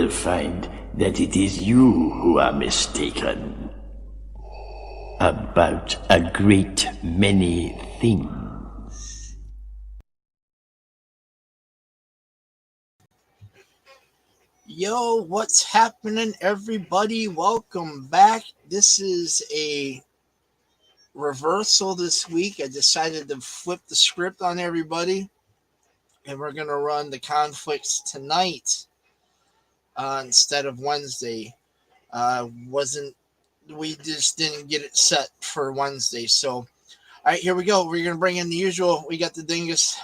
will find that it is you who are mistaken about a great many things. Yo, what's happening, everybody? Welcome back. This is a reversal this week. I decided to flip the script on everybody, and we're going to run the conflicts tonight instead of Wednesday. We just didn't get it set for Wednesday. So, all right, here we go. We're going to bring in the usual. We got the Dingus.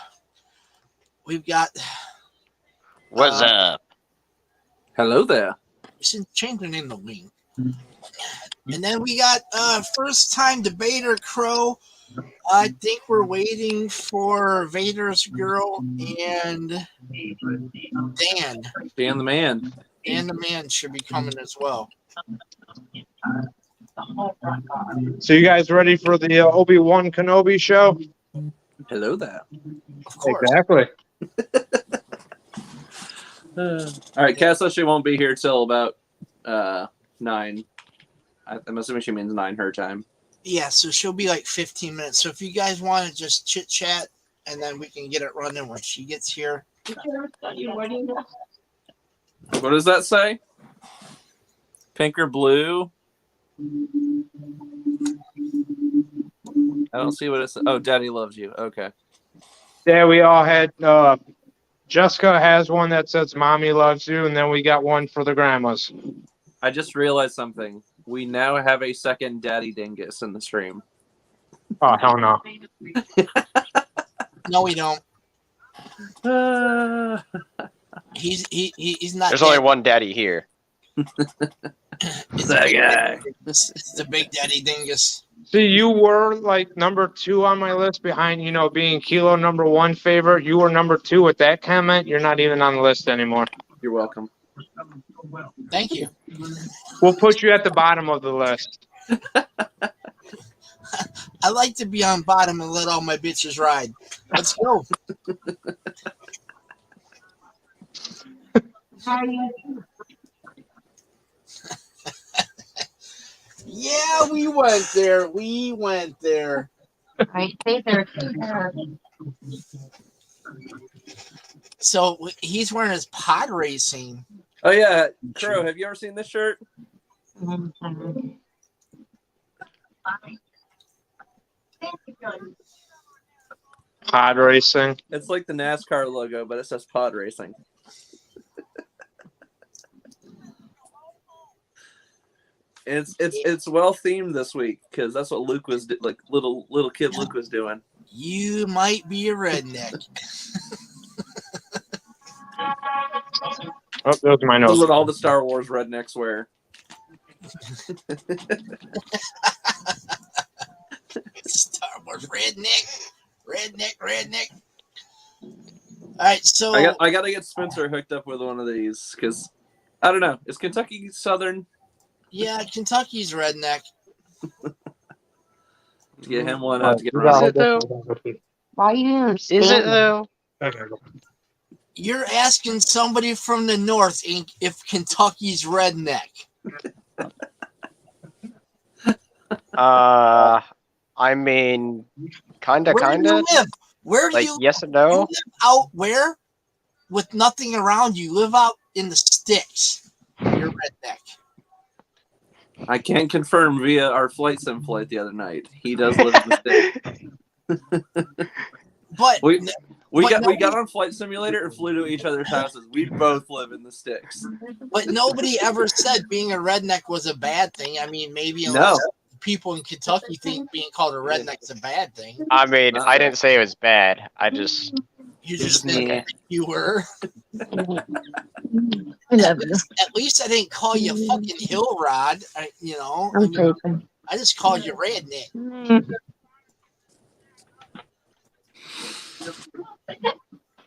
We've got... What's up? Hello there. Should change the name to Wing. And then we got first time debater Crow. I think we're waiting for Vader's girl and Dan. Dan the man. Dan the man should be coming as well. So you guys ready for the Obi-Wan Kenobi show? Hello there. Of course. Exactly. All right, Cass says she won't be here till about 9. I'm assuming she means 9 her time. Yeah, so she'll be like 15 minutes. So if you guys want to just chit chat, and then we can get it running when she gets here. What does that say? Pink or blue? I don't see what it says. Oh, Daddy loves you. Okay. Yeah, we all had. Jessica has one that says "Mommy loves you," and then we got one for the grandmas. I just realized something. We now have a second Daddy Dingus in the stream. Oh hell no! No, we don't. He's not. There's only one daddy here. It's That guy. It's the Big Daddy Dingus. See, you were like number 2 on my list behind, being Kilo number 1 favorite. You were number 2 with that comment. You're not even on the list anymore. You're welcome. Thank you. We'll put you at the bottom of the list. I like to be on bottom and let all my bitches ride. Let's go. Yeah, we went there. Right there. So he's wearing his pod racing. Oh, yeah. Crow, have you ever seen this shirt? Pod racing. It's like the NASCAR logo, but it says pod racing. It's well themed this week because that's what Luke was like. Little kid Luke was doing. You might be a redneck. Oh, those are my That's notes. what all the Star Wars rednecks wear. Star Wars redneck. All right, so I gotta get Spencer hooked up with one of these because I don't know. Is Kentucky Southern? yeah, Kentucky's redneck. Get him one out to get Is around. it though? Why you Is it though? You're asking somebody from the north if Kentucky's redneck. I mean, kinda. Where do you live? Where do Like you yes and you no. live out where? With nothing around you. Live out in the sticks. You're redneck. I can confirm via our flight sim flight the other night. He does live in the state. But We got on Flight Simulator and flew to each other's houses. We both live in the sticks. But nobody ever said being a redneck was a bad thing. I mean, maybe No. people in Kentucky think being called a redneck is a bad thing. I mean, I didn't say it was bad. I just You just Yeah. think you were. I love you. At least I didn't call you a fucking hill rod. I I'm mean, taken. I just called you redneck.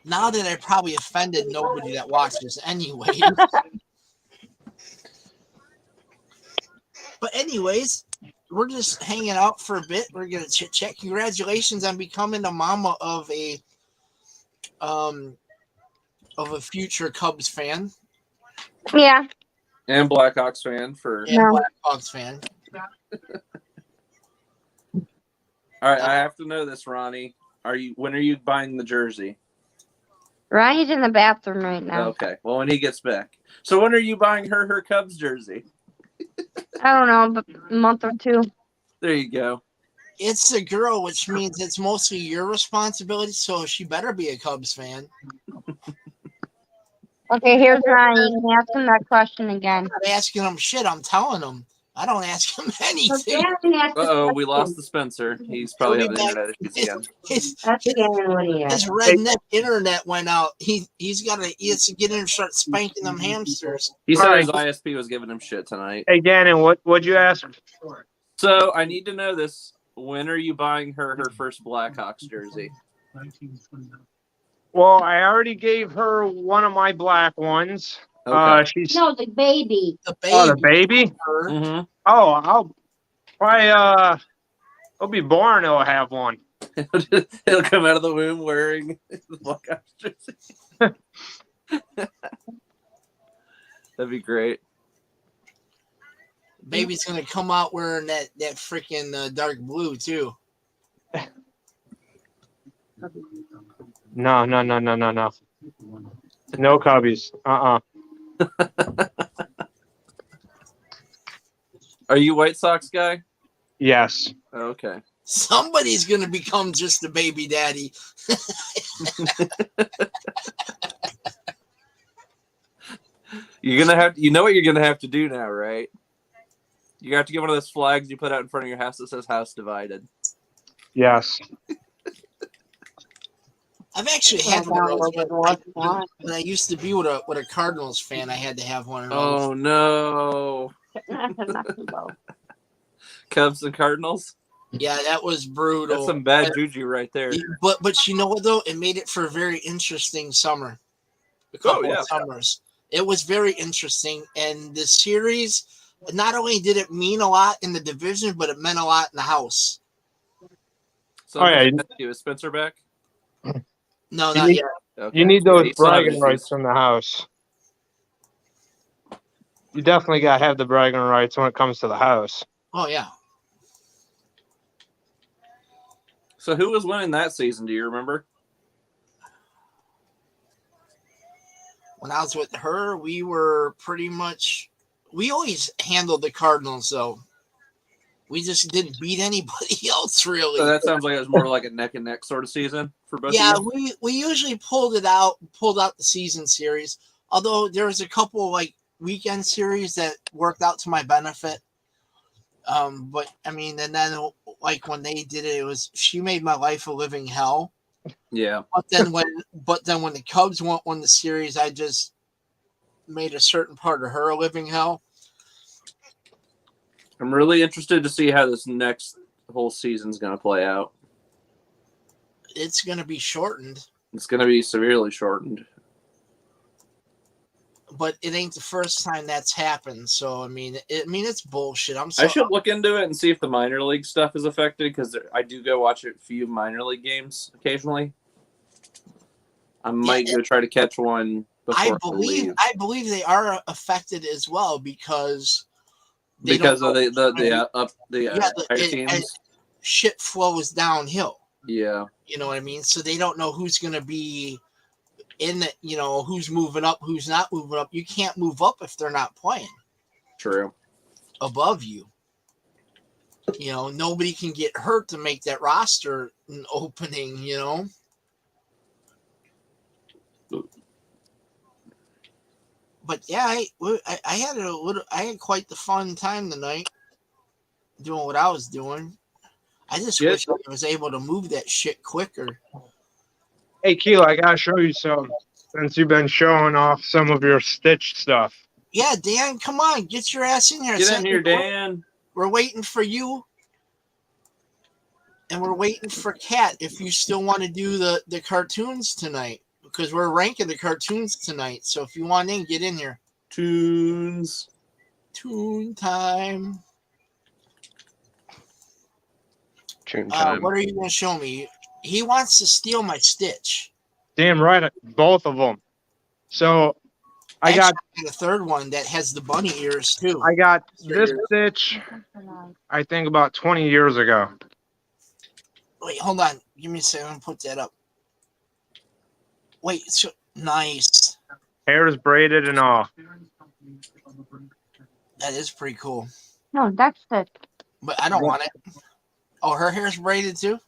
Now that I probably offended nobody that watches anyway. But anyways, we're just hanging out for a bit. We're gonna chit chat. Congratulations on becoming a mama of a future Cubs fan. Yeah. And Blackhawks fan for. And No. Blackhawks fan. All right, I have to know this, Ronnie. When are you buying the jersey? Ronnie's in the bathroom right now. Okay. Well, when he gets back. So when are you buying her Cubs jersey? I don't know, but a month or two. There you go. It's a girl, which means it's mostly your responsibility, so she better be a Cubs fan. Okay, here's Ronnie. You can ask him that question again. I'm not asking him shit, I'm telling him. I don't ask him anything. Uh-oh, we lost the Spencer. He's probably having internet issues again. His redneck internet went out. He has to get in and start spanking them hamsters. He said All his right. ISP was giving him shit tonight. Hey, Gannon, what'd you ask? So I need to know this. When are you buying her first Blackhawks jersey? Well, I already gave her one of my black ones. Okay. She's No, the baby. The baby. oh, the baby. Her. Mm-hmm. Oh, I'll probably it'll be boring. It'll have one. He'll come out of the womb wearing the Blackhawks jersey. That'd be great. Baby's gonna come out wearing that freaking dark blue too. No. No Cubbies. Are you White Sox guy? Yes. Okay. Somebody's gonna become just a baby daddy. You're gonna have. You know what you're gonna have to do now, right? You have to get one of those flags you put out in front of your house that says "House Divided." Yes. I've actually had one of those. When I used to be with a Cardinals fan, I had to have one of those. Oh no! Cubs and Cardinals. Yeah, that was brutal. That's some bad juju right there. But you know what though? It made it for a very interesting summer. A couple of summers. It was very interesting, and the series. Not only did it mean a lot in the division, but it meant a lot in the house. So is Spencer back? No, not yet. Okay. You need those He's still having bragging rights issues. from the house. You definitely gotta have the bragging rights when it comes to the house. Oh yeah. So who was winning that season? Do you remember? When I was with her, we were pretty much. We always handled the Cardinals, though. We just didn't beat anybody else, really. So that sounds like it was more like a neck and neck sort of season for both. Yeah, of you? we usually pulled out the season series. Although there was a couple like weekend series that worked out to my benefit. But I mean, and then like when they did it, it was she made my life a living hell. Yeah. But then when the Cubs won the series, I just made a certain part of her a living hell. I'm really interested to see how this next whole season's going to play out. It's going to be shortened. It's going to be severely shortened. But it ain't the first time that's happened. So I mean, it's bullshit. I should look into it and see if the minor league stuff is affected because I do go watch a few minor league games occasionally. I might go try to catch one before I leave. I believe they are affected as well because of the higher teams. Shit flows downhill. Yeah, you know what I mean. So they don't know who's going to be in the, who's moving up, who's not moving up. You can't move up if they're not playing. True. Above you. Nobody can get hurt to make that roster an opening. But yeah, I had quite the fun time tonight doing what I was doing. I just wish I was able to move that shit quicker. Hey, Keela, I gotta show you some since you've been showing off some of your stitched stuff. Yeah, Dan, come on, get your ass in here. Get in here, Dan. We're waiting for you. And we're waiting for Kat if you still want to do the cartoons tonight. Because we're ranking the cartoons tonight. So if you want in, get in here. Tunes. Toon time. Toon time. What are you going to show me? He wants to steal my Stitch. Damn right, both of them. So I got a third one that has the bunny ears too. I got this stitch, I think about 20 years ago. Wait, hold on. Give me a second. I'm gonna put that up. Wait, so nice. Hair is braided and all. That is pretty cool. No, that's it. But I don't want it. Oh, her hair's braided too?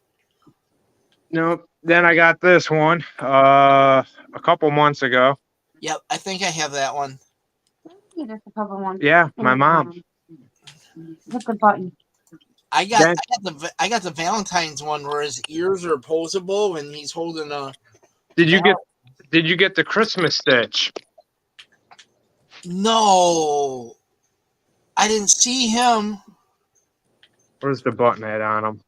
Nope. Then I got this one a couple months ago. Yep, I think I have that one. Just a couple ones. Yeah, my mom. Hit the button. I got the Valentine's one where his ears are opposable and he's holding a. Did you get the Christmas stitch? No, I didn't see him. Where's the button head on him?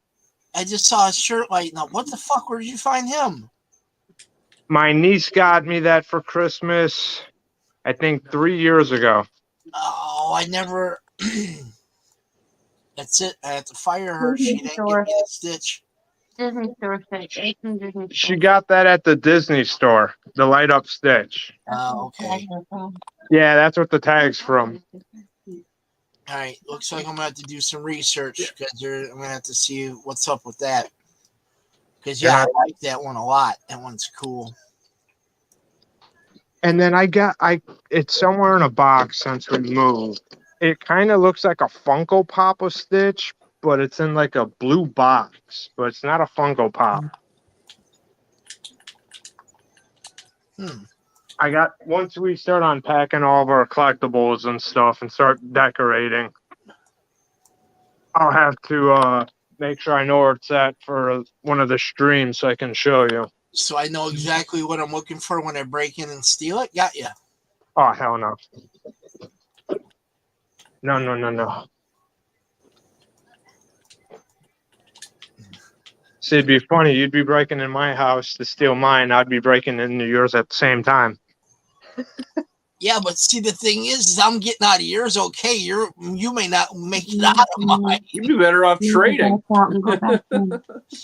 I just saw his shirt lighting up. What the fuck? Where did you find him? My niece got me that for Christmas, I think 3 years ago. Oh, I never. That's it. I have to fire her. She didn't get me the stitch. Disney store stitch. Disney store. She got that at the Disney store, the light up stitch. Oh, okay. Yeah, that's what the tag's from. All right. Looks like I'm going to have to do some research because I'm going to have to see what's up with that. Because, I like that one a lot. That one's cool. And then it's somewhere in a box since we moved. It kind of looks like a Funko Pop of Stitch, but it's in like a blue box. But it's not a Funko Pop. Once we start unpacking all of our collectibles and stuff and start decorating, I'll have to make sure I know where it's at for one of the streams so I can show you. So I know exactly what I'm looking for when I break in and steal it? Got ya. Oh, hell no. No. See, it'd be funny. You'd be breaking in my house to steal mine. I'd be breaking into yours at the same time. Yeah, but see, the thing is I'm getting out of yours. Okay, you may not make it out of mine. You'd be better off trading.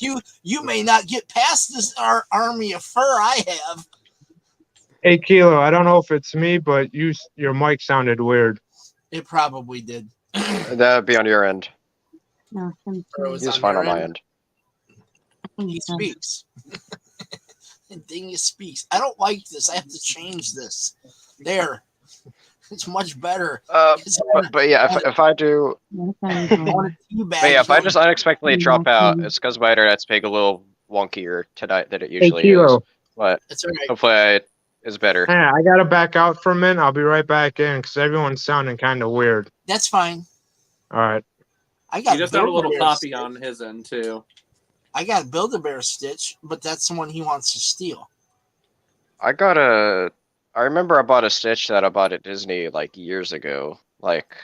You may not get past this army of fur I have. Hey, Kilo, I don't know if it's me, but your mic sounded weird. It probably did. That'd be on your end. No, He's fine on my end. He speaks. Dingus speaks. I don't like this. I have to change this. There. It's much better. But yeah, if I do, if I just unexpectedly drop out, it's because my internet's being a little wonkier tonight than it usually is. But hopefully it's better. Yeah, I gotta back out for a minute. I'll be right back in because everyone's sounding kind of weird. That's fine. All right. I got. You just have a little poppy on his end too. I got a Build-A-Bear Stitch, but that's the one he wants to steal. I remember I bought a Stitch that I bought at Disney like years ago, like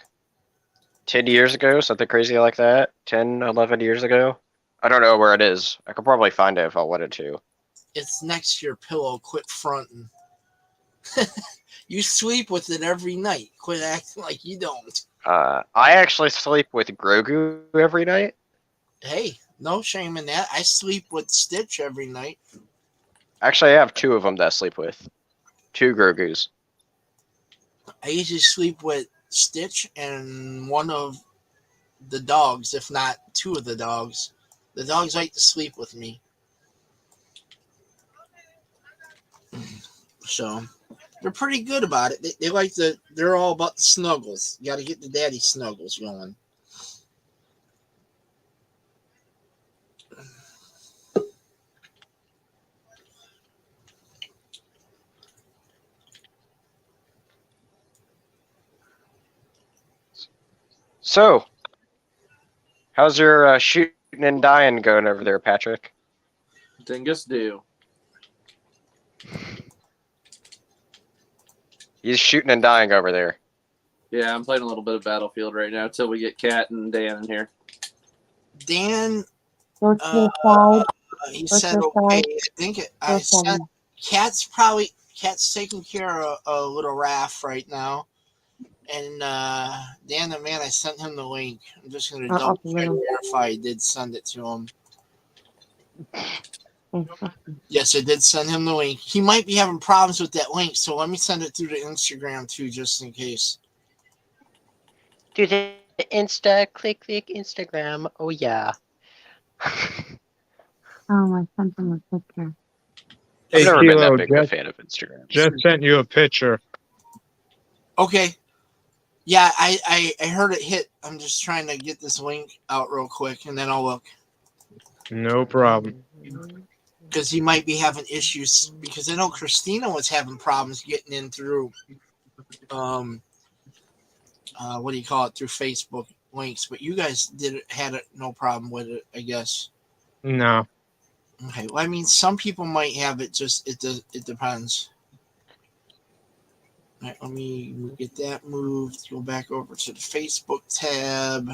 10 years ago, something crazy like that. 10, 11 years ago. I don't know where it is. I could probably find it if I wanted to. It's next to your pillow. Quit fronting. You sleep with it every night. Quit acting like you don't. I actually sleep with Grogu every night. Hey, no shame in that. I sleep with Stitch every night. Actually, I have 2 of them that I sleep with. 2 Grogus. I usually sleep with Stitch and one of the dogs, if not 2 of the dogs. The dogs like to sleep with me. So they're pretty good about it. They're all about the snuggles. You got to get the daddy snuggles going. So, how's your shooting and dying going over there, Patrick? Dingus do. He's shooting and dying over there. Yeah, I'm playing a little bit of Battlefield right now until we get Kat and Dan in here. Dan, he said okay. I said Kat's taking care of a little Raph right now. And Dan the man, I sent him the link. I'm just going to double check verify I did send it to him. Yes, I did send him the link. He might be having problems with that link, so let me send it through to Instagram too, just in case. Do the Insta, click Instagram. Oh yeah. Oh, I sent him a picture. I've Hey, never been that Kilo, big of a fan of Instagram. just sent you a picture. Okay. Yeah, I heard it hit. I'm just trying to get this link out real quick, and then I'll look. No problem. Because he might be having issues. Because I know Christina was having problems getting in through, what do you call it, through Facebook links. But you guys had no problem with it, I guess. No. Okay. Well, I mean, some people might have it. Just it depends. All right, let me get that moved. Go back over to the Facebook tab.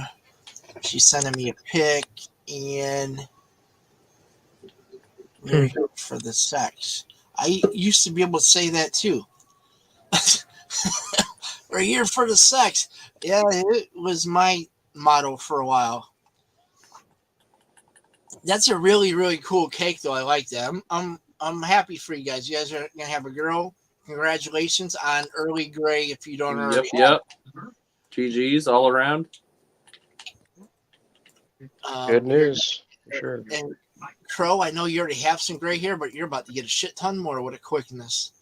She's sending me a pic, and we're here for the sex. I used to be able to say that too. We're here for the sex. Yeah, it was my motto for a while. That's a really, really cool cake, though. I like that. I'm happy for you guys. You guys are gonna have a girl. Congratulations on early gray. If you don't already Yep. GG's all around. Good news, for sure. And Crow, I know you already have some gray hair, but you're about to get a shit ton more with a quickness.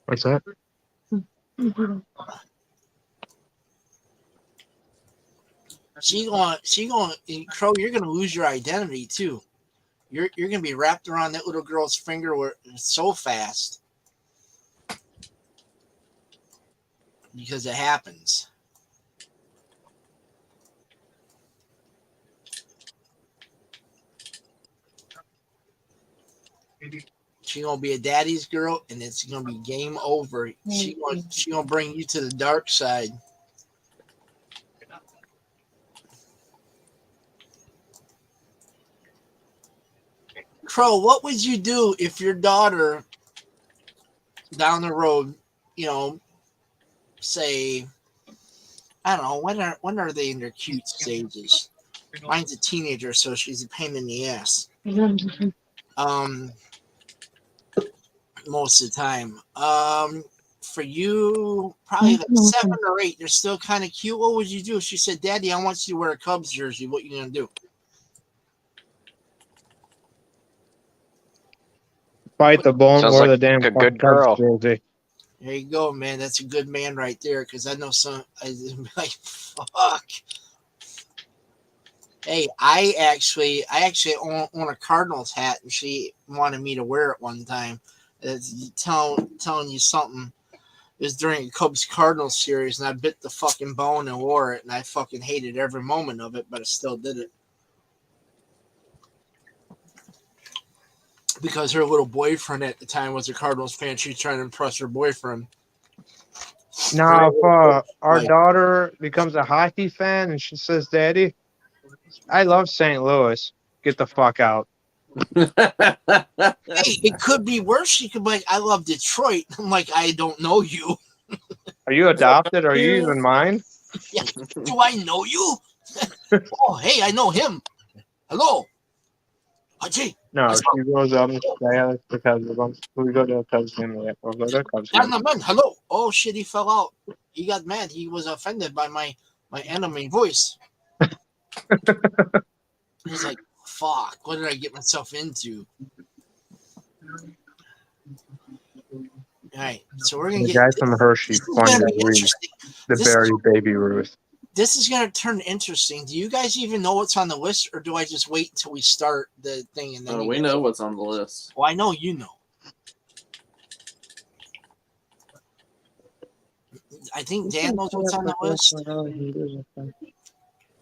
What's that? She going, Crow, you're gonna lose your identity too. You're gonna be wrapped around that little girl's finger so fast. Because it happens. She gonna be a daddy's girl, and it's gonna be game over. She gonna bring you to the dark side. Crow, what would you do if your daughter down the road, say, I don't know, when are they in their cute stages? Mine's a teenager, so she's a pain in the ass. Most of the time. For you, probably like 7 or 8. They're still kind of cute. What would you do if she said, "Daddy, I want you to wear a Cubs jersey"? What you gonna do? Bite the bone Sounds or like the damn a good girl. jersey. There you go, man. That's a good man right there. Because I know some. I'd be like, fuck. Hey, I actually own a Cardinals hat, and she wanted me to wear it one time. Telling you something. It was during a Cubs Cardinals series, and I bit the fucking bone and wore it, and I fucking hated every moment of it, but I still did it. Because her little boyfriend at the time was a Cardinals fan. She was trying to impress her boyfriend. Now, if our daughter becomes a hockey fan and she says, "Daddy, I love St. Louis," get the fuck out. Hey, it could be worse. She could be like, "I love Detroit." I'm like, "I don't know you." Are you adopted? Are you even mine? Yeah. Do I know you? Oh, hey, I know him. Hello. Haji. No, she goes up and says because we go to a Cubs game. We'll go to a Cubs game. Man, hello. Oh shit, he fell out. He got mad. He was offended by my enemy voice. He's like, fuck, what did I get myself into? All right, so we're gonna The get guy from Hershey funny to read the Berry Baby Ruth. This is gonna turn interesting. Do you guys even know what's on the list, or do I just wait until we start the thing and then? We know what's on the list. Well, I know you know. I think Dan knows what's on the list.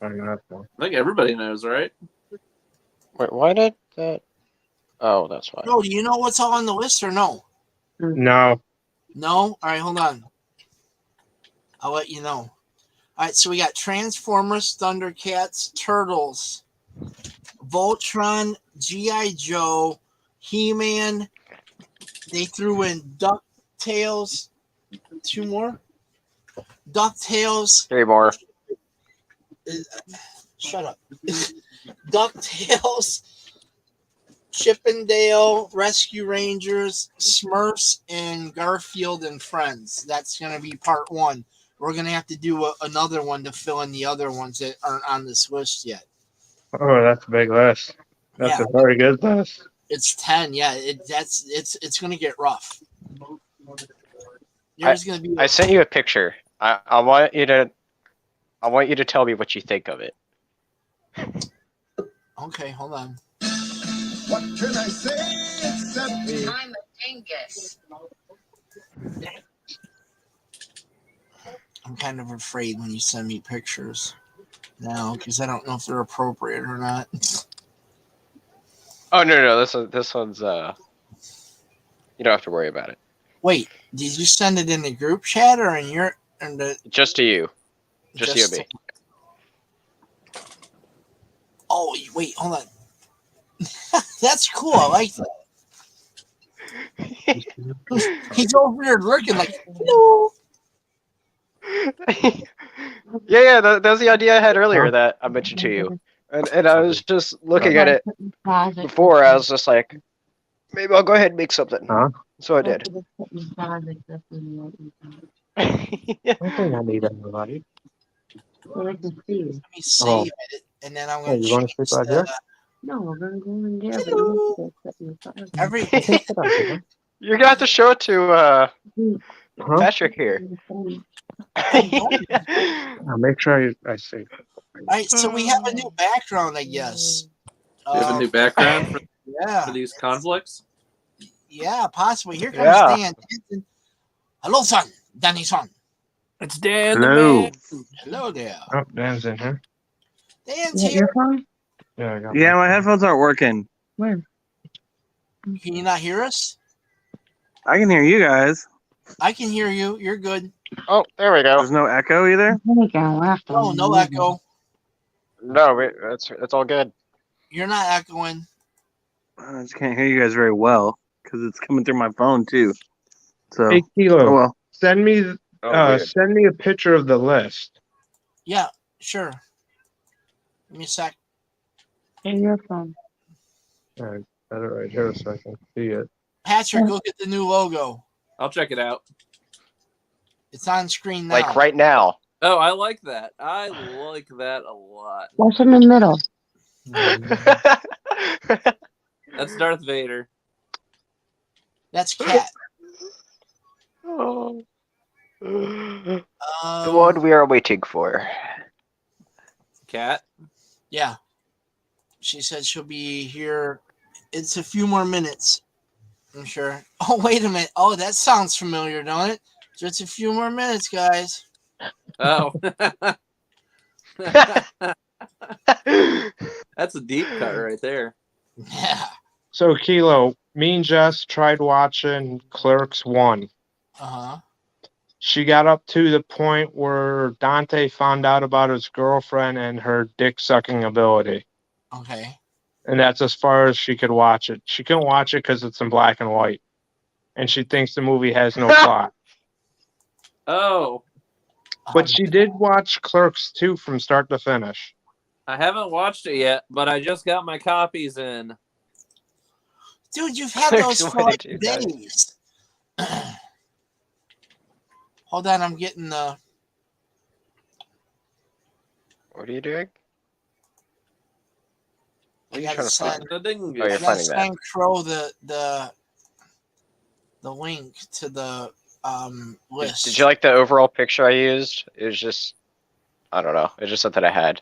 I think everybody knows, right? Wait, why did that? Oh, that's fine. No, do you know what's all on the list or no? No. No? All right, hold on. I'll let you know. All right, so we got Transformers, Thundercats, Turtles, Voltron, G.I. Joe, He-Man. They threw in DuckTales. 2 more? DuckTales. 3 more. Shut up. DuckTales, Chippendale, Rescue Rangers, Smurfs, and Garfield and Friends. That's going to be part 1. We're going to have to do another one to fill in the other ones that aren't on this list yet. Oh, that's a big list. That's Yeah. a very good list. It's 10. Yeah, it's going to get rough. There's going to be. I sent you a picture. I want you to tell me what you think of it. Okay, hold on. What can I say except I'm a dingus. I'm kind of afraid when you send me pictures now because I don't know if they're appropriate or not. Oh no, this one's you don't have to worry about it. Wait, did you send it in the group chat or in the? Just to you, just you and me. Oh wait, hold on. That's cool. I like that. He's over here looking like. No. Yeah, that's the idea I had earlier that I mentioned to you, and I was just looking at it before. I was just like, maybe I'll go ahead and make something. Huh? So I did. I don't think I need everybody. Let me save it, and then I'm going to. You want to sleep out here? No, we're going to go in there. Hello. Every. You're gonna have to show it to Huh? Patrick here. I'll make sure I see. All right, so we have a new background, I guess. You have a new background for Yeah, these conflicts? yeah, possibly. Here comes Yeah. Dan. Hello, son. Danny-son. It's Dan Hello. the man. Hello there. Oh, Dan's in here. Dan's Yeah, here. your phone? Yeah, I got Yeah, my headphones aren't working. Where? Can you not hear us? I can hear you guys. I can hear you. You're good. Oh, there we go. There's no echo either. I think I left No, on no you. echo. No, it's all good. You're not echoing. I just can't hear you guys very well because it's coming through my phone too. So, Hey, Kilo, oh well. send me Weird. send me a picture of the list. Yeah, sure. Give me a sec. Hey, your phone. All right, got it right here so I can see it. Patrick, look at the new logo. I'll check it out. It's on screen now. Like right now. Oh, I like that. I like that a lot. Watch him in the middle. That's Darth Vader. That's Cat. Oh. The one we are waiting for. Cat. Yeah. She said she'll be here. It's a few more minutes. I'm sure. Oh, wait a minute. Oh, that sounds familiar, don't it? Just a few more minutes, guys. Oh. That's a deep cut right there. Yeah. So, Kilo, me and Jess tried watching Clerks 1. Uh-huh. She got up to the point where Dante found out about his girlfriend and her dick-sucking ability. Okay. And that's as far as she could watch it. She couldn't watch it because it's in black and white. And she thinks the movie has no plot. Oh. But she did watch Clerks 2 from start to finish. I haven't watched it yet, but I just got my copies in. Dude, you've had those for like Wait, you guys. days. Hold on, I'm getting the... What are you doing? What are you I trying gotta to find? send, The dingus. Oh, I you're gotta finding that. send Crow the link to the list. Did you like the overall picture I used? It was just, I don't know. It's just something I had.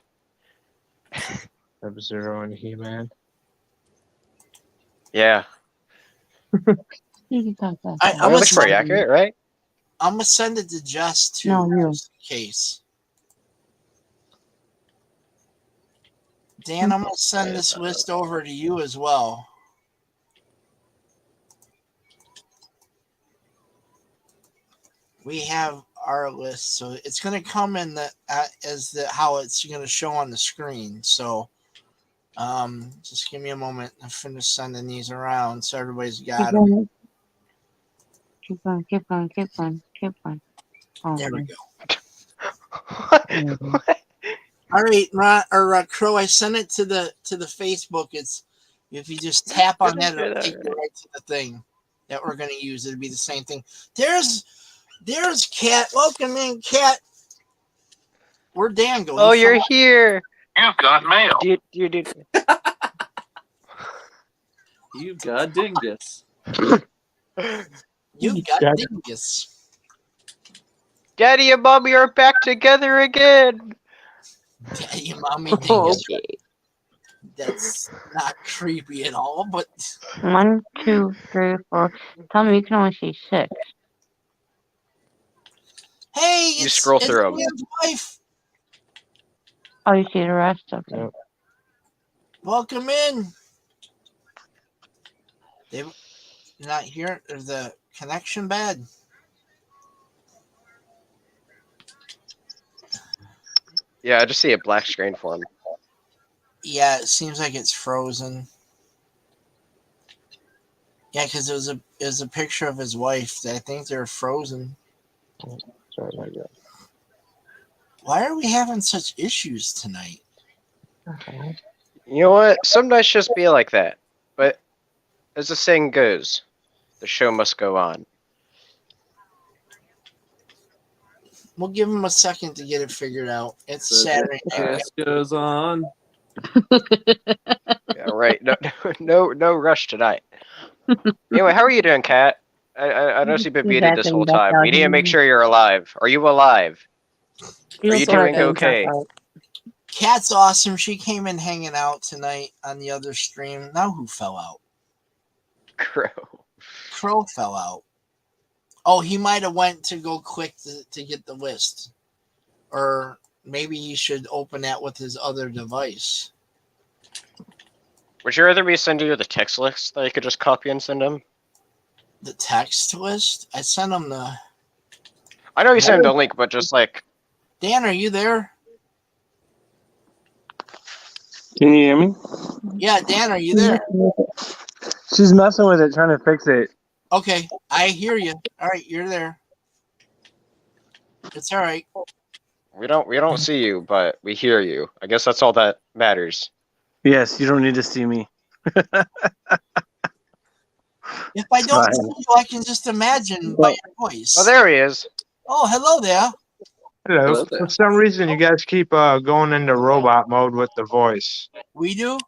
Sub-Zero and He-Man. Yeah. You can talk that. I- It I'm looks pretty gonna- accurate, right? I'm gonna send it to Jess too, No, you. just in case. Dan, I'm gonna send this list over to you as well. We have our list, so it's gonna come in the as the how it's gonna show on the screen. So, just give me a moment. I'm finished sending these around, so everybody's got them. Keep on, keep on, keep on, keep on. Oh, There we go. What? All right, Ron, or Crow, I sent it to the Facebook. It's if you just tap on that, it'll take you right to the thing that we're gonna use. It'll be the same thing. There's Cat. Welcome in, Cat. Where Dan go? Oh, you're here. You've got mail. You got Dingus. You got Dingus. Daddy and Mommy are back together again. Daddy and Mommy Dingus. Okay. That's not creepy at all, but 1, 2, 3, 4. Tell me you can only see 6. Hey, You scroll through them. Dan's wife. Oh, you see the rest of them. Welcome in. They're not here. Is the connection bad? Yeah, I just see a black screen for him. Yeah, it seems like it's frozen. Yeah, because it was a picture of his wife. I think they're frozen. Sorry about that. Why are we having such issues tonight? You know what? Some nights just be like that. But as the saying goes, the show must go on. We'll give him a second to get it figured out. It's The Saturday night. This goes on. Yeah, right. No rush tonight. Anyway, how are you doing, Kat? I noticed you've been muted this whole time. We need to make sure you're alive. Are you alive? Are you doing okay? Kat's awesome. She came in hanging out tonight on the other stream. Now who fell out? Crow. Crow fell out. Oh, he might have went to go click to get the list. Or maybe he should open that with his other device. Would you rather me send you the text list that you could just copy and send him? The text list? I sent him the... I know you sent him the link, but just like... Dan, are you there? Can you hear me? Yeah, Dan, are you there? She's messing with it, trying to fix it. Okay, I hear you. All right, you're there. It's all right. We don't see you, but we hear you. I guess that's all that matters. Yes, you don't need to see me. If I don't see you, I can just imagine by your voice. Oh, there he is. Oh, hello there. Hello. For some reason, you guys keep going into robot mode with the voice. We do?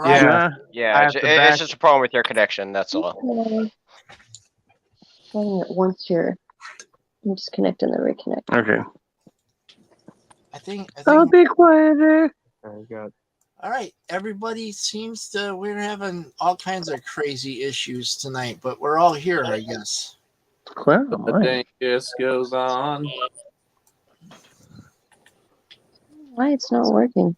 Yeah. Yeah, it's just a problem with your connection, that's all. Once you're disconnect and then reconnect. Okay. I think I'll be quieter. Oh, God. all right, everybody seems to, we're having all kinds of crazy issues tonight, but we're all here, I guess. The Dingus goes on. Why it's not working?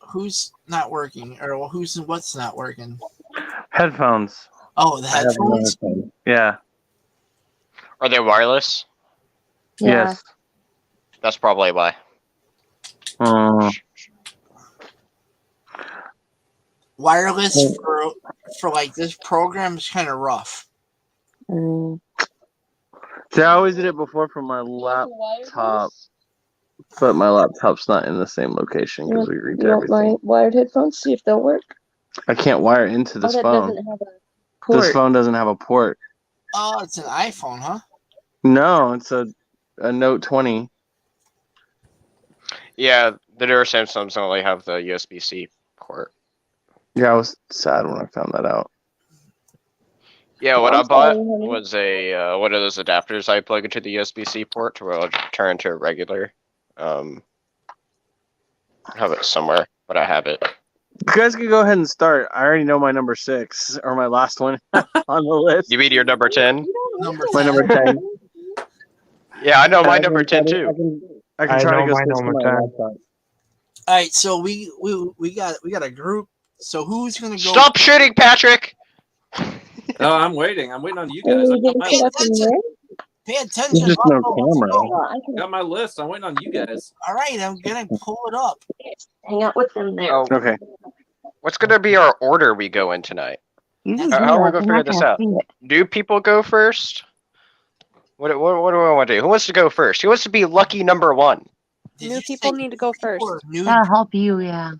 Who's not working? Or what's not working? Headphones. Oh, the headphones? Yeah. Are they wireless? Yeah. Yes. That's probably why. Wireless for like this program is kind of rough. See, I always did it before from my laptop, but my laptop's not in the same location because we redid everything. My wired headphones, see if they'll work. I can't wire into this that phone. doesn't have a port. This phone doesn't have a port. Oh, it's an iPhone, huh? No, it's a Note 20. Yeah, the newer Samsungs only have the USB-C port. Yeah, I was sad when I found that out. Yeah, what I bought was a one of those adapters I plug into the USB-C port to where it'll turn into a regular. I have it somewhere, but I have it. You guys can go ahead and start. I already know my number 6 or my last one on the list. You mean your number 10? My number 10. Yeah, I know my number 10 too. I can try to go my switch to number my 10. laptop. All right, so we got a group. So who's gonna go? Stop shooting, Patrick! Oh, I'm waiting. I'm waiting on you guys. Pay attention. Pay attention. There's no Buffalo, let's camera. go. Got my list. I'm waiting on you guys. All right, I'm gonna pull it up. Hang out with them there. Oh, Okay. what's gonna be our order we go in tonight? How are we gonna figure this out? Do people go first? What do I want to do? Who wants to go first? Who wants to be lucky number 1? Did New you people say need to go first. or new? That'll help you, yeah.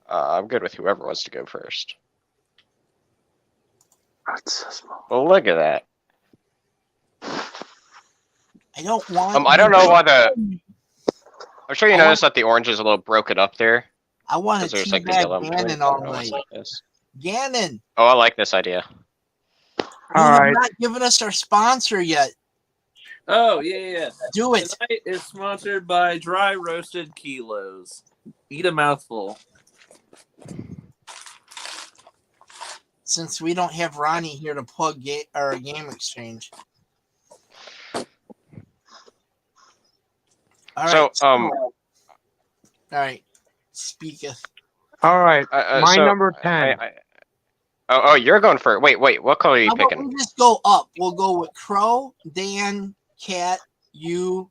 I'm good with whoever wants to go first. That's so small. Well, look at that. I don't want. I don't know why I'm sure you I noticed that the orange is a little broken up there. I want to Because there's like the teabag yellow in between. Gannon I all don't know what's night. like this. Gannon, Oh, I like this idea. you All have right. not given us our sponsor yet. Oh, yeah. Do it. Tonight is sponsored by Dry Roasted Kilos. Eat a mouthful. Since we don't have Ronnie here to plug our game exchange. All right. All right. Speaketh. All right. My number 10. Oh, you're going for it. Wait. What color are you How about picking? we just go up? We'll go with Crow, Dan, Cat, you,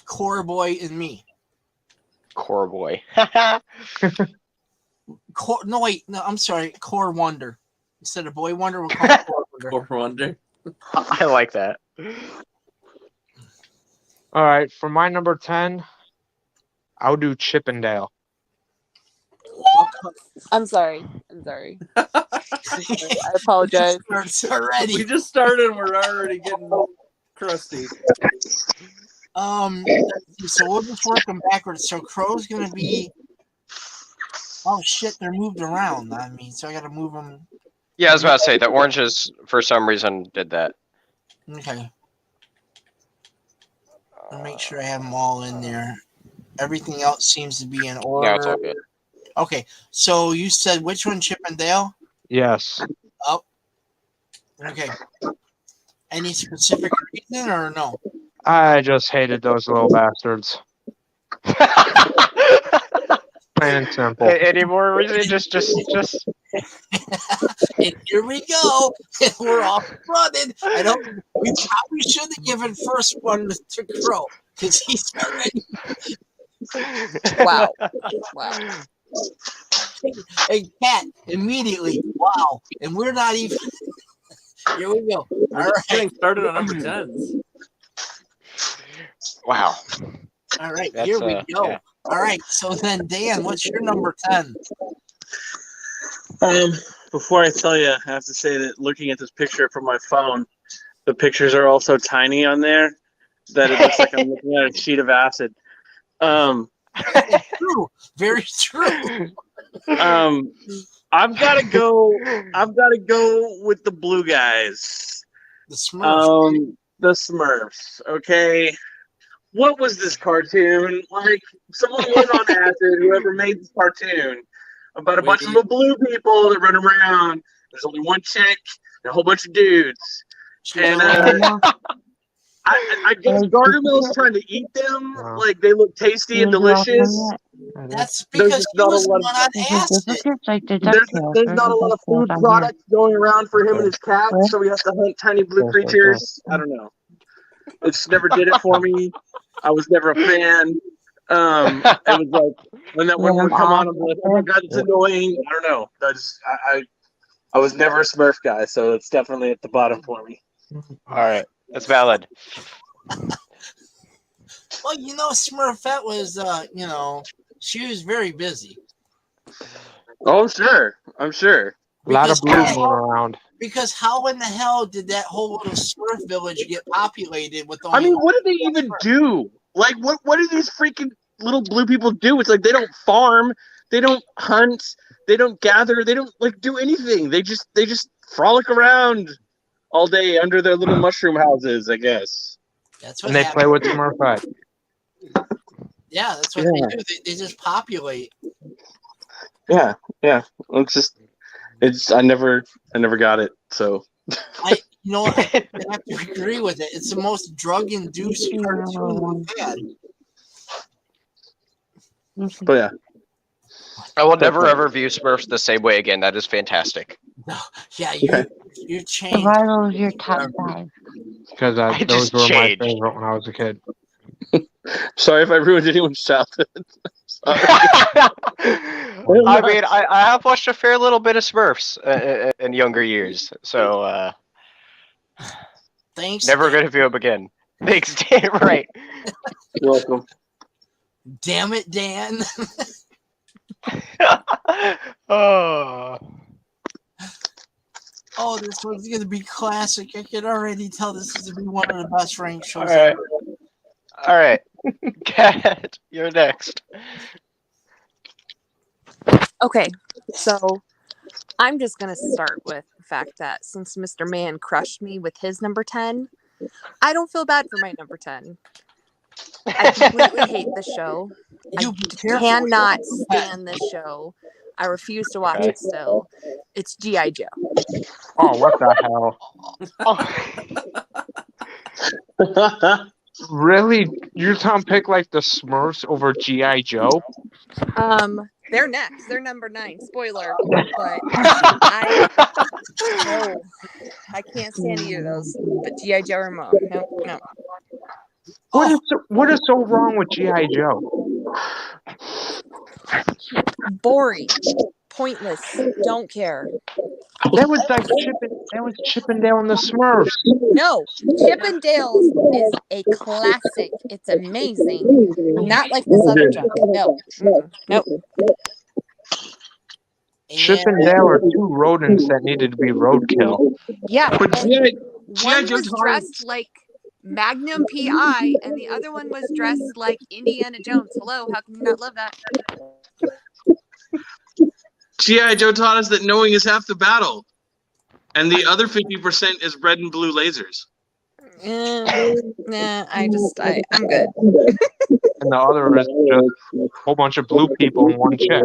Core Boy, and me. Core Boy. I'm sorry. Core Wonder. Instead of Boy Wonder, we'll call it Core Wonder. Core Wonder. I like that. All right. For my number 10, I'll do Chippendale. I'm sorry. I apologize. Already. We just started. We're already getting crusty. So we'll just work them backwards. So Crow's gonna be. Oh shit! They're moved around on me, so I gotta move them. Yeah, I was about to say the oranges for some reason did that. Okay. I'll make sure I have them all in there. Everything else seems to be in order. Yeah, it's all good. Okay, so you said which one, Chip and Dale? Yes. Oh. Okay. Any specific reason or no? I just hated those little bastards. Plain and simple. Any more reason? Just. And here we go. We're off running. We probably should have given first one to Crow because he's already. Wow. And Cat immediately. Wow. And we're not even. Here we go. All right. Getting started on number 10s. Wow. All right. Here we go. Yeah. All right. So then, Dan, what's your number 10? Before I tell you, I have to say that looking at this picture from my phone, the pictures are all so tiny on there that it looks like I'm looking at a sheet of acid. True. Very true. I've got to go with the blue guys. The Smurfs. The Smurfs. Okay. What was this cartoon? Like, someone went on acid, whoever made this cartoon, about a bunch of little blue people that run around. There's only one chick and a whole bunch of dudes. And I guess Garfield's trying to eat them. Like, they look tasty and delicious. That's because he was not on acid. There's not a lot of food products going around for him and his cat, so he has to hunt tiny blue creatures. I don't know. It just never did it for me. I was never a fan. It was like when that one would come on, I'm like, oh my god, it's annoying. I don't know. I was never a Smurf guy, so it's definitely at the bottom for me. All right, that's valid. Well, Smurfette was, she was very busy. Oh, I'm sure. A lot of blue going around. Because how in the hell did that whole little Smurf village get populated with only... I mean, what did they even do? Like, what do these freaking little blue people do? It's like they don't farm, they don't hunt, they don't gather, they don't do anything. They just frolic around all day under their little mushroom houses, I guess. That's what and they play with Smurfette. Yeah, that's what they do. They just populate. Yeah. I never got it. So I have to agree with it. It's the most drug-induced cartoon we've had. But yeah. I will never ever view Smurfs the same way again. That is fantastic. Yeah, you changed. Survival is your top 5. Because those were my favorite when I was a kid. Sorry if I ruined anyone's childhood. I mean, I have watched a fair little bit of Smurfs in younger years, so Thanks. never Dan. gonna view them again. Thanks, Dan. Right. You're welcome. Damn it, Dan. Oh. Oh, this one's gonna be classic. I can already tell this is gonna be one of the best ranked shows All right. ever. All right. Kat, you're next. Okay, so I'm just gonna start with the fact that since Mr. Man crushed me with his number 10, I don't feel bad for my number 10. I completely hate the show. You I cannot stand this show. I refuse to watch it still. It's G.I. Joe. Oh, what the hell? Really? You're telling pick like the Smurfs over G.I. Joe? They're next. They're number 9. Spoiler. But I can't stand either of those. But G.I. Joe or Mo. No. What is so wrong with G.I. Joe? Boring. Pointless. Don't care. That was like Chippendale and the Smurfs. No, Chippendales is a classic. It's amazing. Not like this other junk. No. Nope. Chippendale are two rodents that needed to be roadkill. Yeah. But One was dressed like Magnum PI, and the other one was dressed like Indiana Jones. Hello, how can you not love that? G.I. Joe taught us that knowing is half the battle. And the other 50% is red and blue lasers. Nah, I'm good. And the other is just a whole bunch of blue people in one check.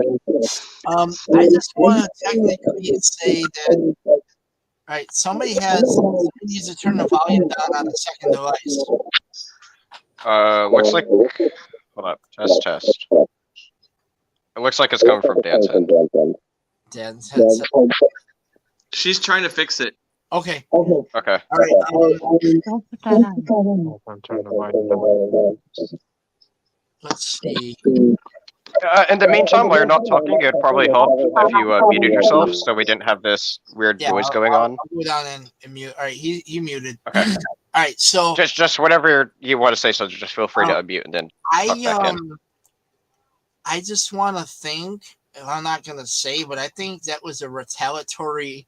I just want to technically say that, right, somebody needs to turn the volume down on the second device. Looks like. Hold up. Test. It looks like it's coming from Dan's head. Dan's headset. She's trying to fix it. Okay. Okay. All right. Let's see. In the meantime, while you're not talking, it would probably help if you muted yourself so we didn't have this weird noise going on. I'll go down and mute. All right, he muted. Okay. All right, so just whatever you want to say, so just feel free to unmute and then talk back in. I just want to think, and I'm not gonna say, but I think that was a retaliatory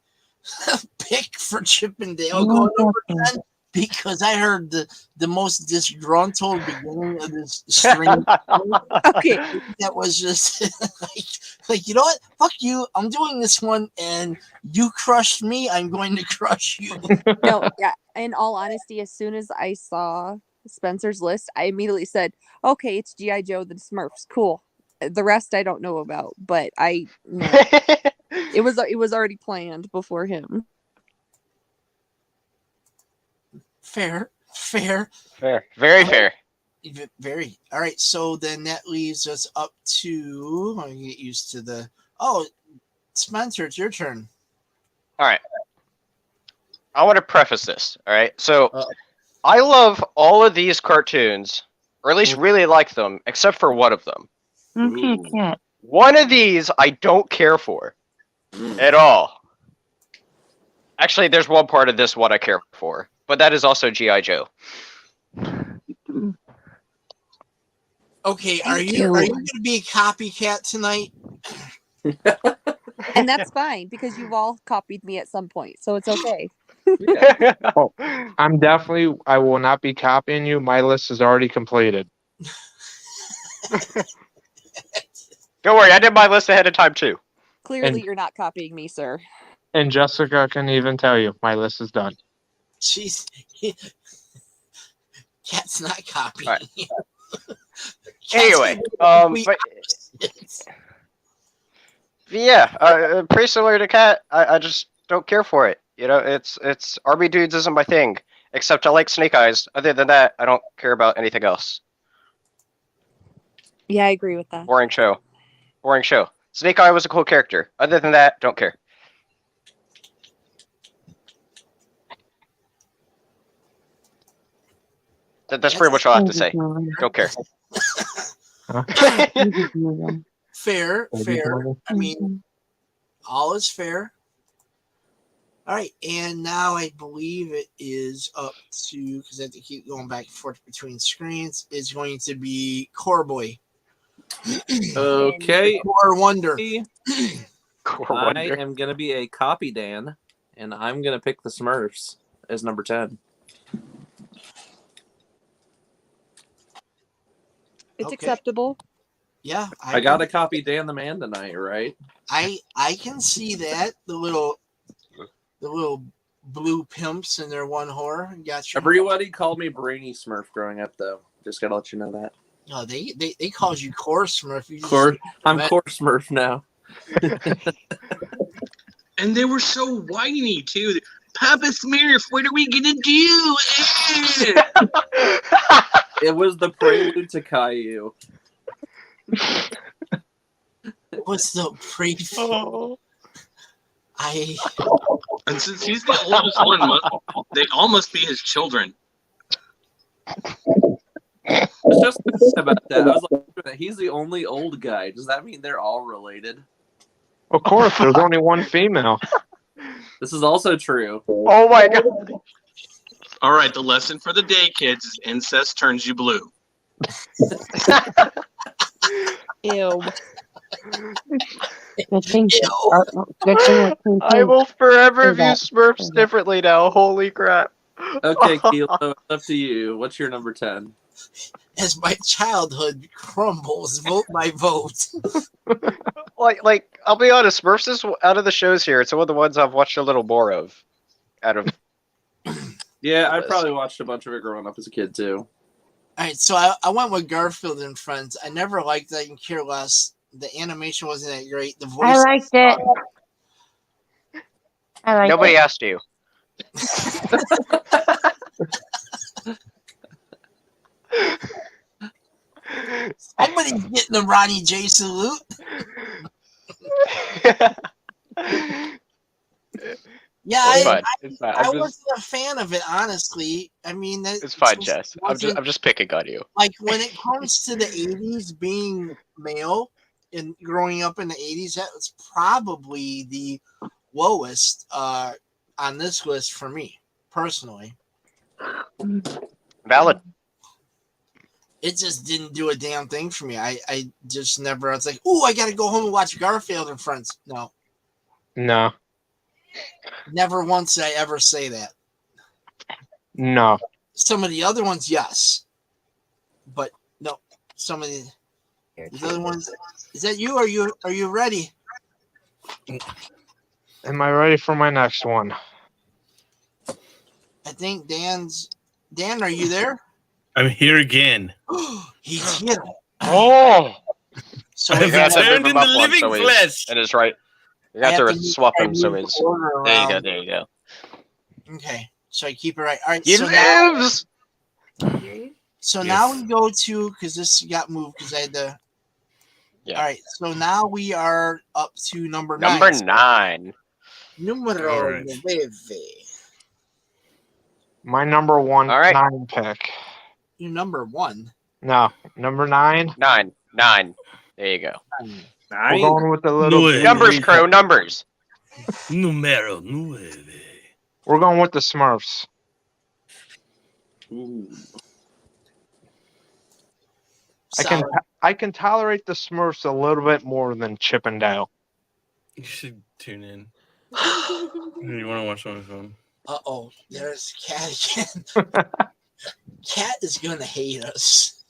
pick for Chippendale going over 10 because I heard the most disgruntled beginning of this string. Okay, that was just like you know what? Fuck you! I'm doing this one, and you crushed me. I'm going to crush you. No, yeah. In all honesty, as soon as I saw Spencer's list, I immediately said, "Okay, it's G.I. Joe, the Smurfs. Cool." The rest I don't know about, but it was already planned before him. Fair. Very fair. Very. All right, so then that leaves us up to. I'm gonna get used to the. Oh, Spencer, it's your turn. All right. I want to preface this. All right. So I love all of these cartoons, or at least really like them, except for one of them. Okay, Cat. One of these I don't care for at all. Actually, there's one part of this one I care for, but that is also G.I. Joe. Okay, are you going to be a copycat tonight? And that's fine because you've all copied me at some point, so it's okay. Oh, I will not be copying you. My list is already completed. Don't worry, I did my list ahead of time too. Clearly, you're not copying me, sir. And Jessica can even tell you, my list is done. She's Cat's not copying. Right. Anyway, pretty similar to Cat. I just don't care for it. You know, it's Army Dudes isn't my thing. Except I like Snake Eyes. Other than that, I don't care about anything else. Yeah, I agree with that. Boring show. Snake Eye was a cool character. Other than that, don't care. That's pretty much all I have to say. Don't care. Fair. I mean, all is fair. All right, and now I believe it is up to, because I have to keep going back and forth between screens, is going to be Core Boy. Okay. Core Wonder. Core I am going to be a copy Dan, and I'm going to pick the Smurfs as number 10. It's acceptable. Yeah. I got to copy Dan the Man tonight, right? I can see that. The little blue pimps and their one whore. Gotcha. Everybody called me Brainy Smurf growing up, though. Just got to let you know that. No, they called you Core Smurf. I'm Core Smurf now. And they were so whiny too. Papa Smurf, what are we gonna do? It was the prelude to Caillou. What's the prelude? And since he's the oldest one, they all must be his children. I was just thinking about that. I was like, he's the only old guy. Does that mean they're all related? Of course, there's only one female. This is also true. Oh my god. All right, the lesson for the day, kids, is incest turns you blue. Ew. I will forever view Smurfs differently now. Holy crap. Okay, Kilo, it's up to you. What's your number 10? As my childhood crumbles, vote my vote. like, I'll be honest, Smurfs is out of the shows here. It's one of the ones I've watched a little more of. Out of. Yeah, I probably watched a bunch of it growing up as a kid too. All right, so I went with Garfield and Friends. I never liked that and care less. The animation wasn't that great. The voice. I liked it. Nobody asked you. Somebody's getting the Ronnie J salute. Yeah, I wasn't a fan of it, honestly. I mean, it's fine, Jess. I'm just picking on you. Like when it comes to the 80s being male and growing up in the 80s, that was probably the lowest on this list for me personally. Valid. It just didn't do a damn thing for me. I just never. I was like, "Ooh, I got to go home and watch Garfield and Friends." No, never once did I ever say that. No. Some of the other ones, yes, but no. Some of the other ones. Is that you? Are you ready? Am I ready for my next one? I think Dan, are you there? I'm here again. He's here. Oh! So you have to move him up one so he's in his right. You have to swap him so he's. There you go. Okay, so I keep it right. All right. He lives! So now we go to, because this got moved because I had to. Yeah. All right, so now we are up to number 9. Number 9. Numero 9. My number 1 All right. 9 pick. Your number 1? No, number 9. 9. There you go. 9. We're going with the little numbers, Crow. Numbers. Numero 9. We're going with the Smurfs. Ooh. I can tolerate the Smurfs a little bit more than Chip and Dale. You should tune in. You want to watch on my phone? Uh-oh, there's Cat again. Cat is going to hate us.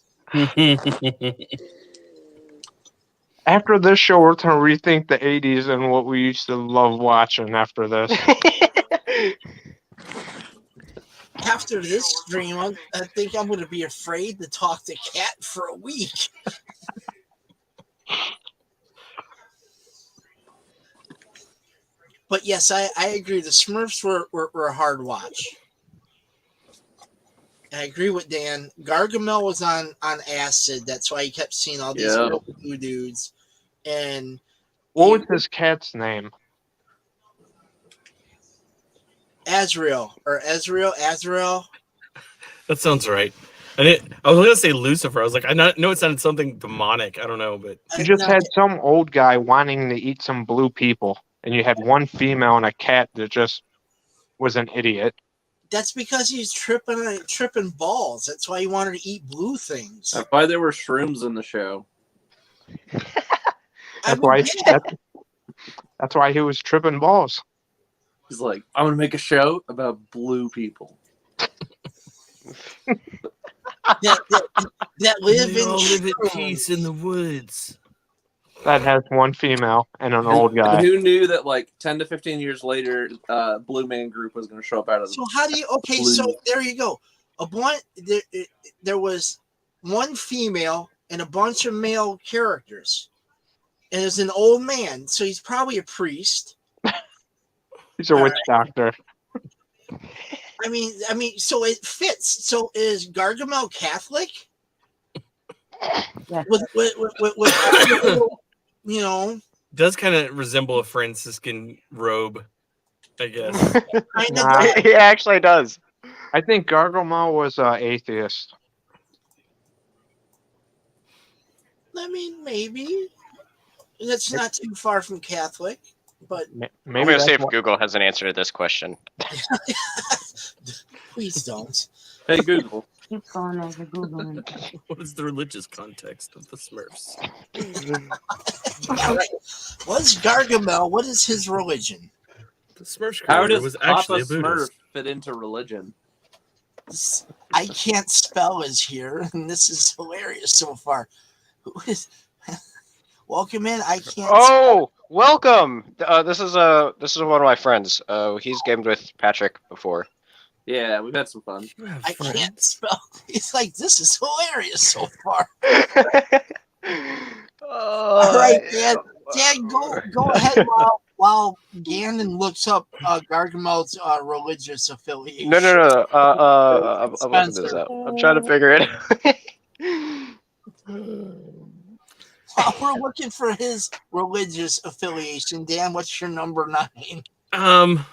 After this show, we're going to rethink the 80s and what we used to love watching after this. After this stream, I think I'm going to be afraid to talk to Cat for a week. But yes, I agree. The Smurfs were a hard watch. And I agree with Dan. Gargamel was on acid. That's why he kept seeing all these blue dudes. And what was his cat's name? Azrael. That sounds right. I was gonna say Lucifer. I was like, I know it sounded something demonic. I don't know, but You just had some old guy wanting to eat some blue people, and you had one female and a cat that just was an idiot. That's because he's tripping balls. That's why he wanted to eat blue things. That's why there were shrooms in the show. That's why he was tripping balls. He's like, I'm gonna make a show about blue people. that live in peace in the woods. That has one female and an old guy. Who knew that like 10 to 15 years later, Blue Man Group was going to show up out of the So how do you? Okay, blue. so there you go. There was one female and a bunch of male characters, and there's an old man. So he's probably a priest. He's a witch doctor. I mean, so it fits. So is Gargamel Catholic? Yeah. With you know, Does kind of resemble a Franciscan robe, I guess. He actually does. I think Gargamel was atheist. I mean, maybe that's not too far from Catholic, but Maybe I'm going to see if that's Google has an answer to this question. please don't. Hey Google. Keep going as you're Googling. What is the religious context of the Smurfs? All right. What's Gargamel? What is his religion? The Smurfs How creator does was Papa actually a Smurf Buddhist. fit into religion? I can't spell is here, and this is hilarious so far. Who is? Welcome in. I can't. Oh, welcome. This is one of my friends. He's gamed with Patrick before. Yeah, we've had some fun. I can't spell. It's like this is hilarious so far. All right, Dan. Dan, go ahead while Gannon looks up Gargamel's religious affiliation. No. I'm looking this up. I'm trying to figure it out. We're looking for his religious affiliation. Dan, what's your number 9?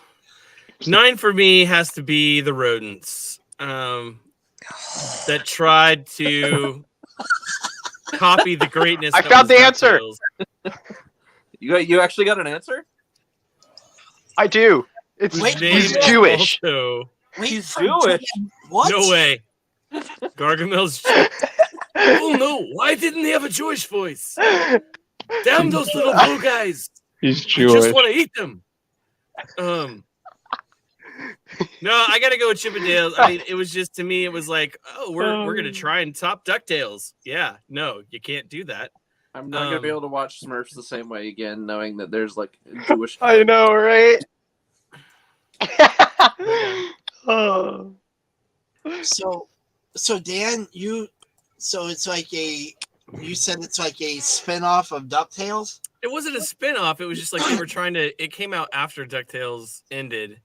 9 for me has to be the rodents that tried to copy the greatness. I that found was the answer. DuckTales. You actually got an answer? I do. It's Wait, he's wait, Jewish. Also, He's Jewish. What? no way. Gargamel's. Oh no! Why didn't he have a Jewish voice? Damn those little blue guys! He's I Jewish. just want to eat them. No, I gotta go with Chippendales. I mean, it was just, to me, it was like, oh, we're gonna try and top DuckTales. Yeah, no, you can't do that. I'm not gonna be able to watch Smurfs the same way again, knowing that there's like Jewish. I know, right? Oh. So Dan, so it's like you said it's like a spin-off of DuckTales? It wasn't a spin-off. It was just like they were trying to. It came out after DuckTales ended,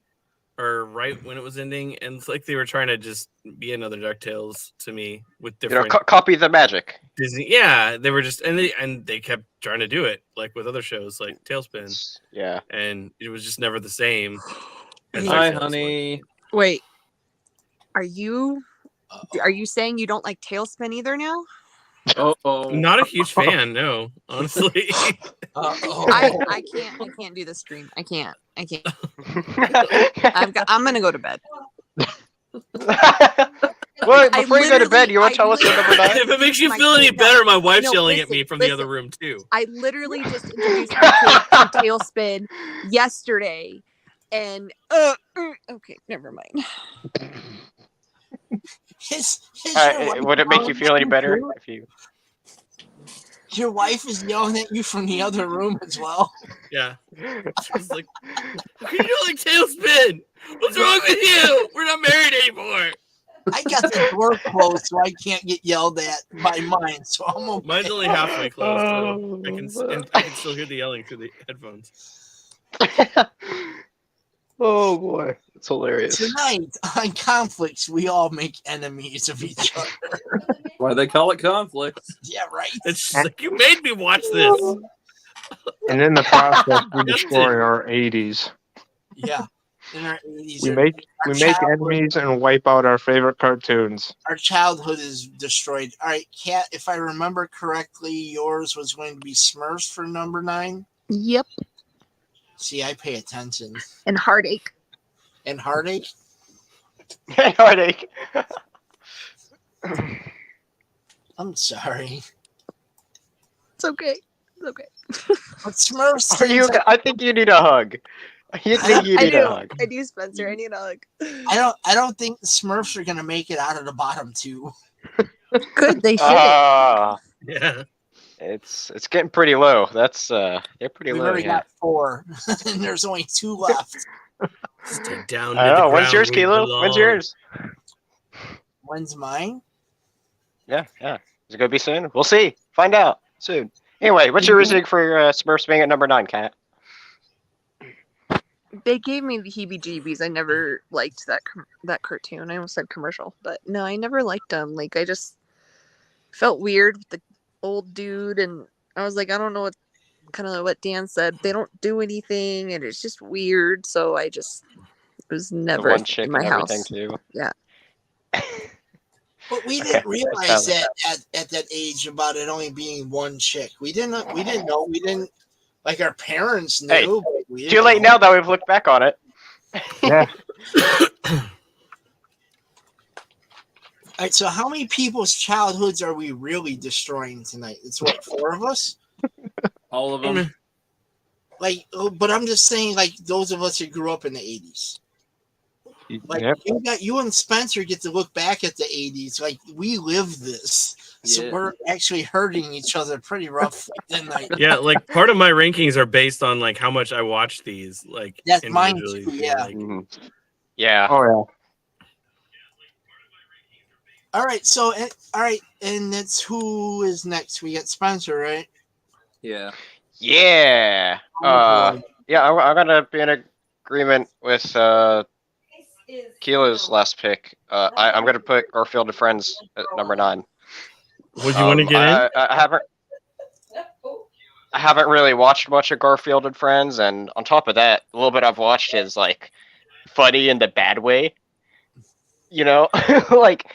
or right when it was ending, and it's like they were trying to just be another DuckTales to me with different Copy the magic. Disney. Yeah, they were just, and they kept trying to do it like with other shows like Tailspin. Yeah, and it was just never the same. as Hi, DuckTales honey. Wait, are you saying you don't like Tailspin either now? Oh, Not a huge fan, no, honestly. I can't do the stream. I can't. I'm gonna go to bed. Well, before you go to bed, you want to tell us your number 9? If it makes you feel any better, my wife's yelling at me from the other room too. I literally just introduced my kid to Tailspin yesterday, and okay, never mind. Would it make you feel any better if you? Your wife is yelling at you from the other room as well. Yeah. She's like, how can you like Tailspin? What's wrong with you? We're not married anymore. I got the door closed, so I can't get yelled at by mine. So I'm okay. Mine's only halfway closed. So I can still hear the yelling through the headphones. Oh boy, it's hilarious. Tonight on Conflicts, we all make enemies of each other. Why they call it Conflicts? Yeah, right. It's just like, you made me watch this. And in the process, we destroy our 80's. Yeah. in our 80s. We make enemies and wipe out our favorite cartoons. Our childhood is destroyed. All right, Kat, if I remember correctly, yours was going to be Smurfs for number 9. Yep. See, I pay attention. And Heartache. And Heartache? Heartache. I'm sorry. It's okay. It's okay. But Smurfs. Are you? I think you need a hug. You think you need a hug? I do, Spencer. I need a hug. I don't think the Smurfs are gonna make it out of the bottom 2. Good, they should. Yeah. It's getting pretty low. That's they're pretty We've low. already Yeah. got 4, and there's only 2 left. Stay down. I know. When's yours, Kilo? When's yours? When's mine? Yeah. Is it gonna be soon? We'll see. Find out soon. Anyway, what's your reasoning for Smurfs being at number 9, Kat? They gave me the heebie-jeebies. I never liked that cartoon. I almost said commercial, but no, I never liked them. Like, I just felt weird with the old dude, and I was like, I don't know what Dan said. They don't do anything, and it's just weird. So it was never One chick in my and house. everything too. Yeah. But we didn't realize that at that age about it only being one chick. We didn't know. We didn't like our parents knew. Hey, but we didn't too late know. now that we've looked back on it. Yeah. All right, so how many people's childhoods are we really destroying tonight? It's what, 4 of us? All of them. Like, but I'm just saying, like those of us who grew up in the 80s. Like Yep. you and Spencer get to look back at the 80s. Like we lived this, so Yeah. we're actually hurting each other pretty rough tonight. Yeah, like part of my rankings are based on like how much I watch these. Like That's mine individually. too. Yeah. Like, Yeah. Oh yeah. All right. So and that's who is next. We got Spencer, right? Yeah. Yeah. Yeah. I'm gonna be in agreement with Kilo's last pick. I'm gonna put Garfield and Friends at number 9. would you want to get in? I haven't really watched much of Garfield and Friends, and on top of that, a little bit I've watched is like funny in the bad way. You know, like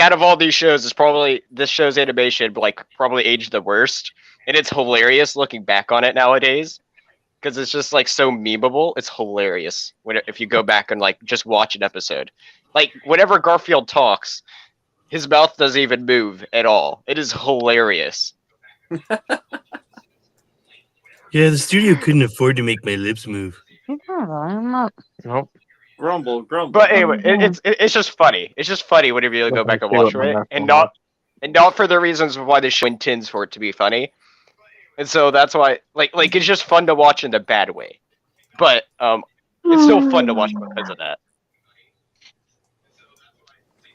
out of all these shows, it's probably this show's animation like probably aged the worst, and it's hilarious looking back on it nowadays because it's just like so memeable. It's hilarious if you go back and like just watch an episode. Like whenever Garfield talks, his mouth doesn't even move at all. It is hilarious. Yeah, the studio couldn't afford to make my lips move. Nope. Grumble. But anyway, it's just funny. It's just funny whenever you go back and watch it, and not for the reasons of why the show intends for it to be funny. And so that's why, like it's just fun to watch in the bad way. But it's still fun to watch because of that.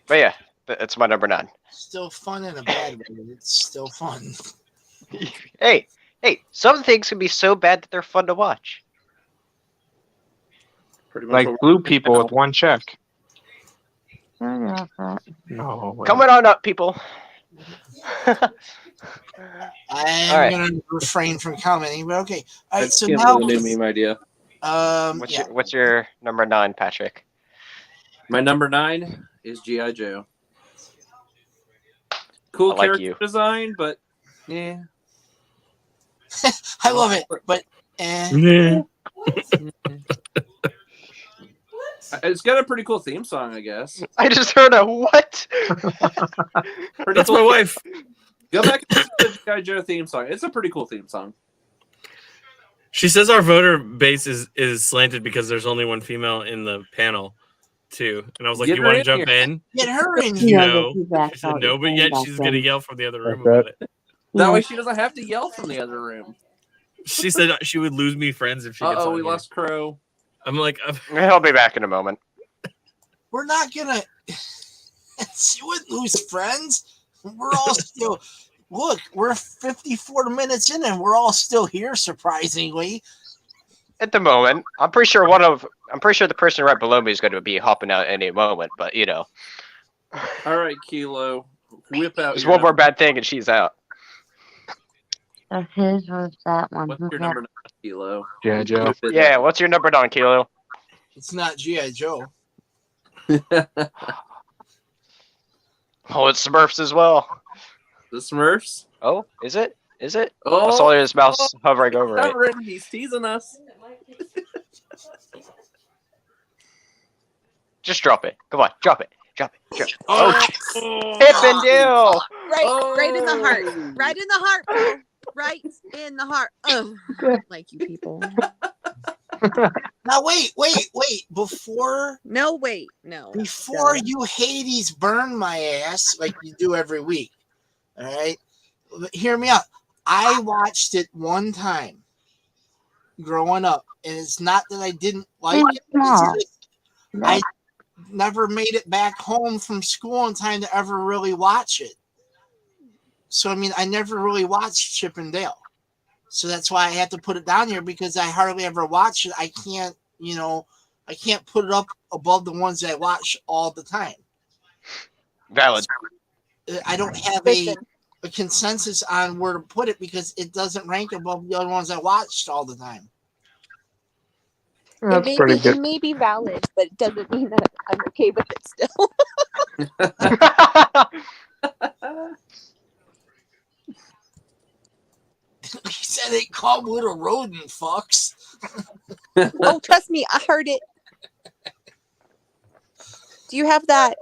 But yeah, that's my number 9. Still fun in a bad way. It's still fun. Hey, some things can be so bad that they're fun to watch. Pretty much Like what blue people with one check. No. Coming on up, people. I'm Alright. gonna refrain from commenting, but okay. All right, I so can't now believe the new meme idea. What's your number 9, Patrick? My number 9 is G.I. Joe. Cool I like character you. design, but yeah. I love it, but It's got a pretty cool theme song, I guess. I just heard a what? That's my wife. Go back and listen to the G.I. Joe theme song. It's a pretty cool theme song. She says our voter base is slanted because there's only one female in the panel, too. And I was like, Get you her want to in jump here. in? get her in here. No. She said no, but yet she's going to yell from the other room about it. That way she doesn't have to yell from the other room. She said she would lose me friends if she gets on We here. lost Crow. I'm like, He'll be back in a moment. We're not gonna. She wouldn't lose friends. We're all still. Look, we're 54 minutes in, and we're all still here. Surprisingly, At the moment, I'm pretty sure the person right below me is going to be hopping out any moment. But you know, All right, Kilo, whip out. there's your one more number- bad thing and she's out. So his was that one. What's your Okay. number 9, Kilo? Yeah, Joe. Whip it Yeah, out. what's your number 9, Kilo? It's not G.I. Joe. Oh, it's Smurfs as well. The Smurfs? Oh, is it? Is it? Oh, I saw his mouse hovering over it. He's teasing us. Just drop it. Come on, drop it. Drop it. Drop it. Oh, Hip and deal. Right in the heart. Right in the heart, bro. Right in the heart. Oh, like you people. Now wait. Before No. you Hades burn my ass like you do every week. All right, hear me out. I watched it one time growing up, and it's not that I didn't like it. It's just I never made it back home from school in time to ever really watch it. So I mean, I never really watched Chip and Dale. So that's why I have to put it down here because I hardly ever watch it. I can't put it up above the ones that I watch all the time. Valid. I don't have a consensus on where to put it because it doesn't rank above the other ones I watched all the time. It may be valid, but it doesn't mean that I'm okay with it still. He said they come with a rodent, fucks. Oh, trust me, I heard it. Do you have that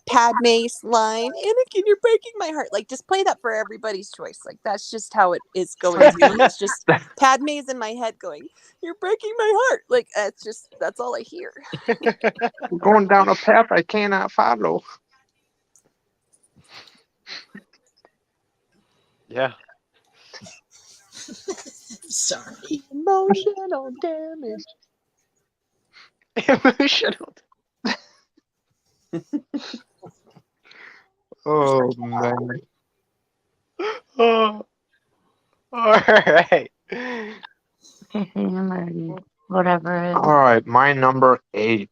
Padme's line? Anakin, you're breaking my heart. Like, just play that for everybody's choice. Like, that's just how it is going. It's just Padme's in my head going, "You're breaking my heart." Like, that's all I hear. I'm going down a path I cannot follow. Yeah. Sorry. Emotional damage. Emotional. Oh man. Oh. All right. Whatever. All right, my number 8.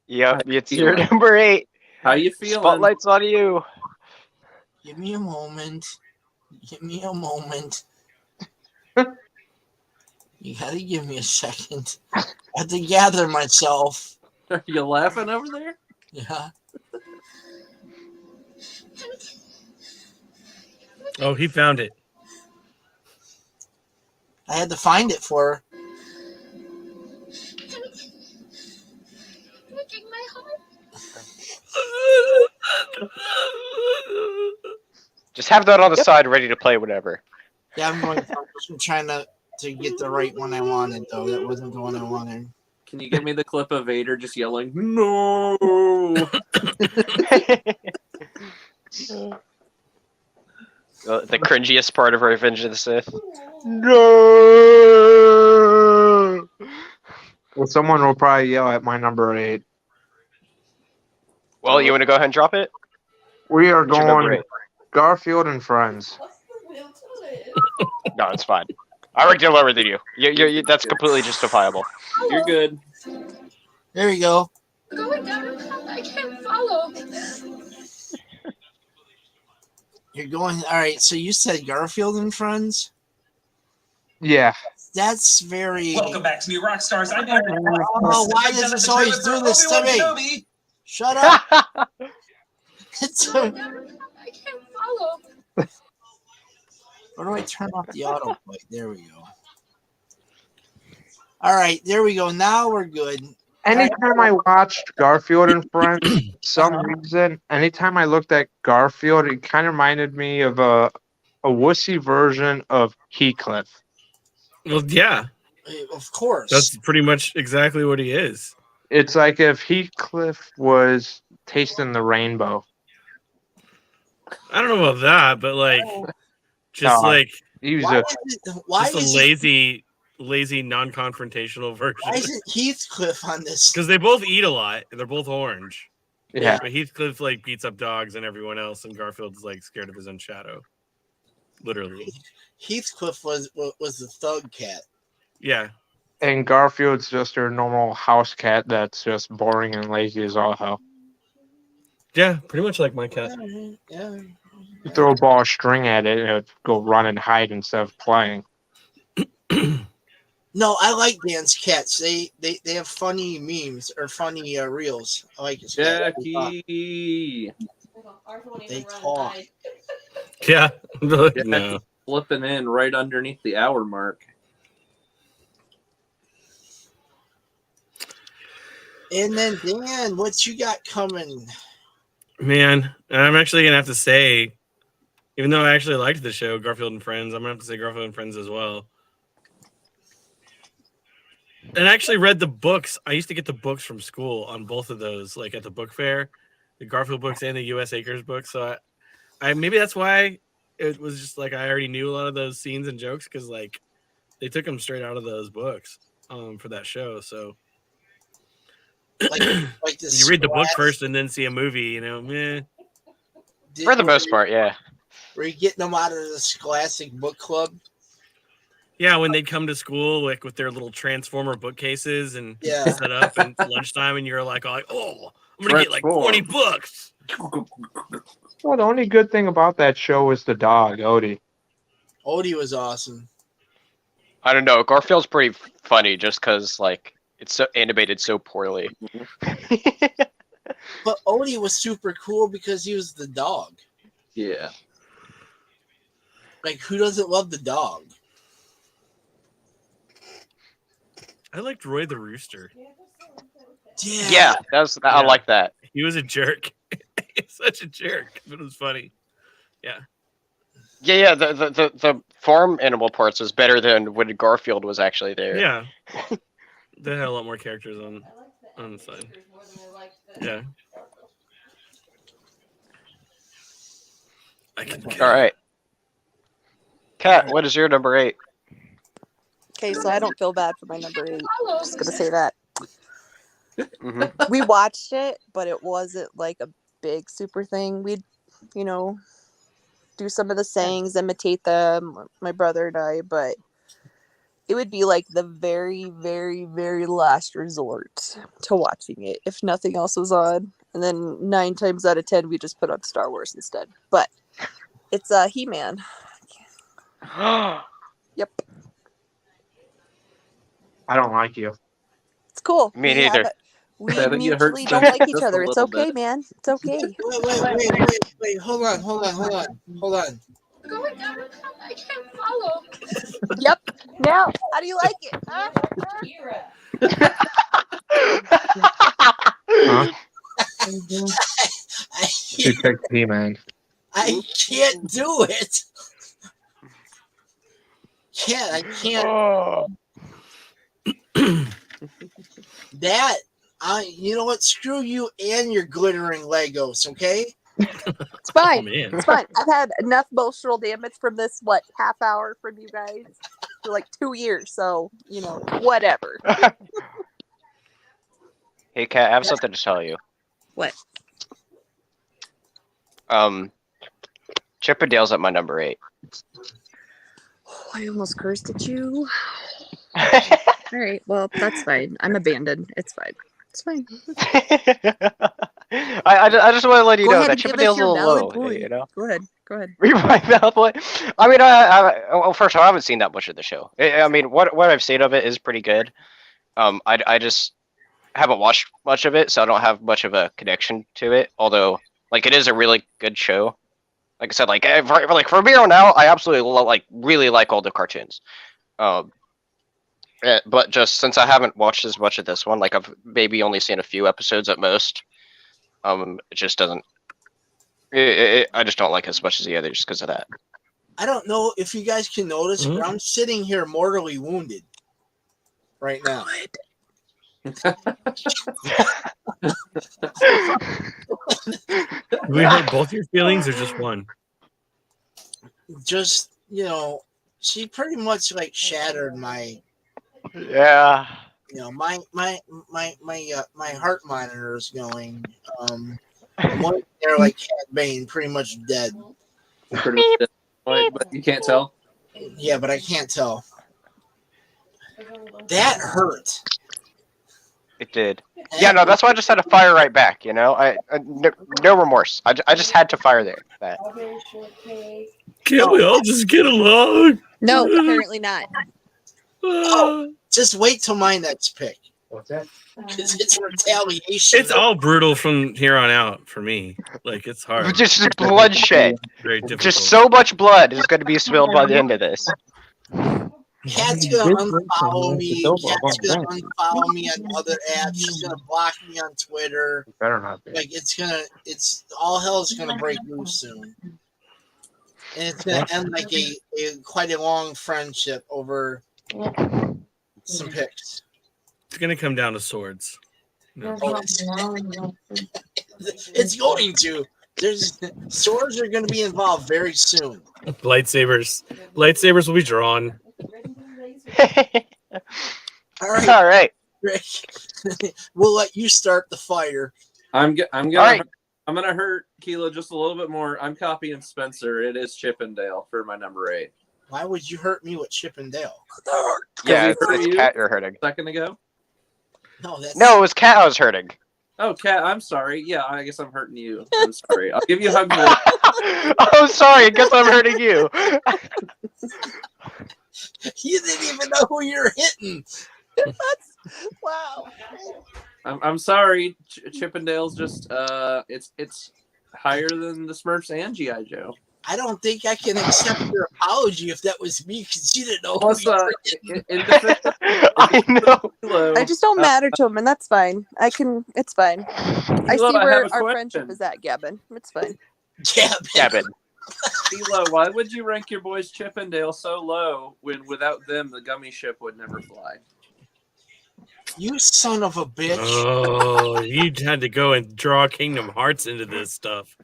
Yep, it's your number 8. How you feeling? Spotlight's on you. Give me a moment. You gotta give me a second. I have to gather myself. Are you laughing over there? Yeah. Oh, he found it. I had to find it for her. Breaking my heart. Just have that on the side ready to play whenever. Yeah, I'm trying to get the right one I wanted, though. That wasn't the one I wanted. Can you give me the clip of Vader just yelling, "No"? The cringiest part of Revenge of the Sith. No. Well, someone will probably yell at my number 8. Well, you want to go ahead and drop it? We are What's your number going 8? Garfield and Friends. No, it's fine. I ranked it lower than you. You that's completely justifiable. You're good. There we go. Going down a path I can't follow. You're going. All right, so you said Garfield and Friends? Yeah. That's very. Welcome back to New Rock Stars. I'm Oh, why does this always do this to me? Shut up. It's Going down a path I can't follow. Where do I turn off the autoplay? There we go. All right, there we go. Now we're good. Anytime I watched Garfield and Friends, for some reason, anytime I looked at Garfield, it kind of reminded me of a wussy version of Heathcliff. Well, yeah. Of course. That's pretty much exactly what he is. It's like if Heathcliff was tasting the rainbow. I don't know about that, but like, just like he was why just a lazy, non-confrontational version. Why isn't Heathcliff on this? Because they both eat a lot. And they're both orange. Yeah. But Heathcliff like beats up dogs and everyone else, and Garfield's like scared of his own shadow. Literally. Heathcliff was the thug cat. Yeah. And Garfield's just your normal house cat that's just boring and lazy as all hell. Yeah, pretty much like my cat. Yeah. You throw a ball of string at it, and it would go run and hide instead of playing. No, I like Dan's cats. They have funny memes or funny reels. I like his cats. Jackie. They talk. Yeah. No. Jackie's flipping in right underneath the hour mark. And then Dan, what you got coming? Man, I'm actually gonna have to say, even though I actually liked the show Garfield and Friends, I'm gonna have to say Garfield and Friends as well. And I actually read the books. I used to get the books from school on both of those, like at the book fair, the Garfield books and the U.S. Acres books. So I maybe that's why it was just like I already knew a lot of those scenes and jokes because like they took them straight out of those books for that show. So like you read the book first and then see a movie, you know? Meh. For the most part, yeah. Were you getting them out of the Scholastic Book Club? Yeah, when they'd come to school like with their little Transformer bookcases and set up and lunchtime, and you're like, oh, I'm gonna get like 20 books. Well, the only good thing about that show was the dog, Odie. Odie was awesome. I don't know. Garfield's pretty funny just because like it's so animated so poorly. But Odie was super cool because he was the dog. Yeah. Like, who doesn't love the dog? I liked Roy the Rooster. Yeah, I like that. He was a jerk. He's such a jerk, but it was funny. Yeah. Yeah. The farm animal parts was better than when Garfield was actually there. Yeah. They had a lot more characters on the side. Yeah. All right. Kat, what is your number 8? Okay, so I don't feel bad for my number 8. I'm just gonna say that. Mm-hmm. We watched it, but it wasn't like a big super thing. We'd, do some of the sayings, imitate them, my brother and I, but it would be like the very, very, very last resort to watching it if nothing else was on. And then 9 times out of 10, we just put on Star Wars instead. But it's He-Man. Yep. I don't like you. It's cool. Me neither. We mutually don't like each other. It's okay, man. It's okay. Wait. Hold on. Going down a path I can't follow. Yep. Now, how do you like it? Huh? Huh? You picked He-Man. I can't do it. I can't. That, you know what? Screw you and your glittering Legos, okay? It's fine. Oh, man. It's fine. I've had enough emotional damage from this, half hour from you guys for like 2 years. So, whatever. Hey, Kat, I have something to tell you. What? Chip and Dale's at my number 8. Oh, I almost cursed at you. All right. Well, that's fine. I'm abandoned. It's fine. It's fine. I just want to let you know that Chip and Dale's a your little valid low. point. You know. Go ahead. Read my valid point. I mean, well, first of all, I haven't seen that much of the show. I mean, what I've seen of it is pretty good. I just haven't watched much of it, so I don't have much of a connection to it. Although, like, it is a really good show. Like I said, from here on out, I absolutely really like all the cartoons. But just since I haven't watched as much of this one, like I've maybe only seen a few episodes at most. It just doesn't. I just don't like it as much as the others because of that. I don't know if you guys can notice, but I'm sitting here mortally wounded right now. We hurt both your feelings or just one? Just, she pretty much shattered my. Yeah. My heart monitor is going. One there Cat Bane, pretty much dead. Pretty much dead. But you can't tell. Yeah, but I can't tell. That hurt. It did. Yeah, no, that's why I just had to fire right back. No remorse. I just had to fire there. That. Can't we all just get along? No, apparently not. Oh, just wait till my next pick. What's that? Because it's retaliation. It's all brutal from here on out for me. Like, it's hard. Just bloodshed. Very difficult. Just so much blood is going to be spilled by the end of this. Cat's gonna unfollow me. Cat's gonna unfollow me on other apps. She's gonna block me on Twitter. Better not be. Like it's all hell's gonna break loose soon, and it's gonna end like a quite a long friendship over some picks. It's gonna come down to swords. No. Oh, it's going to. There's swords are going to be involved very soon. Lightsabers will be drawn. All right, All right. Rick. We'll let you start the fire. I'm gonna hurt Kilo just a little bit more. I'm copying Spencer. It is Chippendale for my number 8. Why would you hurt me with Chip and Dale? Yeah, it's Cat you're hurting. A second ago. No, it was Cat I was hurting. Oh, Cat, I'm sorry. Yeah, I guess I'm hurting you. I'm sorry. I'll give you a hug. Oh, sorry. I guess I'm hurting you. You didn't even know who you're hitting. Wow. I'm sorry. Chippendale's just it's higher than the Smurfs and G.I. Joe. I don't think I can accept your apology if that was me because you didn't know Plus, who you were hitting. I know. I just don't matter to him, and that's fine. It's fine. I see where our friendship is at, Gavin. It's fine. Gavin. Kilo, why would you rank your boys Chippendale so low when without them the gummy ship would never fly? You son of a bitch. Oh, you had to go and draw Kingdom Hearts into this stuff.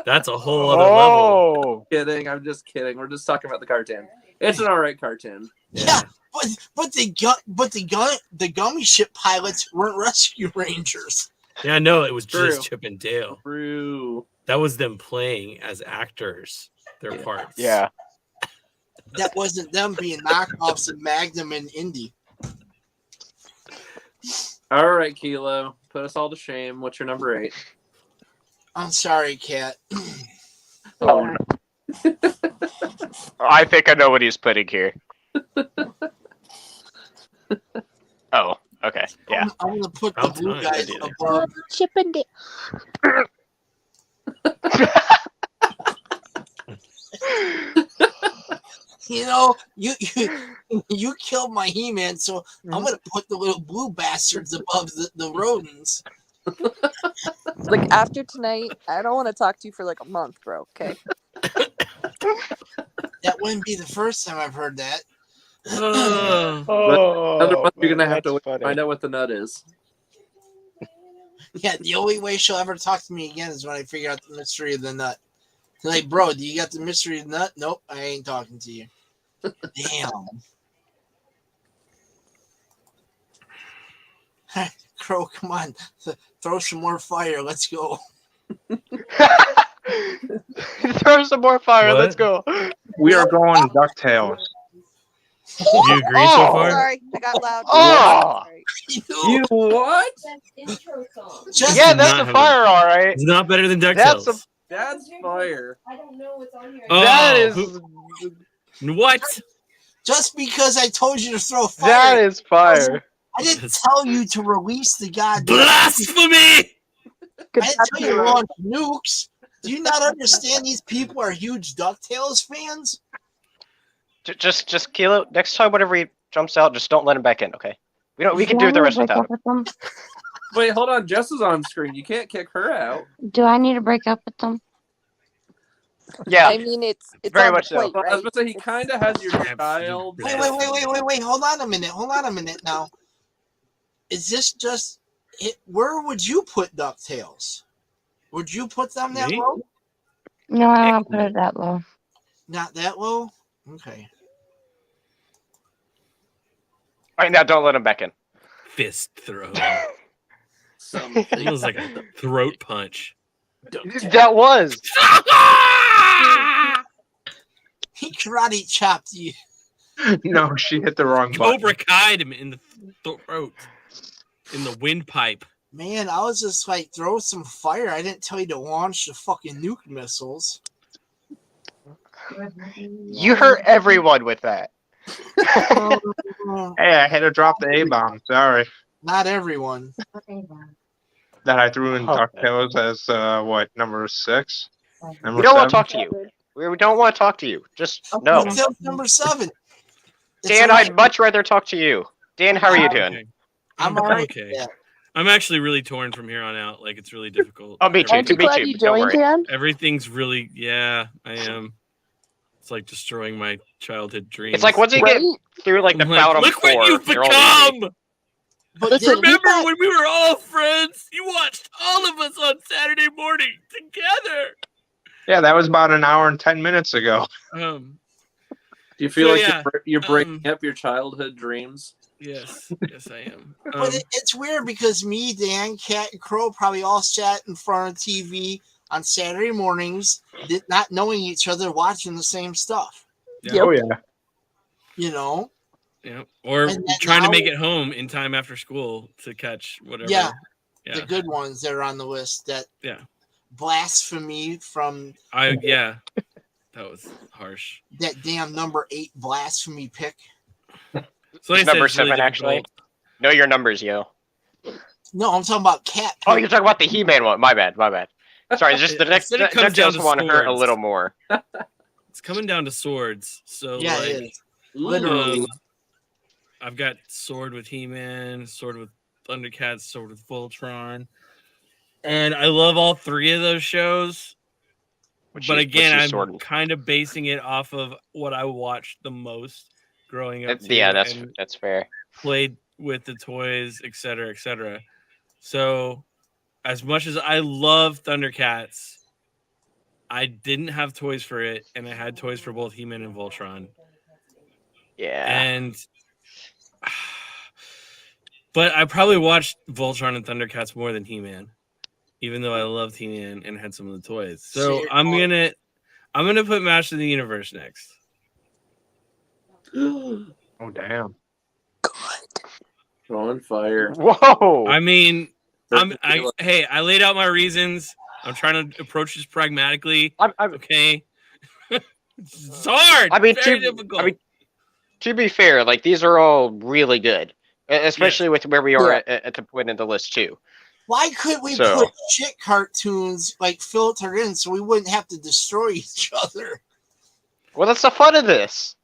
That's a whole other level. Kidding. I'm just kidding. We're just talking about the cartoon. It's an alright cartoon. Yeah, but the gummy ship pilots weren't rescue rangers. Yeah, I know it was True. just Chip and Dale. True. That was them playing as actors, their parts. Yeah. That wasn't them being knockoffs of Magnum and Indy. All right, Kilo. Put us all to shame. What's your number 8? I'm sorry, Kat. Oh. I think I know what he's putting here. Oh, okay. Yeah. I'm going to put the blue guys above. Chippendale. You know, you killed my He-Man, so I'm gonna put the little blue bastards above the rodents. Like after tonight, I don't want to talk to you for like a month, bro. Okay. That wouldn't be the first time I've heard that. Another month, you're gonna have to find out what the nut is. Yeah, the only way she'll ever talk to me again is when I figure out the mystery of the nut. Like, bro, do you got the mystery of the nut? Nope, I ain't talking to you. Damn. Crow, come on. Throw some more fire. Let's go. Throw some more fire. What? Let's go. We are going DuckTales. Do you agree so far? Sorry, I got loud. Oh. Sorry. You what? Yeah, that's a fire, all right. It's not better than DuckTales. That's fire. I don't know what's on here. Oh, That is what? Just because I told you to throw fire. That is fire. I didn't tell you to release the goddamn Blasphemy! I didn't tell you to launch nukes. Do you not understand these people are huge DuckTales fans? Just Kilo. Next time, whenever he jumps out, just don't let him back in. Okay. We can do the rest without him. Wait, hold on. Jess is on screen. You can't kick her out. Do I need to break up with them? Yeah. I mean, it's very on the much so. plate, I was right? going to say, he kind of has your child. Wait. Hold on a minute now. Is this just it? Where would you put DuckTales? Would you put them that Me? low? No, I don't put it that low. Not that low? Okay. All right, now don't let him back in. Fist throw. Something. It was like a throat punch. That was. He karate chopped you. No, she hit the wrong button. Cobra Kai'd him in the throat. In the windpipe. Man, I was just like, throw some fire. I didn't tell you to launch the fucking nuke missiles. You hurt everyone with that. Hey, I had to drop the A-bomb. Sorry. Not everyone. That I threw in Oh, DuckTales as, number 6? Number We don't want to 7? talk to you. We don't want to talk to you. Just no. DuckTales number 7. It's Dan, all right. I'd much rather talk to you. Dan, how are you doing? Okay. I'm all right. Okay. Yeah. I'm actually really torn from here on out. Like, it's really difficult. Oh, me too. Aren't you Me glad too. you Don't joined, worry. Dan? Everything's really, yeah, I am. It's like destroying my childhood dreams. It's like once you get through like the I'm like, bottom look four, what you've they're all easy. become! But Listen, remember when we were all friends? You watched all of us on Saturday morning together. Yeah, that was about an hour and 10 minutes ago. Do you feel So, like yeah, you're breaking up your childhood dreams? Yes, yes, I am. But it's weird because me, Dan, Cat, and Crow probably all sat in front of TV on Saturday mornings, not knowing each other, watching the same stuff. Yeah. Oh, yeah. You know? Yeah. Or And then trying to now- make it home in time after school to catch whatever. Yeah. Yeah. The good ones that are on the list. That Yeah. blasphemy from Yeah. That was harsh. that damn number 8 blasphemy pick. So like I It's said, number it's really 7, actually. difficult. Know your numbers, yo. No, I'm talking about Cat. Oh, you're talking about the He-Man one. My bad. Sorry, just the next said it comes down to one hurt a swords. little more. It's coming down to swords. So Yeah, like, it is. Literally. I've got sword with He-Man, sword with Thundercats, sword with Voltron, and I love all 3 of those shows. But again, I'm kind of basing it off of what I watched the most growing up. Yeah, that's fair. Played with the toys, etc., etc. So, as much as I love Thundercats, I didn't have toys for it, and I had toys for both He-Man and Voltron. Yeah. And but I probably watched Voltron and Thundercats more than He-Man, even though I loved He-Man and had some of the toys. So I'm gonna put Master of the Universe next. Oh, damn. On fire. Whoa. I mean, I laid out my reasons. I'm trying to approach this pragmatically. Okay. It's hard. I mean, Very difficult. To be fair, like these are all really good, especially with where we are at the point in the list too. Why could we put shit cartoons like filtered in so we wouldn't have to destroy each other? Well, that's the fun of this.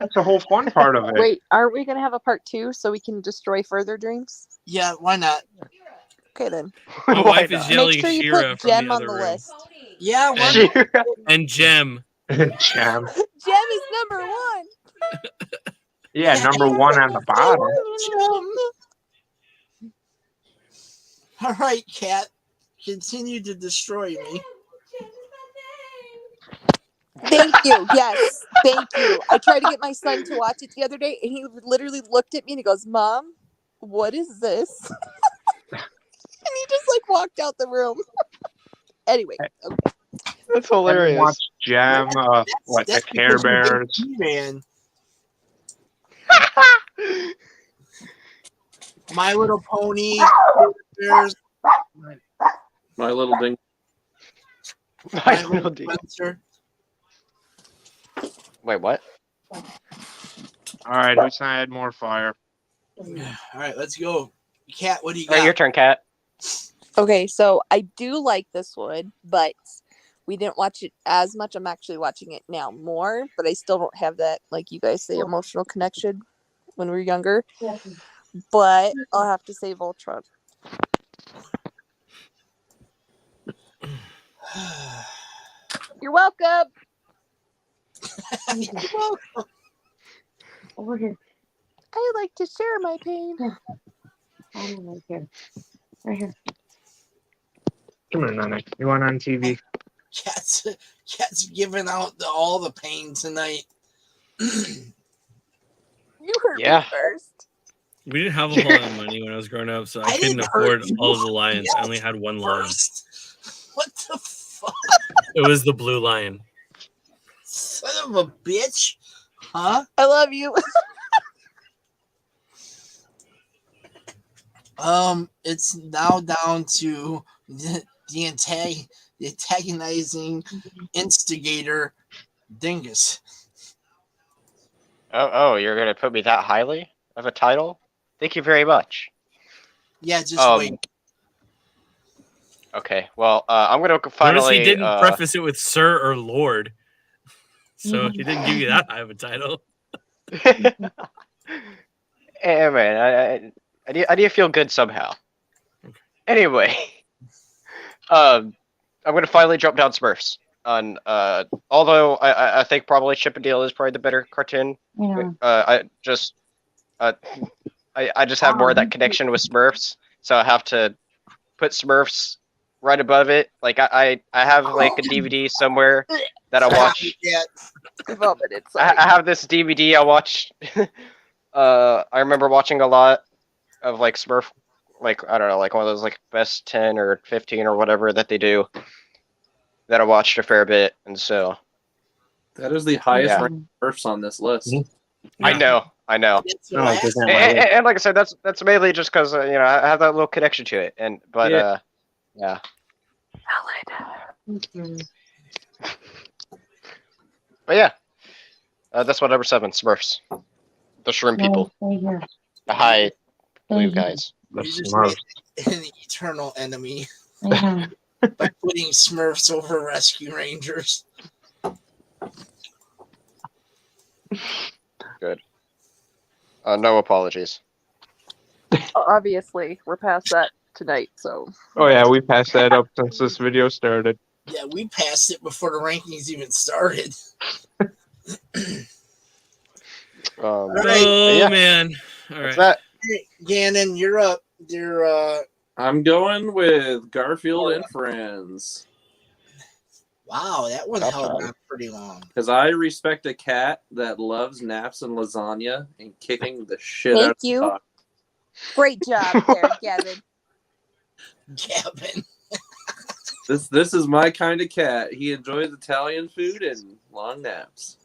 That's the whole fun part of it. Wait, aren't we going to have a part 2 so we can destroy further dreams? Yeah, why not? Okay, then. My wife is yelling Make sure you Shira put from Gem the on other the room. list. Yeah, why not? And Gem. Gem. Gem is number 1. Yeah, number 1 on the bottom. All right, Cat. Continue to destroy me. Thank you. Yes, thank you. I tried to get my son to watch it the other day, and he literally looked at me and he goes, "Mom, what is this?" And he just like walked out the room. Anyway, okay. That's hilarious. Watch Gem, the Care Bears. Man. My Little Pony. Bears. My Little Ding. My Little Ding. Spencer. Wait, what? All right, who's gonna add more fire? All right, let's go. Cat, what do you All right, got? your turn, Kat. Okay, so I do like this one, but we didn't watch it as much. I'm actually watching it now more, but I still don't have that, like you guys say, emotional connection when we were younger. But I'll have to say Voltron. You're welcome. You're welcome. Over here. I like to share my pain. Right here. Right here. Come here, Nana. You want on TV? Cat's giving out all the pain tonight. You heard Yeah. me first. We didn't have a whole lot of money when I was growing up, so I couldn't didn't afford hurt you. all of the lions. I only had one lion. What the fuck? It was the blue lion. Son of a bitch. Huh? I love you. It's now down to the antagonizing instigator, Dingus. Oh, you're gonna put me that highly of a title? Thank you very much. Yeah, just wait. Okay, well, I'm gonna finally. Notice he didn't preface it with Sir or Lord, so he didn't give you that high of a title. Hey, man, I need to feel good somehow. Okay. Anyway, I'm gonna finally drop down Smurfs. On although I think probably Chip and Dale is probably the better cartoon. Yeah. I just have more of that connection with Smurfs, so I have to put Smurfs right above it. Like I have like a DVD somewhere that I watch. I have this DVD I watch. I remember watching a lot of like Smurf, like I don't know, like one of those like best 10 or 15 or whatever that they do. That I watched a fair bit, and so that is the highest ranked Smurfs on this list. Yeah. I know. And like I said, that's mainly just because I have that little connection to it, but yeah. But yeah, that's what number 7, Smurfs, the shrimp people, the high blue guys. You just made an eternal enemy by putting Smurfs over Rescue Rangers. Good. No apologies. Obviously, we're past that tonight, so. Oh yeah, we passed that up since this video started. Yeah, we passed it before the rankings even started. All right. Man. All right. That? Hey, Gannon, you're up. I'm going with Garfield and Friends. Wow, that one held on pretty long. Because I respect a cat that loves naps and lasagna and kicking the shit out of the dog. Great job there, Gavin. Gavin. This is my kind of cat. He enjoys Italian food and long naps.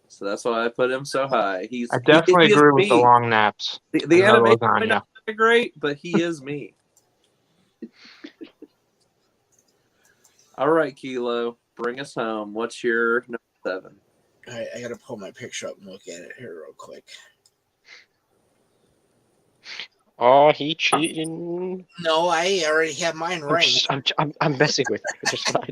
So that's why I put him so high. I definitely agree with the long naps. The animation might not be great, but he is me. All right, Kilo, bring us home. What's your number 7? All right, I gotta pull my picture up and look at it here real quick. Oh, he cheating. No, I already have mine ranked. I'm messing with you. Just fine.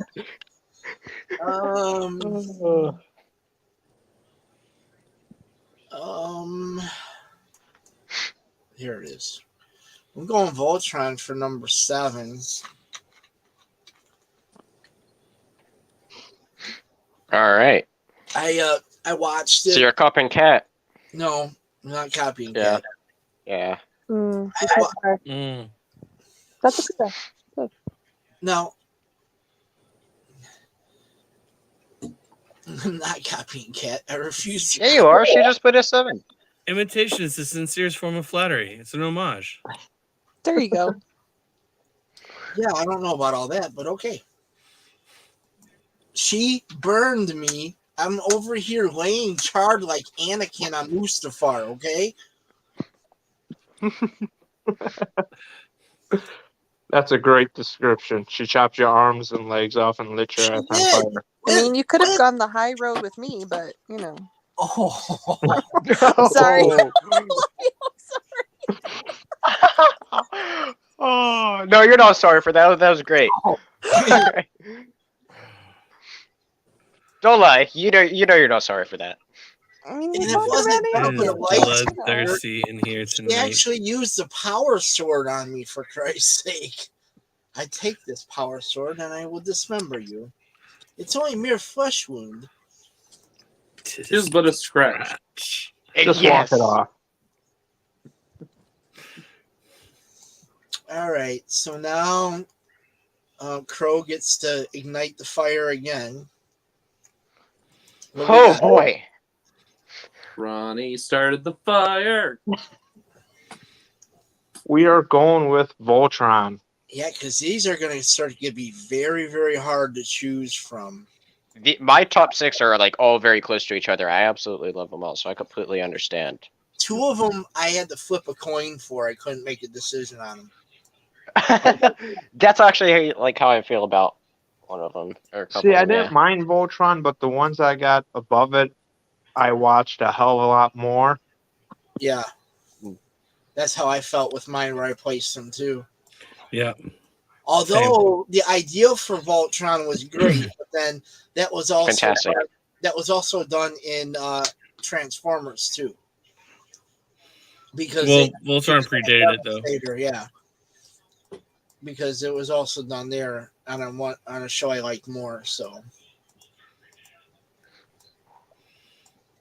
Here it is. I'm going Voltron for number 7. All right. I watched it. So you're copying Cat? No, I'm not copying Cat. Yeah. That's good. No. I'm not copying Cat. I refuse to. Yeah, you are. She just put a 7. Imitation is the sincerest form of flattery. It's an homage. There you go. Yeah, I don't know about all that, but okay. She burned me. I'm over here laying charred like Anakin on Mustafar, okay? That's a great description. She chopped your arms and legs off and lit your ass on fire. I mean, you could have gone the high road with me, but, you know. Oh. Sorry. Oh, no, you're not sorry for that. That was great. Don't lie. You know you're not sorry for that. I mean, and it wasn't bloodthirsty in here tonight. She actually used the power sword on me, for Christ's sake. I take this power sword and I will dismember you. It's only a mere flesh wound. Just but a scratch. Just walk it off. All right, so now Crow gets to ignite the fire again. Oh boy! Ronnie started the fire. We are going with Voltron. Yeah, because these are going to start to be very, very hard to choose from. My top 6 are like all very close to each other. I absolutely love them all, so I completely understand. 2 of them I had to flip a coin for. I couldn't make a decision on them. That's actually like how I feel about one of them. Or a couple See, I of them, didn't mind Voltron, but the ones I got above it, I watched a hell of a lot more. Yeah. That's how I felt with mine where I placed them too. Yeah. Although the idea for Voltron was great, but then that was also Fantastic. That was also done in Transformers too. Because Voltron predated it though. Later, yeah. Because it was also done there on a show I liked more. So,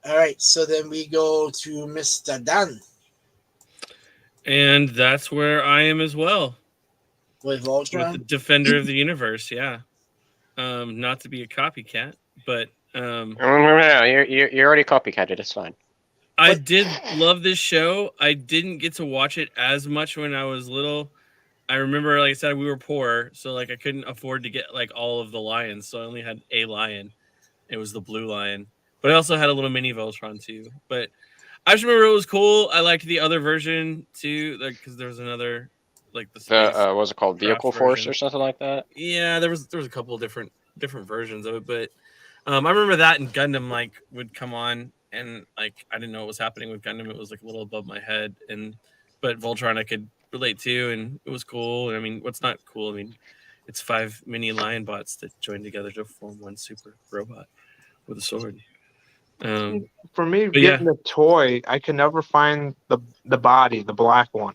all right. So then we go to Mr. Dan And that's where I am as well. with Voltron, with the Defender of the Universe. Yeah. Not to be a copycat, but No, you already copycatted. It's fine. I did love this show. I didn't get to watch it as much when I was little. I remember, like I said, we were poor, so like I couldn't afford to get like all of the lions, so I only had a lion. It was the blue lion, but I also had a little mini Voltron too. But I just remember it was cool. I liked the other version too, like because there was another, like the space what was it called? Vehicle Force version. or something like that? Yeah, there was a couple of different versions of it, but I remember that and Gundam like would come on, and like I didn't know what was happening with Gundam. It was like a little above my head, but Voltron I could relate to, and it was cool. And I mean, what's not cool? I mean, it's 5 mini lion bots that join together to form one super robot with a sword. For me, getting the toy, I could never find the body, the black one.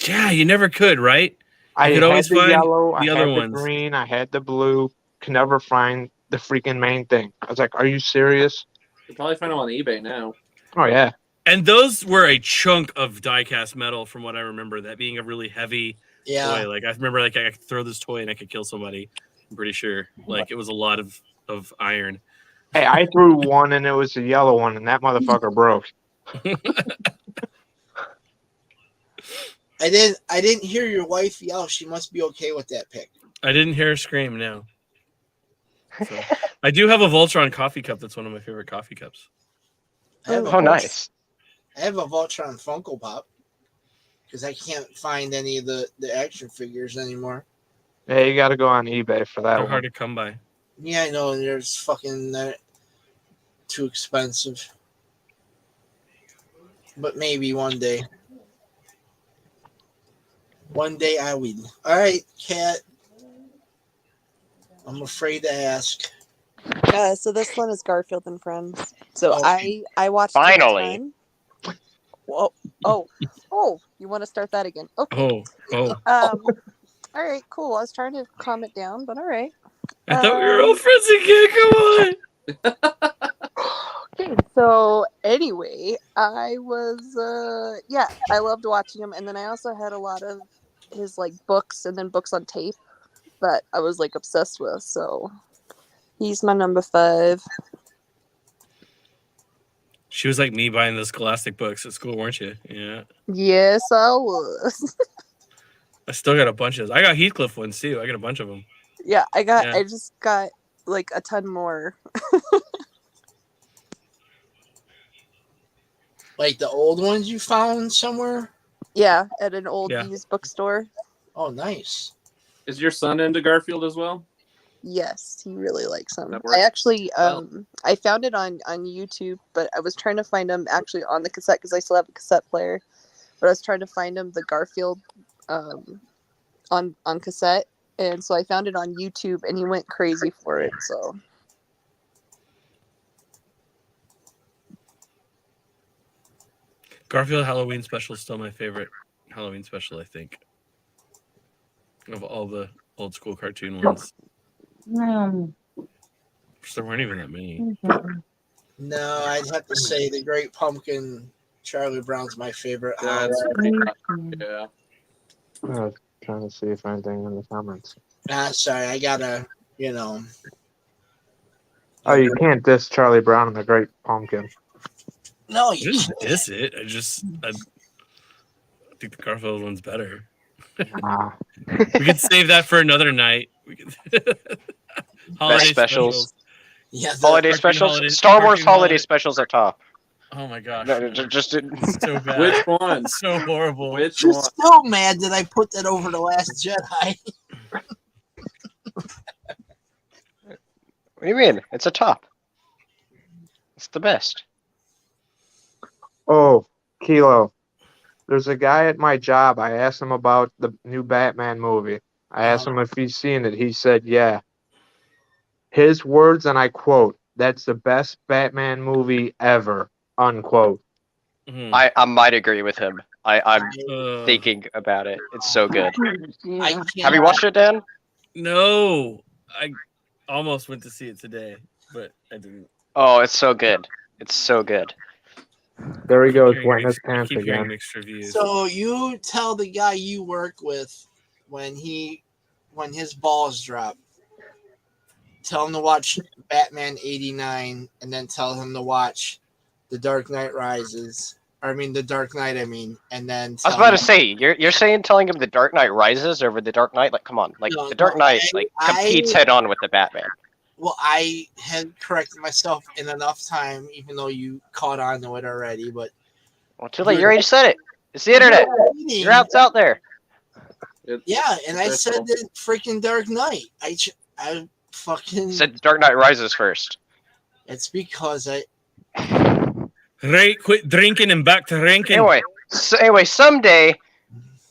Yeah, you never could, right? I could had always the find yellow, the I other had ones. the green, I had the blue. Could never find the freaking main thing. I was like, "Are you serious?" You probably find them on eBay now. Oh yeah. And those were a chunk of die-cast metal, from what I remember. That being a really heavy toy. Like I remember, like I could throw this toy and I could kill somebody. I'm pretty sure. Like it was a lot of iron. Hey, I threw one and it was a yellow one, and that motherfucker broke. I didn't hear your wife yell. She must be okay with that pick. I didn't hear her scream. No. So, I do have a Voltron coffee cup. That's one of my favorite coffee cups. Nice. I have a Voltron Funko Pop because I can't find any of the action figures anymore. Yeah, you got to go on eBay for that They're one. hard to come by. Yeah, I know. There's fucking too expensive. But maybe one day. One day I will. All right, Kat. I'm afraid to ask. So this one is Garfield and Friends. So I watched Finally. it a ton. Whoa. Oh, you want to start that again? Okay. Oh. All right, cool. I was trying to calm it down, but all right. I thought we were all friends again. Come on. Okay, so anyway, I was I loved watching him, and then I also had a lot of his like books and then books on tape that I was like obsessed with. So he's my number 5. She was like me buying the Scholastic books at school, weren't you? Yeah. Yes, I was. I still got a bunch of those. I got Heathcliff ones too. I got a bunch of them. Yeah, I just got like a ton more. Like the old ones you found somewhere? Yeah, at an old used bookstore. Oh, nice. Is your son into Garfield as well? Yes, he really likes them. That works. I actually, I found it on YouTube, but I was trying to find them actually on the cassette because I still have a cassette player. But I was trying to find them, the Garfield, on cassette, and so I found it on YouTube, and he went crazy for it. So. Garfield Halloween special is still my favorite Halloween special, I think, of all the old school cartoon ones. There weren't even that many. No, I'd have to say the Great Pumpkin, Charlie Brown's my favorite. Yeah. I was trying to see if anything in the comments. Sorry, I gotta, Oh, you can't diss Charlie Brown and the Great Pumpkin. No, I didn't diss it. I think the Garfield one's better. We could save that for another night. We could Best specials. Yeah, holiday specials. Star Wars holiday specials are top. Oh my gosh. No, just so bad. Which one? So horrible. Which I'm one? so mad that I put that over The Last Jedi. What do you mean? It's a top. It's the best. Oh, Kilo. There's a guy at my job. I asked him about the new Batman movie. I asked him if he's seen it. He said, yeah. His words, and I quote, "That's the best Batman movie ever," unquote. I might agree with him. I'm thinking about it. It's so good. Have you watched it, Dan? No. I almost went to see it today, but I didn't. Oh, it's so good. It's so good. There he goes, Hearing wetting his mixed- pants keep hearing again. mixed reviews. So you tell the guy you work with when his balls drop, tell him to watch Batman 89 and then tell him to watch The Dark Knight Rises. The Dark Knight, and then I was about to say, you're telling him The Dark Knight Rises over The Dark Knight? Like, come on. Like, No, The Dark Knight competes head on with the Batman. Well, I had corrected myself in enough time, even though you caught on to it already. But well, too late. You already said it. It's the internet. Your app's out there. Yeah, and I said the freaking Dark Knight. I fucking said Dark Knight Rises first. It's because I. Right, quit drinking and back to ranking. Anyway, someday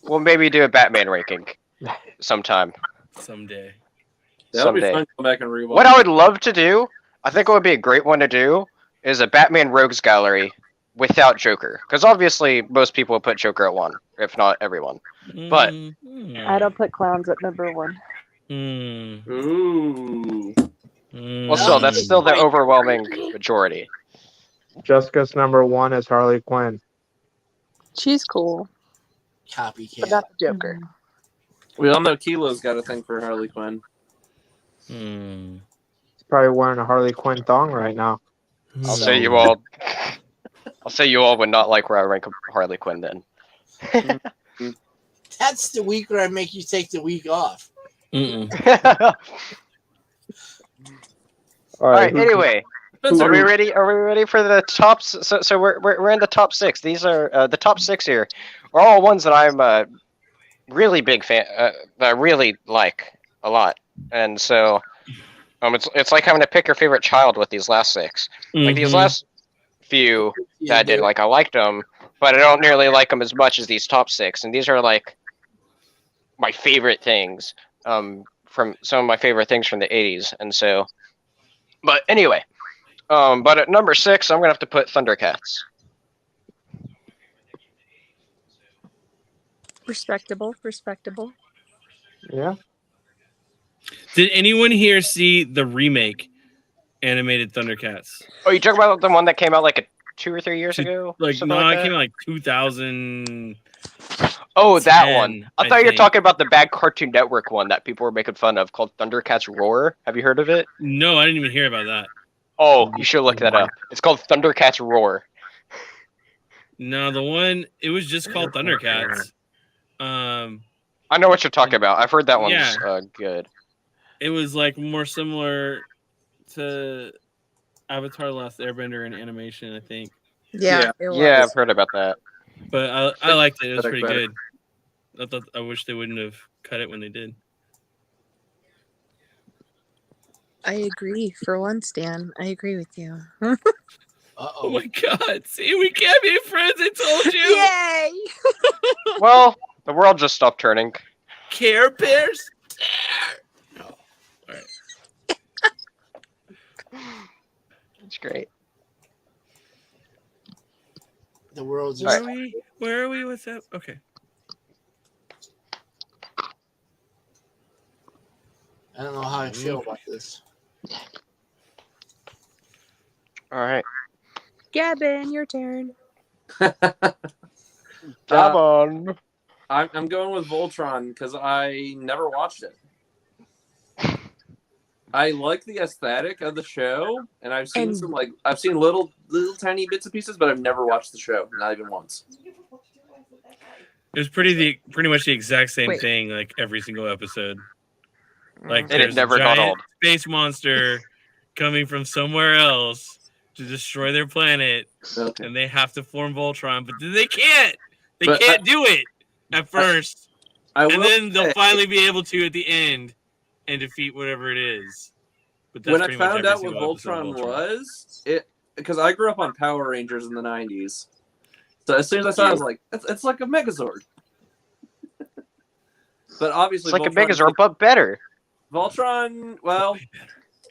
we'll maybe do a Batman ranking. Sometime. Someday. That'll be fun to come back and rewatch. What I would love to do, I think what would be a great one to do, is a Batman Rogues Gallery without Joker. Because obviously most people would put Joker at 1, if not everyone. But I don't put clowns at number 1. Ooh. Well, still, that's still the overwhelming majority. Jessica's number 1 is Harley Quinn. She's cool. Copycat. But not the Joker. We all know Kilo's got a thing for Harley Quinn. He's probably wearing a Harley Quinn thong right now. I'll say you all would not like where I rank Harley Quinn then. That's the week where I make you take the week off. All right. Anyway, are we ready? Are we ready for the tops? So we're in the top 6. These are the top 6 here. Are all ones that I'm really big fan. That I really like a lot. And so, it's like having to pick your favorite child with these last 6. Like these last few that I did, like I liked them, but I don't nearly like them as much as these top 6. And these are like my favorite things from some of my favorite things from the 80s. And so, but anyway, but at number 6, I'm gonna have to put Thundercats. Respectable. Yeah. Did anyone here see the remake animated Thundercats? Oh, you talking about the one that came out like 2 or 3 years ago? Like, no, like it came out like 2000. Oh, that one. I thought you were think. talking about the bad Cartoon Network one that people were making fun of called Thundercats Roar. Have you heard of it? No, I didn't even hear about that. Oh, you should look that up. It's called Thundercats Roar. No, the one, it was just called Thundercats. I know what you're talking about. I've heard that one's good. It was like more similar to Avatar: The Last Airbender in animation, I think. Yeah, it was. Yeah, I've heard about that. But I liked it. It was pretty good. I wish they wouldn't have cut it when they did. I agree. For one, Stan, I agree with you. Oh my God! See, we can't be friends. I told you. Yay! Well, the world just stopped turning. Care Bears. No. All right. It's great. The world's Where are we? Where are we? What's that? Okay. I don't know how I feel about this. All right. Gavin, your turn. Come on. I'm going with Voltron because I never watched it. I like the aesthetic of the show, and I've seen I've seen little tiny bits and pieces, but I've never watched the show, not even once. It was pretty much the exact same thing, like every single episode. Like And it never got old. Space monster coming from somewhere else to destroy their planet, and they have to form Voltron, but they can't. They can't do it at first, and then they'll finally be able to at the end and defeat whatever it is. But that's When I pretty much found every out what single episode of Voltron was, because I grew up on Power Rangers in the 90s. So as soon as I saw it, I was like, it's like a Megazord. But obviously, It's like a Voltron Megazord, but better. Voltron, well,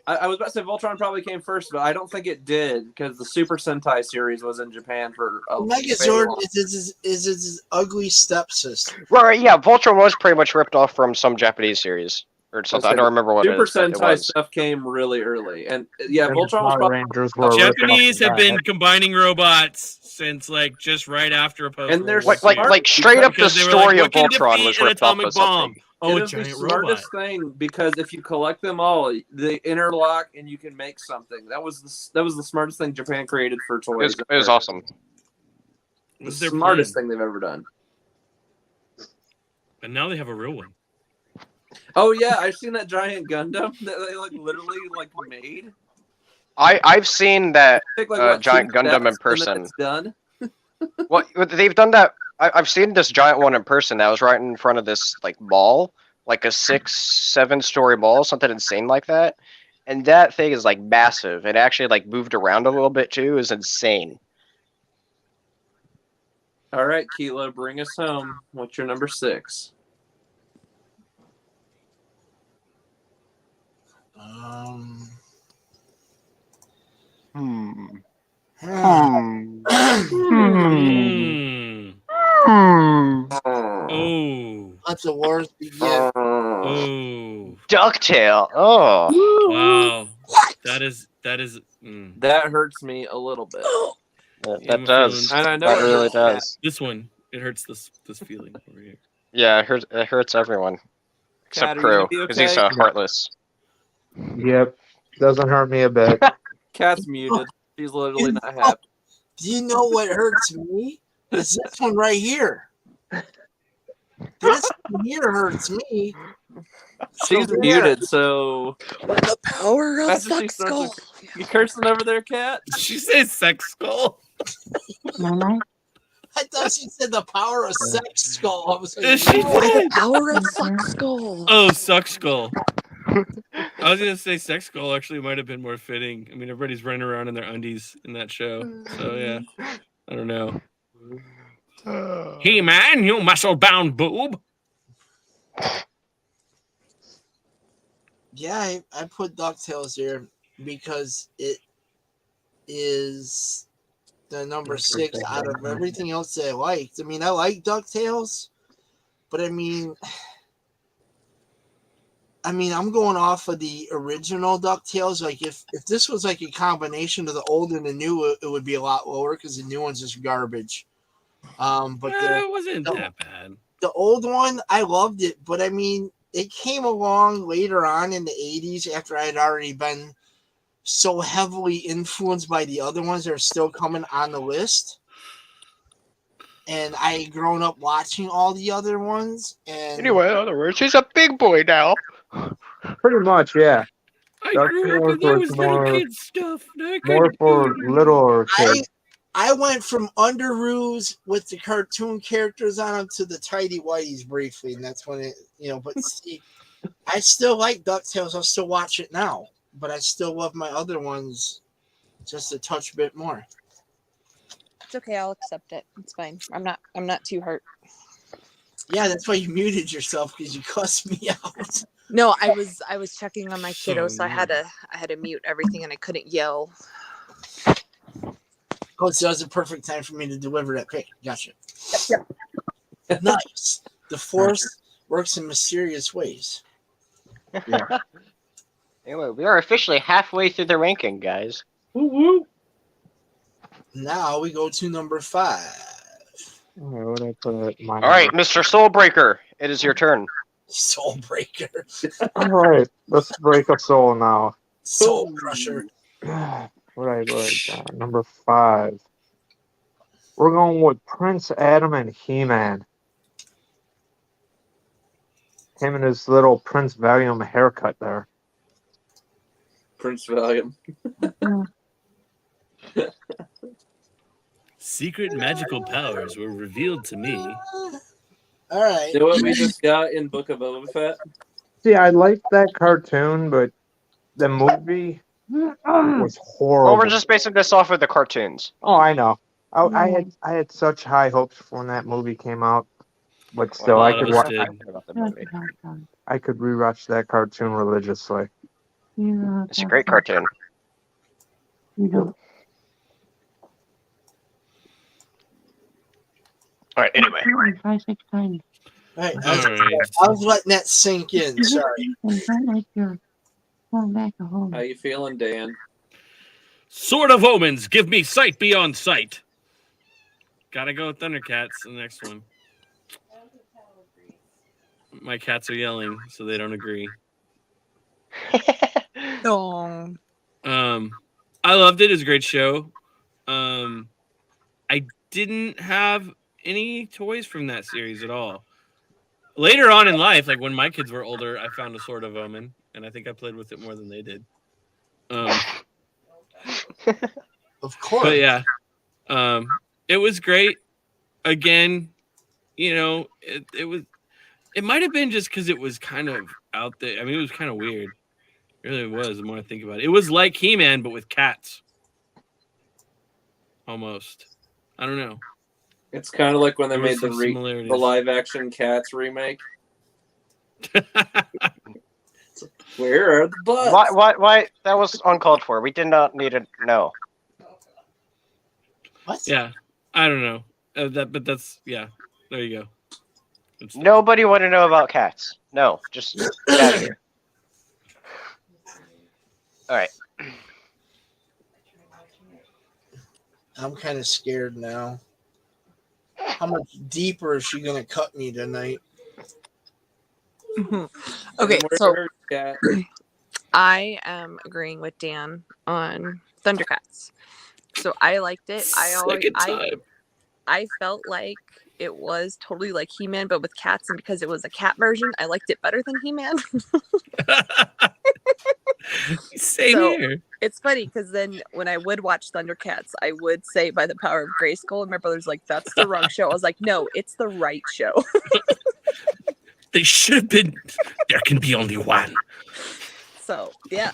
I was about to say Voltron probably came first, but I don't think it did because the Super Sentai series was in Japan for a Megazord is his ugly stepsister. Right, yeah, Voltron was pretty much ripped off from some Japanese series or something. I don't remember what Super it Sentai was. stuff came really early, and yeah, And Voltron was Power probably Rangers were Japanese ripping have off been that. combining robots since like just right after a post. And they're like straight up the because they were story like, of what can Voltron defeat was an ripped off atomic of something. bomb? Oh, it a is the giant smartest robot. thing because if you collect them all, they interlock and you can make something. That was the smartest thing Japan created for toys. It was awesome. The smartest thing they've ever done. And now they have a real one. Oh yeah, I've seen that giant Gundam that they like literally like made. I've seen that Take, like, what, giant 2 Gundam in steps and then person. it's done. Well, they've done that. I've seen this giant one in person that was right in front of this like mall, like a 6-7 story mall, something insane like that. And that thing is like massive. It actually like moved around a little bit too. Is insane. All right, Kilo, bring us home. What's your number 6? Oh. Let the wars begin. Oh. Ducktail. Oh. Wow. That is. That hurts me a little bit. That does. And I know that it really hurts does. This one. It hurts this feeling over here. Yeah, it hurts everyone. Cat, Except are you gonna Crew, be because he's okay? heartless. Yep. Doesn't hurt me a bit. Cat's muted. She's literally not happy. Do you know what hurts me? It's this one right here. This one here hurts me. She's So muted, so The power of That's what she sex starts skull. you cursing over there, Cat? Did she say sex skull? I thought she said the power of sex skull. I was like, Is she what? dead? Power of sex skull. Oh, suck skull. I was gonna say sex skull actually might have been more fitting. I mean, everybody's running around in their undies in that show, so yeah. I don't know. Hey man, you muscle-bound boob. Yeah, I put DuckTales here because it is the number 6 out of everything else that I liked. I mean, I like DuckTales, but I mean, I'm going off of the original DuckTales. Like, if this was like a combination of the old and the new, it would be a lot lower because the new one's just garbage. But It wasn't that bad. The old one, I loved it, but I mean, it came along later on in the 80s after I had already been so heavily influenced by the other ones that are still coming on the list. And I had grown up watching all the other ones. And Anyway, in other words, he's a big boy now. Pretty much, yeah. I grew up with those little kid stuff. More for littler kids. I went from Underoos with the cartoon characters on them to the Tidy Whities briefly, and that's when it, but see, I still like DuckTales. I'll still watch it now, but I still love my other ones just a touch bit more. It's okay, I'll accept it. It's fine. I'm not too hurt. Yeah, that's why you muted yourself, because you cussed me out. No, I was checking on my kiddo, so I had to mute everything and I couldn't yell. Oh, so that was a perfect time for me to deliver that pick. Gotcha. Yep. Nice. The Force works in mysterious ways. Yeah. Anyway, we are officially halfway through the ranking, guys. Woo-woo. Now we go to number 5. What I put All right, Mr. Soulbreaker, it is your turn. Soulbreaker. All right, let's break a soul now. Soul Crusher. What I put number 5. We're going with Prince Adam and He-Man. Him and his little Prince Valium haircut there. Prince Valium. Secret magical powers were revealed to me. All right. You know what we just got in Book of Boba Fett? See, I like that cartoon, but the movie was Well, horrible. we're just basing this off of the cartoons. Oh, I know. I had such high hopes when that movie came out, but still, Well, I a could lot of watch. us did about the movie. I could rewatch that cartoon religiously. It's a great cartoon. You don't. All right. Anyway, 5, 6 times. All right, All right. I was letting that sink in. Sorry. It's not like you're going back to home. How you feeling, Dan? Sword of Omens, give me sight beyond sight. Gotta go with Thundercats, the next one. My cats are yelling, so they don't agree. Oh. I loved it. It was a great show. I didn't have any toys from that series at all. Later on in life, like when my kids were older, I found a Sword of Omen, and I think I played with it more than they did. Of course. But yeah, it was great. Again, you know, it might have been just because it was kind of out there. I mean, it was kind of weird. It really was. The more I think about it, it was like He-Man but with cats. Almost. I don't know. It's kind of like when they There made was some similarities. the live-action Cats remake. Where are the butts? why? That was uncalled for. We did not need to know. What? Yeah, I don't know. But that's yeah. There you go. Nobody want to know about cats. No, just get out of here. All right. I'm kind of scared now. How much deeper is she gonna cut me tonight? Okay, And so where's Cat? I am agreeing with Dan on Thundercats. So I liked it. I felt like it was totally like He-Man, but with cats, and because it was a cat version, I liked it better than He-Man. Same So, here. It's funny because then when I would watch Thundercats, I would say by the power of Grayskull, and my brother's like, "That's the wrong show." I was like, "No, it's the right show." They should have been. There can be only one. So yeah.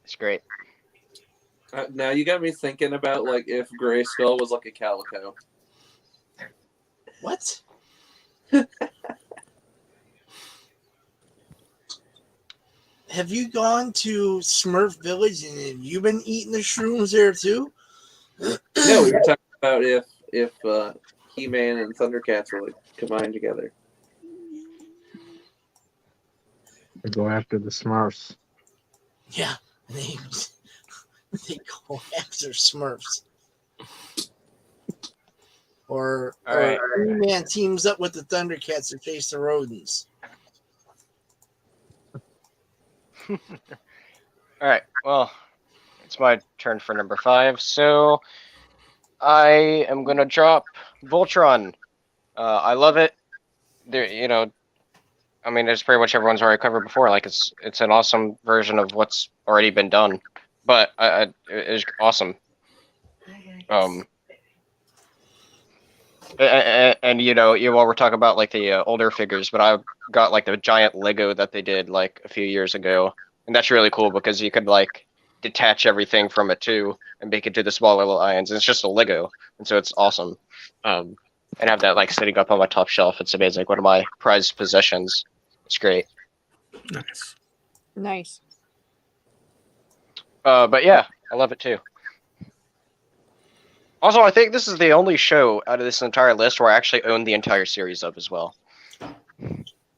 It's great. Now you got me thinking about like if Grayskull was like a calico. What? Have you gone to Smurf Village and have you been eating the shrooms there too? No, we were talking about if He-Man and Thundercats were like combined together. I go after the Smurfs. Yeah, they go after Smurfs. Or He-Man teams up with the Thundercats to chase the rodents. All right. Well, it's my turn for number 5. So I am gonna drop Voltron. I love it. There, I mean, it's pretty much everyone's already covered before. Like, it's an awesome version of what's already been done. But it is awesome. And you all were talking about like the older figures, but I got like the giant Lego that they did like a few years ago, and that's really cool because you could like detach everything from it too and make it to the smaller little ions. And it's just a Lego, and so it's awesome. And have that like sitting up on my top shelf. It's amazing. Like one of my prized possessions. It's great. Nice. But yeah, I love it too. Also, I think this is the only show out of this entire list where I actually own the entire series of as well.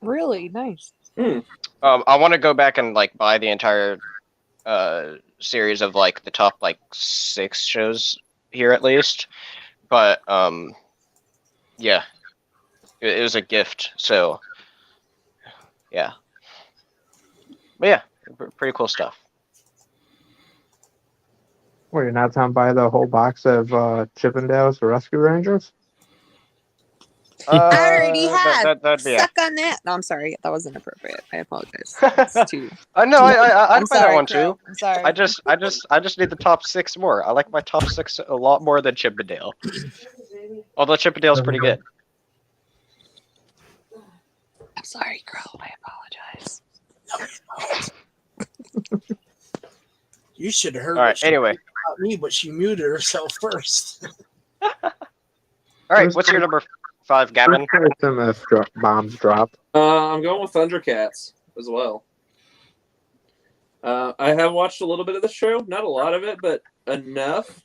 Really nice. I want to go back and like buy the entire series of like the top like 6 shows here at least. But yeah, it was a gift. So yeah, but yeah, pretty cool stuff. Well, you're not talking buy the whole box of Chippendales for Rescue Rangers? I already have. That'd be Suck on that. No, I'm sorry. That was inappropriate. I apologize. It's too. No, I'd I'm buy that sorry, one Crow. too. I'm sorry. I just need the top 6 more. I like my top 6 a lot more than Chippendale. Although Chippendale's pretty good. I'm sorry, girl. I apologize. No, you should have heard. All right. Anyway. About me, but she muted herself first. All right. What's your number 5, Gavin? Some bombs drop. I'm going with Thundercats as well. I have watched a little bit of the show, not a lot of it, but enough.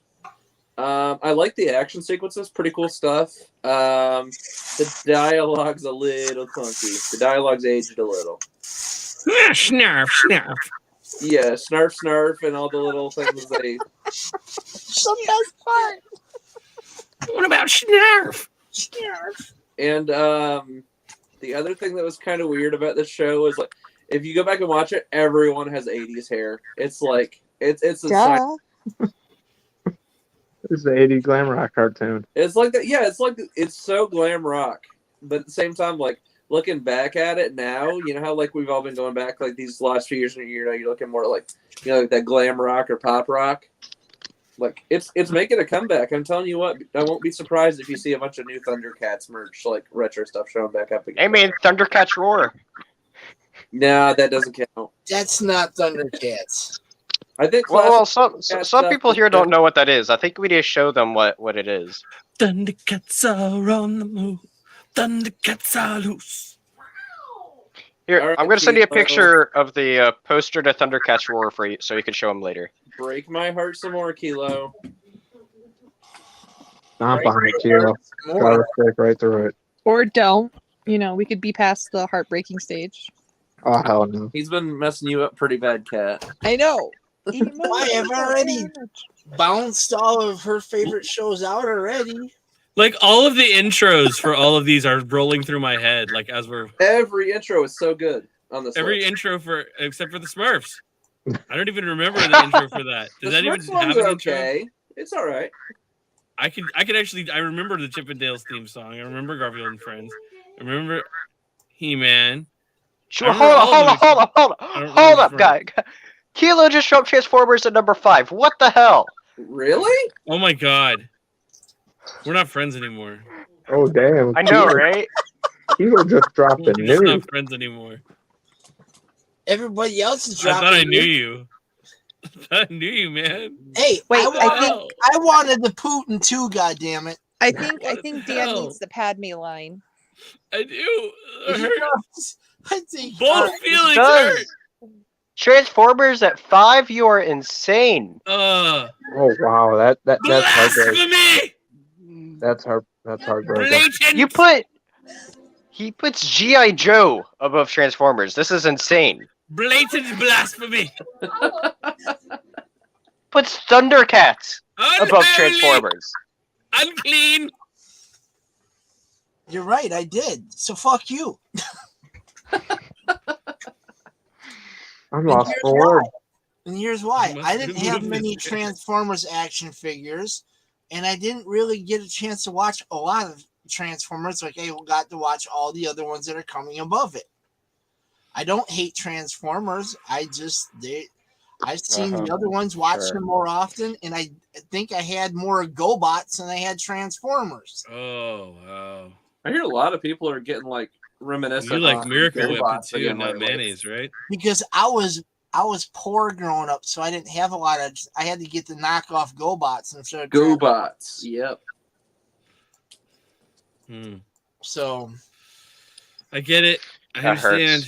I like the action sequences, pretty cool stuff. The dialogue's a little clunky. The dialogue's aged a little. Snarf, snarf. Yeah, snarf, snarf, and all the little things they. The best part. What about snarf? Snarf. And the other thing that was kind of weird about this show is like, if you go back and watch it, everyone has 80s hair. It's like it's a Duh. It's the 80s glam rock cartoon. It's like that. Yeah, it's so glam rock, but at the same time, like looking back at it now, you know how like we've all been going back like these last few years, and you're looking more like like that glam rock or pop rock. Like it's making a comeback. I'm telling you what, I won't be surprised if you see a bunch of new Thundercats merch, like retro stuff showing back up again. Hey man, Thundercats roar. Nah, that doesn't count. That's not Thundercats. I think. Well, some people here don't know what that is. I think we need to show them what it is. Thundercats are on the move. Thundercats are loose. Here, All right, I'm going to send you a Kilo. picture of the poster to Thundercats roar for you, so you can show them later. Break my heart some more, Kilo. Not behind Kilo. Try to stick right through it. Or don't. We could be past the heartbreaking stage. Oh, hell no. He's been messing you up pretty bad, Cat. I know. I have already bounced all of her favorite shows out already. Like all of the intros for all of these are rolling through my head. Like as we're Every intro is so good on this. every list. intro for except for the Smurfs. I don't even remember the intro for that. Does that even Smurfs one's have an intro? okay. It's all right. I could actually. I remember the Chippendales theme song. I remember Garfield and Friends. I remember He-Man. Sure, hold up, guy. Kilo just showed Transformers at number 5. What the hell? Really? Oh my god. We're not friends anymore. Oh, damn. I know, right? Kilo just dropped the We're just news. not friends anymore. Everybody else is I dropping. thought I knew you. I knew you, man. Hey, Wait, I wanted the Putin too. Goddammit. I think Dan hell? needs the Padme line. I do. I think Both feelings does. hurt. Transformers at 5? You are insane. Oh, wow. That's heartbreaking. Blasphemy! That's heartbreaking. Blatant. He puts G.I. Joe above Transformers. This is insane. Blatant blasphemy. Puts Thundercats above Unholy. Transformers. Unclean. You're right. I did. So fuck you. I'm lost for words. And here's why. You I must didn't be have moving. many Transformers action figures, and I didn't really get a chance to watch a lot of Transformers. Like I got to watch all the other ones that are coming above it. I don't hate Transformers. I've seen the other ones, watched them more often, and I think I had more GoBots than I had Transformers. Oh wow. I hear a lot of people are getting like reminiscent. You like on Miracle Whip GoBots too, again and that lately. mayonnaise, right? Because I was poor growing up, so I didn't have a lot of. I had to get the knockoff GoBots instead of GoBots. Yep. So I get it. I That hurts. understand.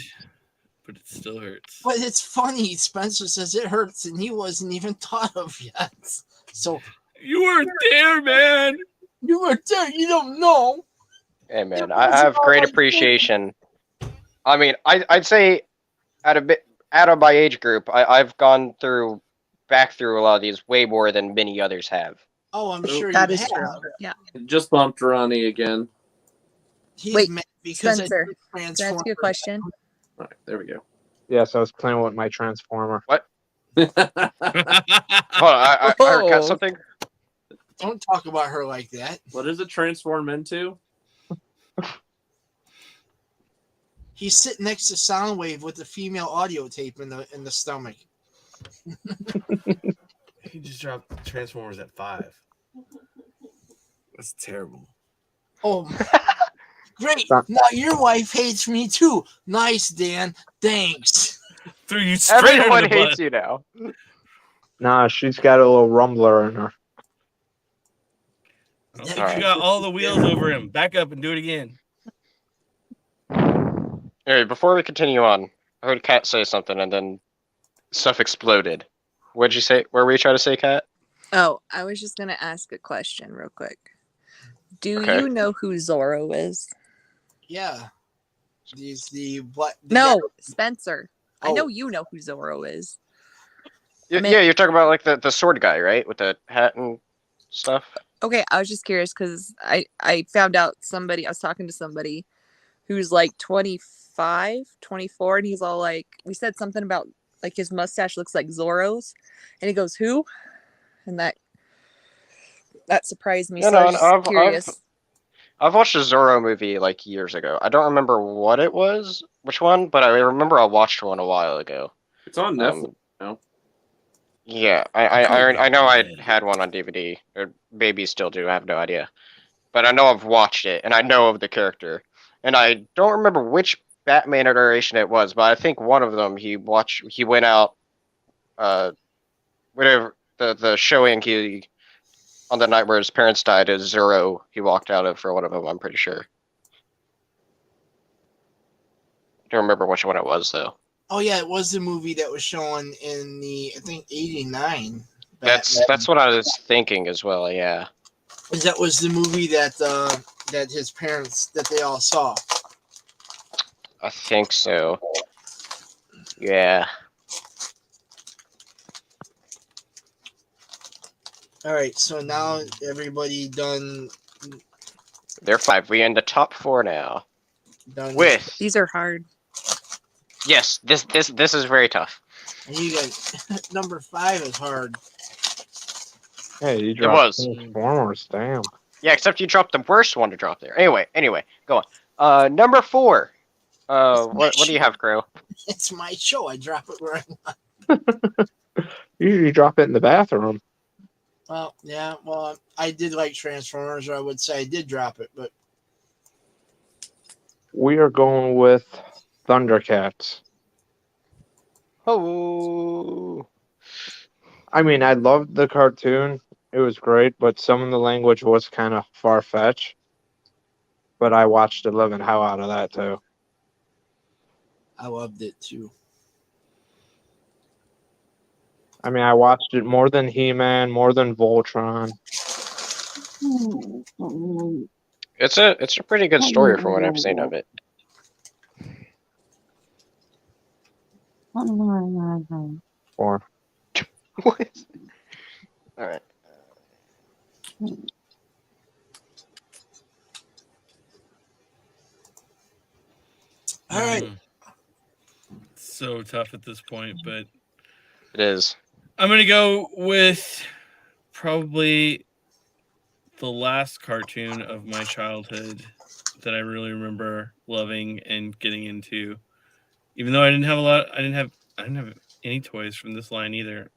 But it still hurts. But it's funny. Spencer says it hurts, and he wasn't even thought of yet. So you weren't there, man. You weren't there. You don't know. Hey man, I have great appreciation. I mean, I'd say out of my age group, I've gone back through a lot of these way more than many others have. Oh, I'm sure That you is have. true. Yeah. Just bumped Ronnie again. He's Wait, mad because Spencer, I can I ask you a question? All right, there we go. Yes, I was playing with my Transformer. What? Hold on, I got something. Don't talk about her like that. What does it transform into? He's sitting next to Soundwave with the female audio tape in the stomach. He just dropped Transformers at 5. That's terrible. Oh, Great. Now your wife hates me too. Nice, Dan. Thanks. Threw you straight under Everyone the hates bus. you now. Nah, she's got a little rumbler in her. I don't think you got all the wheels over him. Back up and do it again. Alright, before we continue on, I heard Kat say something and then stuff exploded. What'd you say? What were you trying to say, Kat? Oh, I was just gonna ask a question real quick. Do Okay. you know who Zorro is? Yeah. He's the what? No, Spencer. I Oh. know you know who Zorro is. Yeah, you're talking about like the sword guy, right? With the hat and stuff. Okay, I was just curious because I found out I was talking to somebody who's like 25, 24, and he's all like, we said something about like his mustache looks like Zorro's, and he goes, who? And that surprised me. Yeah, So I no, was just curious. I've watched a Zorro movie like years ago. I don't remember what it was, which one, but I remember I watched one a while ago. It's on Netflix now. Yeah, I know I had one on DVD, or maybe still do. I have no idea, but I know I've watched it, and I know of the character, and I don't remember which Batman iteration it was, but I think one of them he went out, whatever the showing he on the night where his parents died is Zorro. He walked out of for one of them. I'm pretty sure. I don't remember which one it was though. Oh yeah, it was the movie that was shown in the I think '89. That's what I was thinking as well. Yeah. That was the movie that his parents that they all saw. I think so. Yeah. All right, so now everybody done. They're 5. We in the top 4 now. Done. With These are hard. yes, this is very tough. And you got number 5 is hard. Hey, you It dropped was. Transformers, damn. Yeah, except you dropped the worst one to drop there. Anyway, go on. Number 4. What do you have, Crow? It's my show. I drop it where I want. You usually drop it in the bathroom. Well, yeah. Well, I did like Transformers, or I would say I did drop it, but We are going with Thundercats. Oh. I mean, I loved the cartoon. It was great, but some of the language was kind of far-fetched. But I watched the living hell out of that, too. I loved it too. I mean, I watched it more than He-Man, more than Voltron. It's a pretty good story from what I've seen of it. Or What? All right. All right. So tough at this point, but It is. I'm gonna go with probably the last cartoon of my childhood that I really remember loving and getting into. Even though I didn't have any toys from this line either.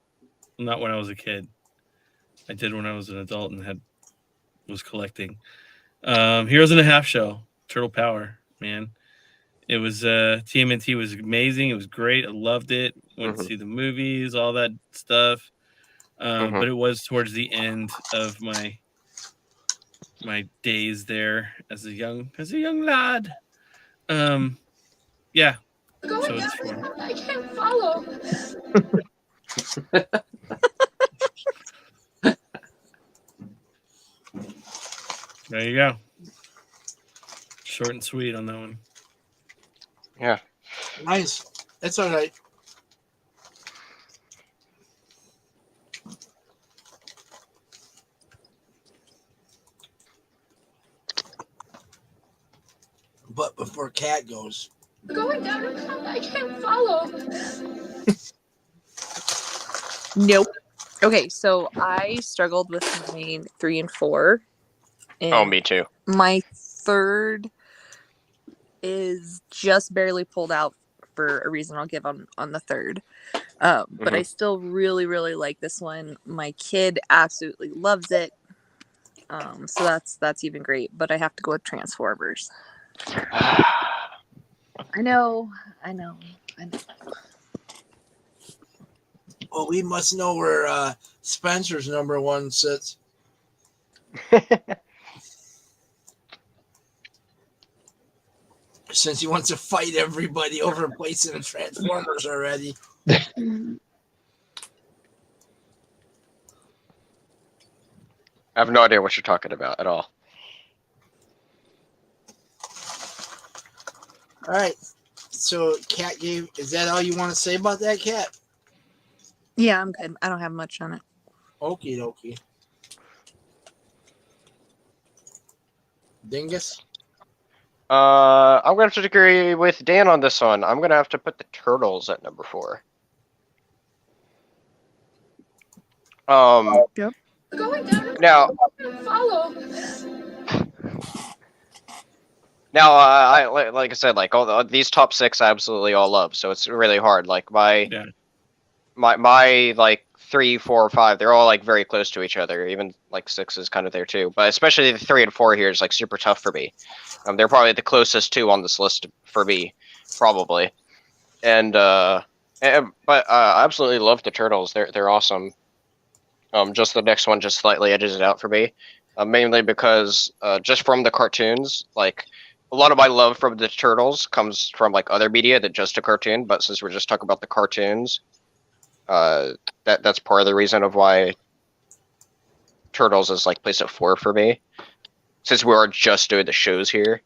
Not when I was a kid. I did when I was an adult and was collecting. Heroes in a Half Shell, Turtle Power, man. It was TMNT was amazing. It was great. I loved it. Went to see the movies, all that stuff. But it was towards the end of my days there as a young lad. Yeah. So it's 4. I can't follow. There you go. Short and sweet on that one. Yeah. Nice. That's all right. But before Cat goes, Going down a cup I can't follow. Nope. Okay, so I struggled with my 3 and 4. Oh, me too. My third is just barely pulled out for a reason I'll give on the third. But I still really, really like this one. My kid absolutely loves it. So that's even great. But I have to go with Transformers. I know. Well, we must know where Spencer's number one sits. Since he wants to fight everybody over placing the Transformers already. I have no idea what you're talking about at all. All right. So, Cat gave. Is that all you want to say about that, Cat? Yeah, I'm good. I don't have much on it. Okie dokie. Dingus? I'm gonna have to agree with Dan on this one. I'm gonna have to put the Turtles at number 4. Yep. Going down. Now, Follow. now, I like I said, like these top 6, I absolutely all love. So it's really hard. Like my like 3, 4, 5, they're all like very close to each other. Even like 6 is kind of there too. But especially the 3 and 4 here is like super tough for me. They're probably the closest 2 on this list for me, probably. But I absolutely love the Turtles. They're awesome. Just the next one just slightly edges it out for me, mainly because just from the cartoons, like a lot of my love from the Turtles comes from like other media than just a cartoon. But since we're just talking about the cartoons, that's part of the reason of why Turtles is like placed at 4 for me, since we are just doing the shows here.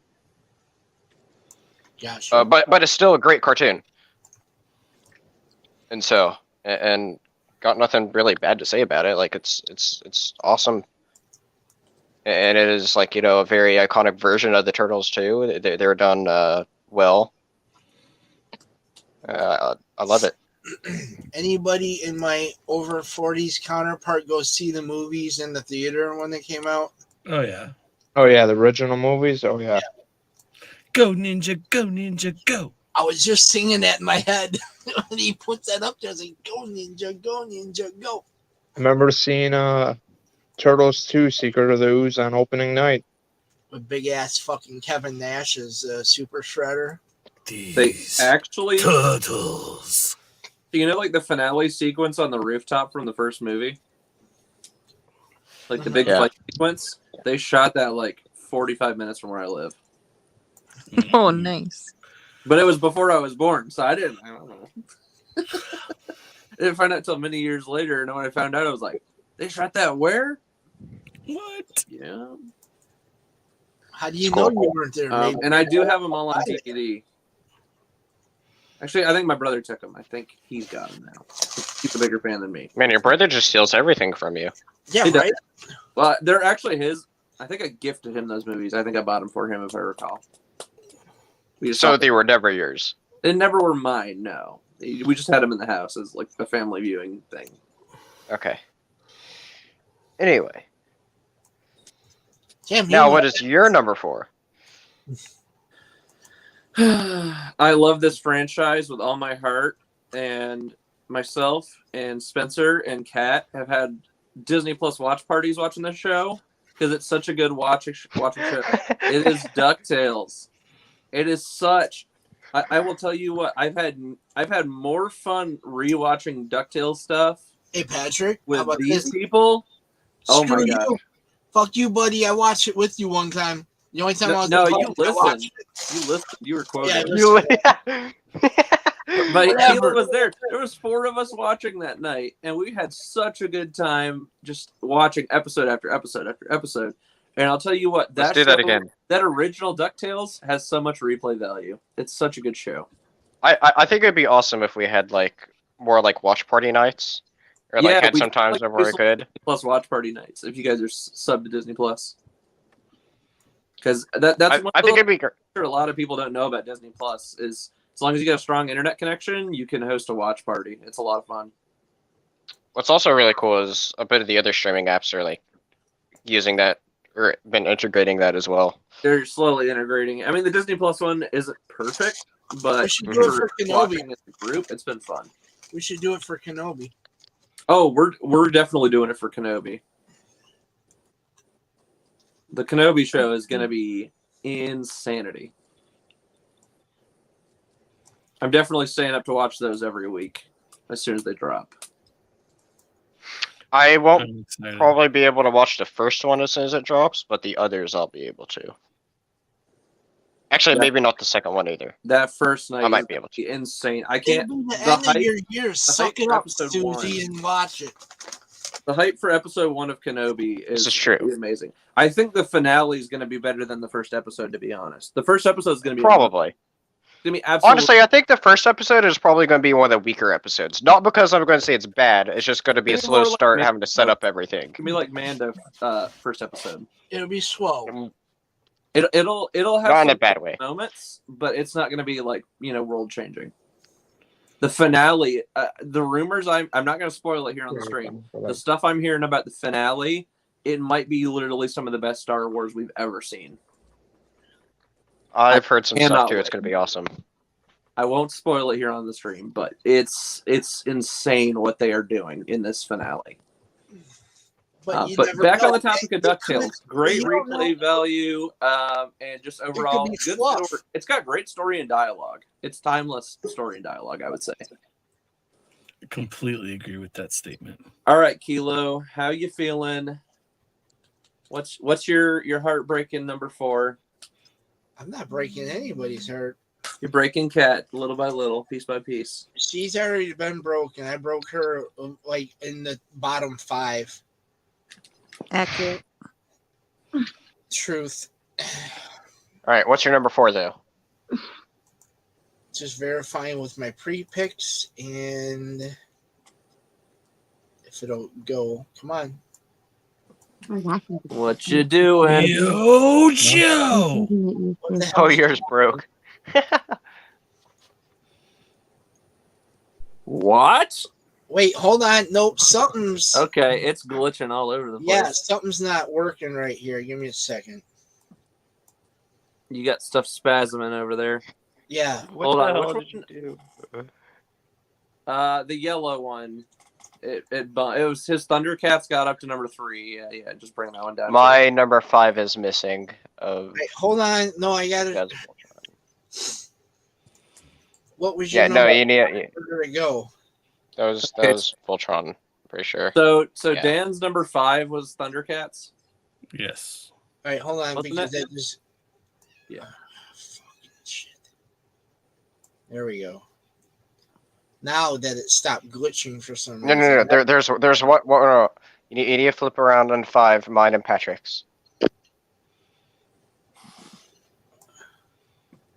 Yeah, sure. But it's still a great cartoon, and so and got nothing really bad to say about it. Like it's awesome, and it is like, you know, a very iconic version of the Turtles too. They're done well. I love it. Anybody in my over 40s counterpart go see the movies in the theater when they came out? Oh yeah. Oh yeah, the original movies. Oh yeah. Go ninja, go ninja, go. I was just singing that in my head when he put that up there. I was like, go ninja, go. I remember seeing Turtles 2: Secret of the Ooze on opening night. With big ass fucking Kevin Nash's Super Shredder. They actually Turtles. You know, like the finale sequence on the rooftop from the first movie, like the big fight sequence. They shot that like 45 minutes from where I live. Oh, nice. But it was before I was born, so I don't know. I didn't find out until many years later, and when I found out, I was like, "They shot that where?" What? Yeah. How do you know you weren't there? And I do have them all on DVD. Actually, I think my brother took them. I think he's got them now. He's a bigger fan than me. Man, your brother just steals everything from you. Yeah, He does. right? Well, they're actually his. I think I gifted him those movies. I think I bought them for him, if I recall. So they were never yours. They never were mine. No, we just had them in the house as like a family viewing thing. Okay. Anyway. Damn, now, what is your number 4? I love this franchise with all my heart, and myself and Spencer and Kat have had Disney Plus watch parties watching this show because it's such a good watching show. It is DuckTales. It is such. I will tell you what, I've had more fun rewatching DuckTales stuff. Hey Patrick, with how about these this? people. Oh Screw my god! you. Fuck you, buddy. I watched it with you one time. The only time I was you listened. You listened. You were quoting. Yeah, But Keila was there. There was 4 of us watching that night, and we had such a good time just watching episode after episode after episode. And I'll tell you what, Let's do that again. That original DuckTales has so much replay value. It's such a good show. I think it'd be awesome if we had like more like watch party nights, or like had some times where we could. Plus watch party nights if you guys are sub to Disney Plus. Because that's one I think it'd be great. A lot of people don't know about Disney Plus is as long as you get a strong internet connection, you can host a watch party. It's a lot of fun. What's also really cool is a bit of the other streaming apps are like using that or been integrating that as well. They're slowly integrating. I mean, the Disney Plus one isn't perfect, but we should do it for Kenobi. As a group, it's been fun. We should do it for Kenobi. Oh, we're definitely doing it for Kenobi. The Kenobi show is going to be insanity. I'm definitely staying up to watch those every week as soon as they drop. I I'm won't excited. probably be able to watch the first one as soon as it drops, but the others I'll be able to. Actually, That- maybe not the second one either. That first night I might is be able to. insane. I It'll can't. be the The end of hype, your year. Suck hype it for up, episode Susie, one. and watch it. the hype for episode 1 of Kenobi is, This is true. amazing. I think the finale is going to be better than the first episode, to be honest. The first episode is going to be Probably. It's going to be absolutely. Honestly, I think the first episode is probably going to be one of the weaker episodes. Not because I'm going to say it's bad. It's just going to be a Maybe slow more like start, Mando. having to set up everything. It's going to be like Mando first episode. It'll be slow. It'll have Not in a some bad way. moments, but it's not going to be like, world changing. The finale, the rumors, I'm not going to spoil it here on the stream. The stuff I'm hearing about the finale, it might be literally some of the best Star Wars we've ever seen. I've heard some cannot stuff too. It's wait. going to be awesome. I won't spoil it here on the stream, but it's insane what they are doing in this finale. But back on the topic of DuckTales, great replay value, and just overall good story. It's got great story and dialogue. It's timeless story and dialogue, I would say. I completely agree with that statement. All right, Kilo, how you feeling? What's your heartbreaking number 4? I'm not breaking anybody's heart. You're breaking Kat little by little, piece by piece. She's already been broken. I broke her like in the bottom 5. Accurate. Truth. All right, what's your number 4 though? Just verifying with my pre-picks, and if it'll go, come on. What you doing? Yo, Joe! Oh, yours broke. What? Wait, hold on. Nope, something's Okay, it's glitching all over the place. yeah, something's not working right here. Give me a second. You got stuff spasming over there. Yeah. Hold on. Which did you do? The yellow one. It was his Thundercats got up to number 3. Yeah. Just bring that one down. My number 5 is missing. Wait, hold on. No, I got it. What was your Yeah, number? no, you need. Where did it go? That was Voltron, pretty sure. So Yeah. Dan's number 5 was Thundercats. Yes. All right, hold on, Wasn't because it? that just Yeah. fucking shit. There we go. Now that it stopped glitching for some reason. No. There's what? No. You need to flip around on 5, mine and Patrick's.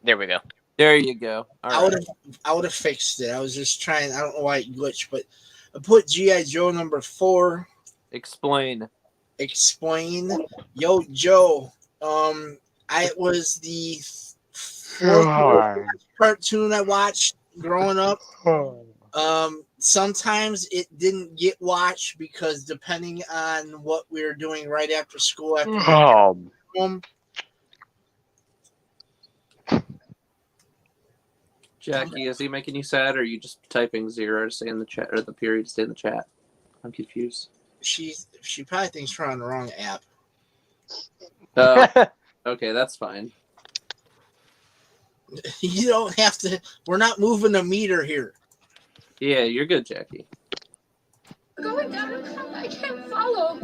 There we go. There you go. All right. I would have fixed it. I was just trying. I don't know why it glitched, but I put G.I. Joe number 4. Explain. Yo, Joe. I was the fourth cartoon I watched growing up. Sometimes it didn't get watched because depending on what we were doing right after school, after home. Jackie, is he making you sad, or are you just typing 0 to stay in the chat, or the period to stay in the chat? I'm confused. She probably thinks we're on the wrong app. Okay, that's fine. You don't have to. We're not moving a meter here. Yeah, you're good, Jackie. Going down a cup I can't follow.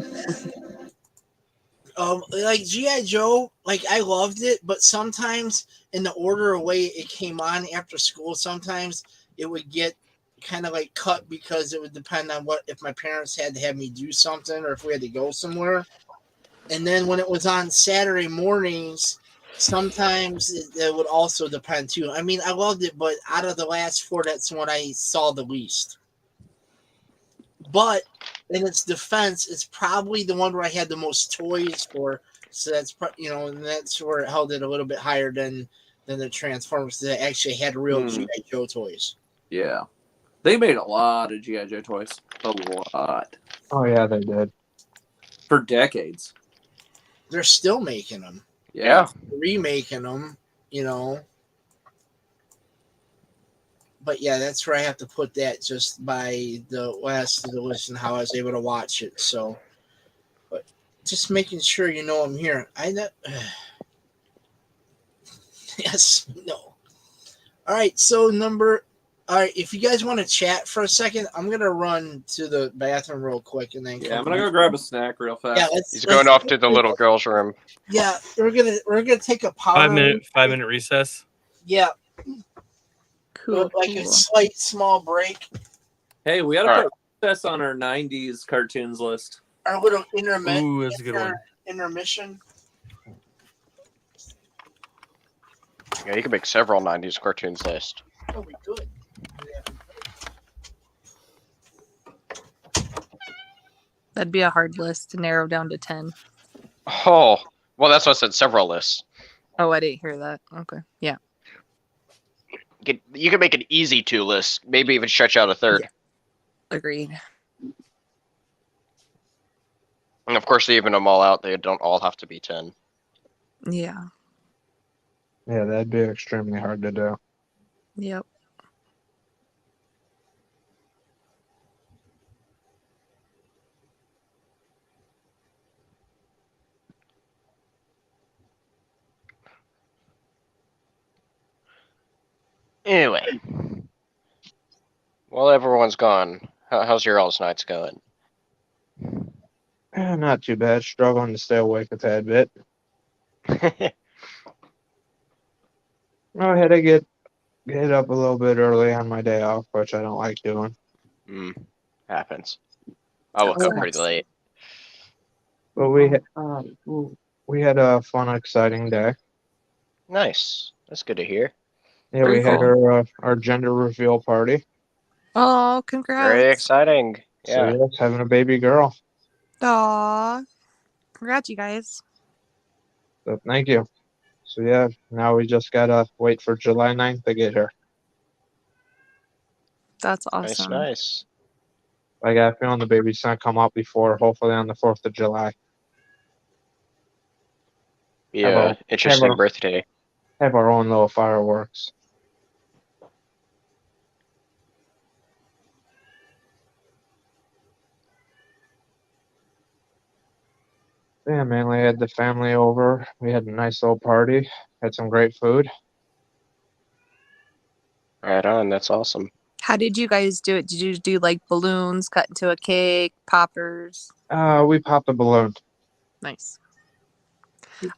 Like G.I. Joe, like I loved it, but sometimes in the order of way it came on after school, sometimes it would get kind of like cut because it would depend on what if my parents had to have me do something or if we had to go somewhere. And then when it was on Saturday mornings, sometimes it would also depend too. I mean, I loved it, but out of the last 4, that's what I saw the least. But in its defense, it's probably the one where I had the most toys for. So that's and that's where it held it a little bit higher than the Transformers that actually had real G.I. Joe toys. Yeah. They made a lot of G.I. Joe toys. A lot. Oh, yeah, they did. For decades. They're still making them. Yeah. Remaking them, But yeah, that's where I have to put that just by the last of the list and how I was able to watch it. So, but just making sure I'm here. I know Yes, no. All right, so all right, if you guys want to chat for a second, I'm gonna run to the bathroom real quick and then Yeah, I'm gonna go grab a snack real fast. Yeah, He's going off to the little girl's room. Yeah, we're gonna take a power 5 minute recess. Yeah. Cool. Like a slight small break. Hey, we gotta put recess on our '90s cartoons list. Our little Ooh, that's a good one. Intermission. Yeah, you can make several '90s cartoons list. Oh, we could. That'd be a hard list to narrow down to 10. Oh, well, that's what I said. Several lists. Oh, I didn't hear that. Okay, yeah. You can make an easy 2 list. Maybe even stretch out a third. Yeah. Agreed. And of course, even them all out, they don't all have to be 10. Yeah. Yeah, that'd be extremely hard to do. Yep. Anyway, while everyone's gone, how's your all's nights going? Not too bad. Struggling to stay awake a tad bit. I had to get up a little bit early on my day off, which I don't like doing. Happens. I woke up pretty late. But we had a fun, exciting day. Nice. That's good to hear. Yeah, we had our gender reveal party. Oh, congrats. Very exciting. Yeah. So yes, having a baby girl. Aw. Congrats, you guys. So thank you. So yeah, now we just gotta wait for July 9th to get her. That's awesome. Nice. I got a feeling the baby's gonna come out before, hopefully on the 4th of July. Yeah, interesting birthday. Have our own little fireworks. Yeah, mainly had the family over. We had a nice little party. Had some great food. Right on. That's awesome. How did you guys do it? Did you do like balloons cut into a cake, poppers? We popped a balloon. Nice.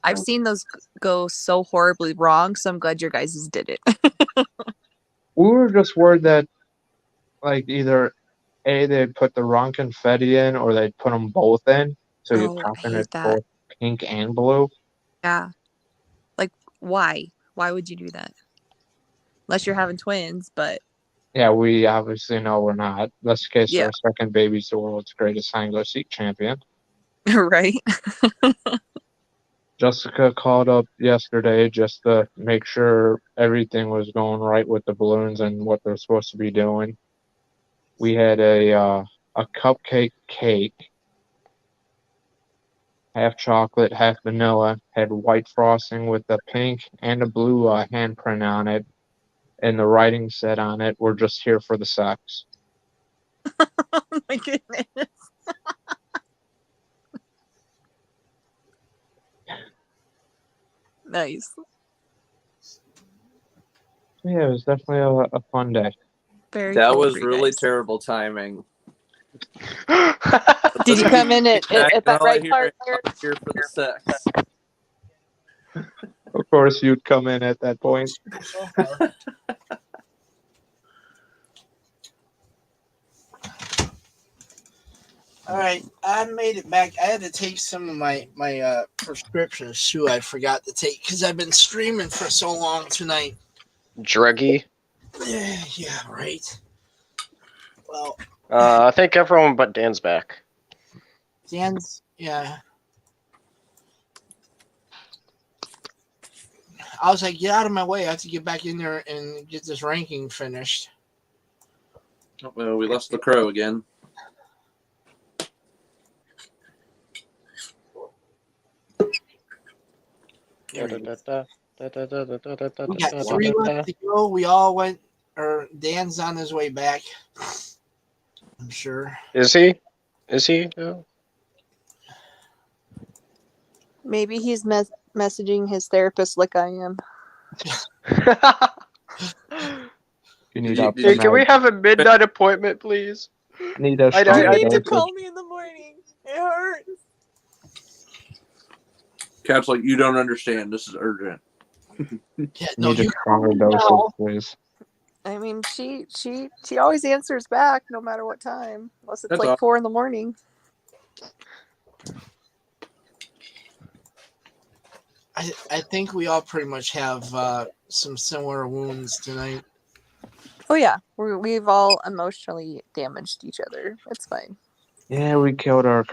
I've seen those go so horribly wrong, so I'm glad your guys did it. We were just worried that, like, either they'd put the wrong confetti in, or they'd put them both in, so you're popping it both pink and blue. Yeah. Like, why? Why would you do that? Unless you're having twins, but Yeah, we obviously know we're not. That's the case. Yeah. Our second baby's the world's greatest hang-low seat champion. right? Jessica called up yesterday just to make sure everything was going right with the balloons and what they're supposed to be doing. We had a cupcake cake, half chocolate, half vanilla, had white frosting with a pink and a blue handprint on it, and the writing said on it, "We're just here for the sex." Oh my goodness. Nice. Yeah, it was definitely a fun day. That was really terrible timing. Did you come in at that right part? Here for the sex. Of course, you'd come in at that point. All right, I made it back. I had to take some of my prescriptions too. I forgot to take because I've been streaming for so long tonight. Druggy. Yeah, right. Well, I think everyone but Dan's back. Dan's, yeah. I was like, get out of my way. I have to get back in there and get this ranking finished. Oh, well, we lost the crow again. We got 3 left to go. We all went, or Dan's on his way back. I'm sure. Is he? Is he? No. Maybe he's messaging his therapist like I am. You need Hey, can we have a midnight appointment, please? Need a I You need to did call me in the morning. It hurts. Cat's like, you don't understand. This is urgent. Yeah, no, need a you stronger dosage, please. I mean, she always answers back no matter what time, unless it's That's like awesome. 4 in the morning. I think we all pretty much have some similar wounds tonight. Oh yeah, we've all emotionally damaged each other. It's fine. Yeah, we killed our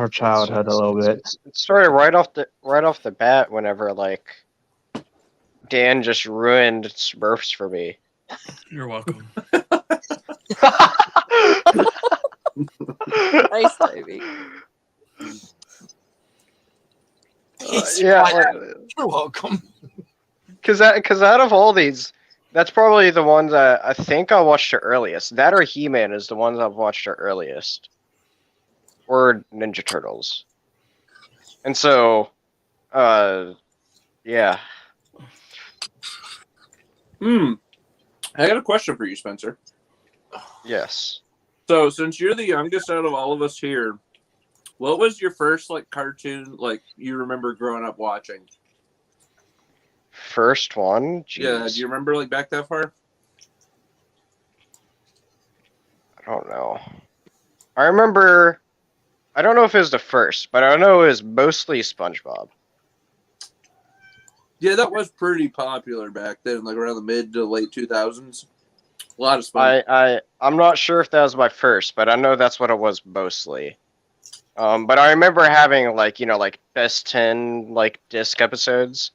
childhood a little bit. It started right off the bat whenever like Dan just ruined Smurfs for me. You're welcome. Nice timing. Yeah, You're welcome. because out of all these, that's probably the ones that I think I watched the earliest. That or He-Man is the ones I've watched the earliest, or Ninja Turtles. And so, yeah. I got a question for you, Spencer. Yes. So, since you're the youngest out of all of us here, what was your first like cartoon like you remember growing up watching? First one? Jeez. Yeah, do you remember like back that far? I don't know. I remember. I don't know if it was the first, but I know it was mostly SpongeBob. Yeah, that was pretty popular back then, like around the mid to late 2000s. A lot of SpongeBob. I'm not sure if that was my first, but I know that's what it was mostly. But I remember having like like best 10 like disc episodes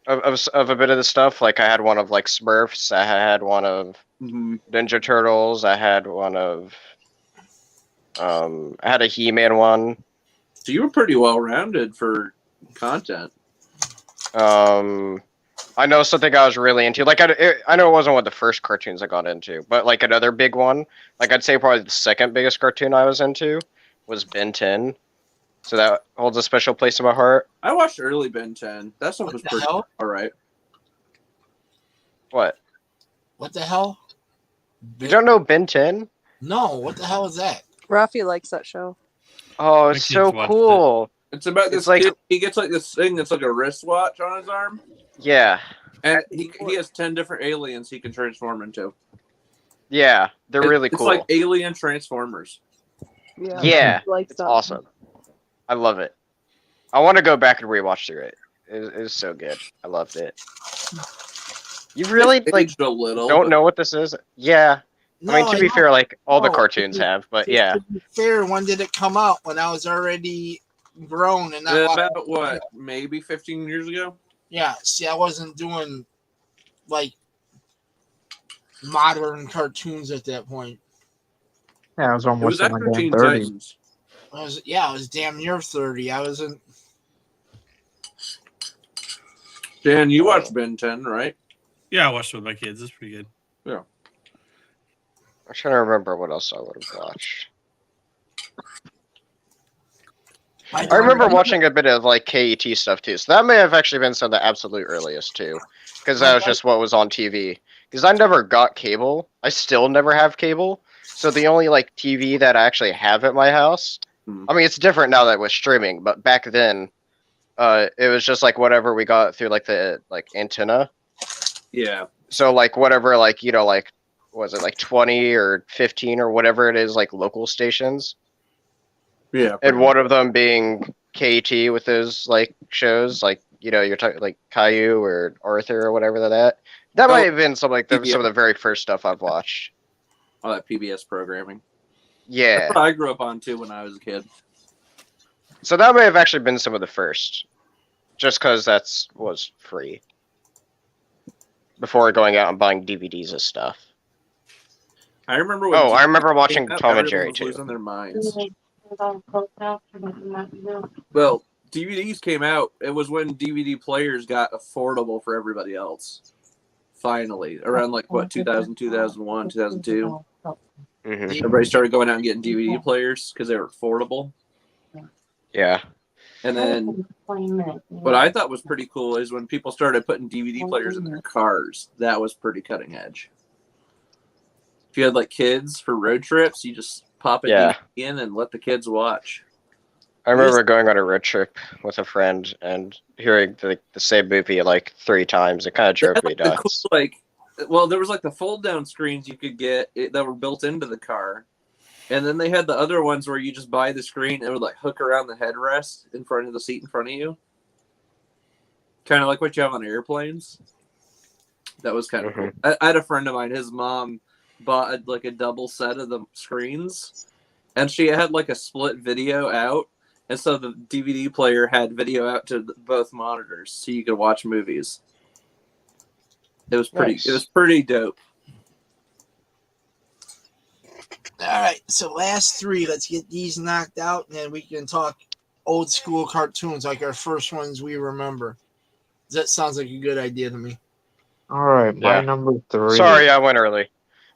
of a bit of the stuff. Like I had one of like Smurfs, I had one of Ninja Turtles, I had one of I had a He-Man one. So you were pretty well rounded for content. I know something I was really into. Like I know it wasn't one of the first cartoons I got into, but like another big one, like I'd say probably the second biggest cartoon I was into was Ben 10. So that holds a special place in my heart. I watched early Ben 10. That stuff was pretty all right. What? What the hell? You don't know Ben 10? No, what the hell is that? Rafi likes that show. Oh, it's so cool. It's about this like kid. He gets like this thing that's like a wristwatch on his arm. Yeah. And he has 10 different aliens he can transform into. Yeah, they're really cool. It's like alien Transformers. Yeah, it's awesome. I love it. I want to go back and rewatch through it. It was so good. I loved it. You really like a little, don't know what this is? Yeah. No, I mean, to be fair, like all the No, cartoons have, but yeah. To be fair, when did it come out? When I was already grown and not about what, maybe 15 years ago? Yeah, see, I wasn't doing like modern cartoons at that point. Yeah, I was almost in my damn 30s. Titans. I was damn near 30. I wasn't. Dan, you watched Ben 10, right? Yeah, I watched it with my kids. It's pretty good. Yeah. I'm trying to remember what else I would have watched. I remember watching a bit of like KET stuff too, so that may have actually been some of the absolute earliest too, because that was just what was on TV. Because I never got cable, I still never have cable, so the only like TV that I actually have at my house, I mean it's different now that with streaming, but back then, it was just like whatever we got through like the like antenna. Yeah. So like whatever like like was it like 20 or 15 or whatever it is like local stations. Yeah. And one of them being KT with those like shows, like you're talking like Caillou or Arthur or whatever that might have been some like some of the very first stuff I've watched. All that PBS programming. Yeah, that's what I grew up on too when I was a kid. So that may have actually been some of the first, just because was free before going out and buying DVDs and stuff. I remember. When I remember watching Tom and Jerry too. Losing their minds. Well, DVDs came out. It was when DVD players got affordable for everybody else. Finally, around like what 2000, 2001, 2002. Mm-hmm. Everybody started going out and getting DVD players because they were affordable. Yeah. And then what I thought was pretty cool is when people started putting DVD players in their cars. That was pretty cutting edge. If you had like kids for road trips, you just pop a DVD in and let the kids watch. I remember going on a road trip with a friend and hearing the same movie like 3 times. It kind of drove me nuts. Well, there was like the fold down screens you could get that were built into the car. And then they had the other ones where you just buy the screen and it would like hook around the headrest in front of the seat in front of you. Kind of like what you have on airplanes. That was kind of cool. I had a friend of mine, his mom bought like a double set of the screens. And she had like a split video out. And so the DVD player had video out to both monitors so you could watch movies. It was pretty dope. All right, so last 3. Let's get these knocked out, and then we can talk old school cartoons like our first ones we remember. That sounds like a good idea to me. All right, my number 3. Sorry, I went early.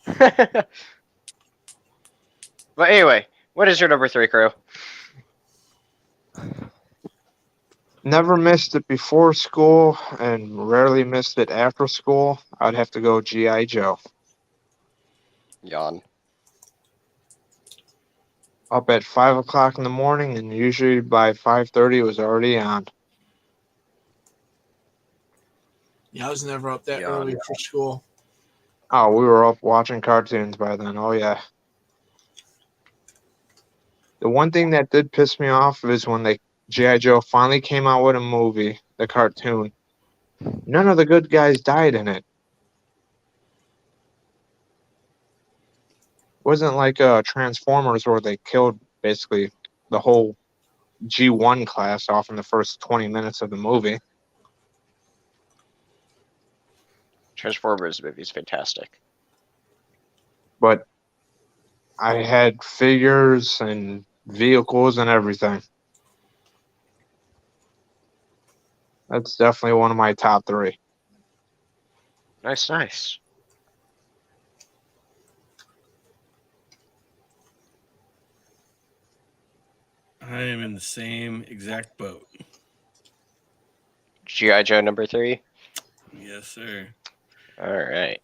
But anyway, what is your number 3, Crow? Never missed it before school and rarely missed it after school. I'd have to go G.I. Joe. Yawn. Up at 5 o'clock in the morning, and usually by 5:30 it was already on. Yeah, I was never up that early for school. Oh, we were up watching cartoons by then. Oh, yeah. The one thing that did piss me off is when G.I. Joe finally came out with a movie, the cartoon. None of the good guys died in it. It wasn't like Transformers where they killed basically the whole G1 class off in the first 20 minutes of the movie. Transformers movie is fantastic. But I had figures and vehicles and everything. That's definitely one of my top 3. Nice, nice. I am in the same exact boat. G.I. Joe number 3? Yes, sir. All right.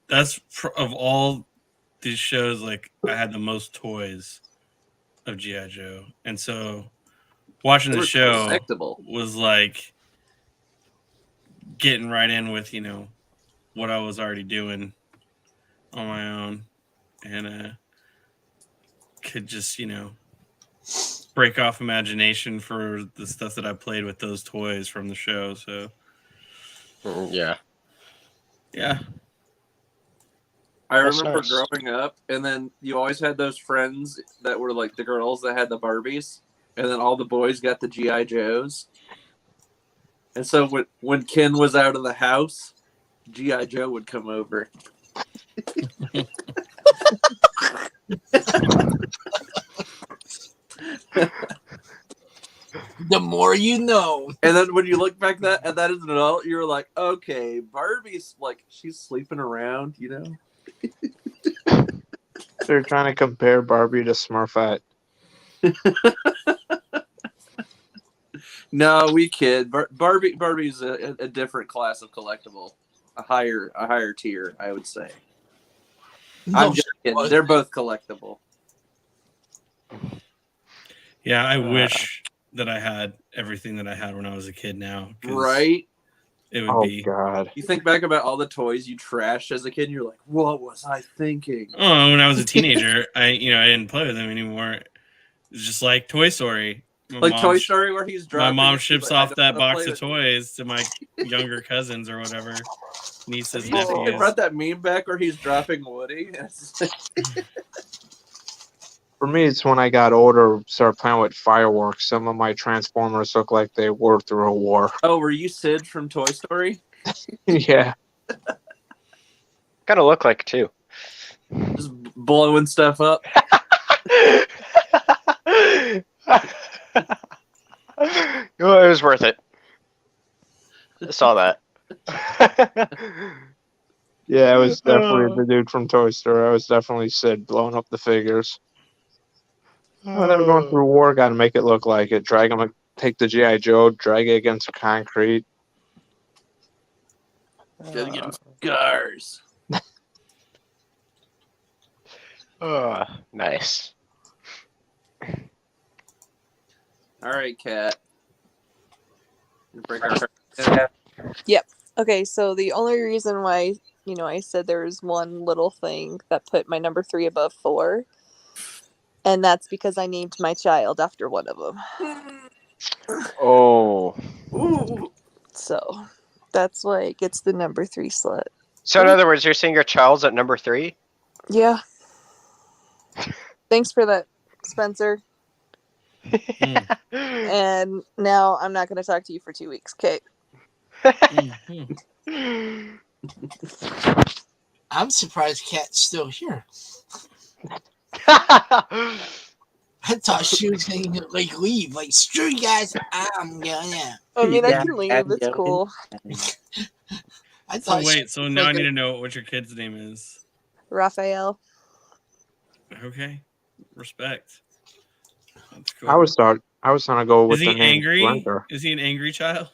Of all these shows, like, I had the most toys of G.I. Joe. And so watching the show was like getting right in with, what I was already doing on my own. And could just, break off imagination for the stuff that I played with those toys from the show. So, yeah. I remember growing up, and then you always had those friends that were like the girls that had the Barbies, and then all the boys got the G.I. Joes. And so when Ken was out of the house, G.I. Joe would come over. The more you know. And then when you look back at that as an adult, you're like, okay, Barbie's like, she's sleeping around, They're trying to compare Barbie to Smurfette. No, we kid. Barbie's a different class of collectible, a higher tier, I would say. I'm just kidding. They're both collectible. Yeah, I wish that I had everything that I had when I was a kid now. Right? It would be. God. You think back about all the toys you trashed as a kid, and you're like, what was I thinking? Oh, when I was a teenager, I didn't play with them anymore. It's just like Toy Story. Toy Story where he's driving. My mom ships off that box of toys to my younger cousins or whatever. Nieces, nephews. They brought that meme back where he's dropping Woody. For me, it's when I got older, started playing with fireworks. Some of my Transformers look like they were through a war. Oh, were you Sid from Toy Story? Yeah. Kind of look like too. Just blowing stuff up. It was worth it. I saw that. Yeah, I was definitely the dude from Toy Story. I was definitely Sid blowing up the figures. When they're going through war, got to make it look like it. Drag them, take the GI Joe, drag it against the concrete. Gotta get them scars. Nice. All right, Kat. Break our Yep. Okay, so the only reason why, I said there was one little thing that put my number 3 above 4, and that's because I named my child after one of them. Oh. Ooh. So that's why it gets the number 3 slot. So in other words, you're saying your child's at number 3? Yeah. Thanks for that, Spencer. And now I'm not going to talk to you for 2 weeks, okay? I'm surprised Kat's still here. I thought she was going to leave. Like, screw you guys, I'm gonna. I mean, I can leave. It's cool. I So thought. wait, so now I need to know what your kid's name is. Raphael. Okay, respect. That's cool. I was gonna go with Is the he name angry? Splinter. Is he an angry child?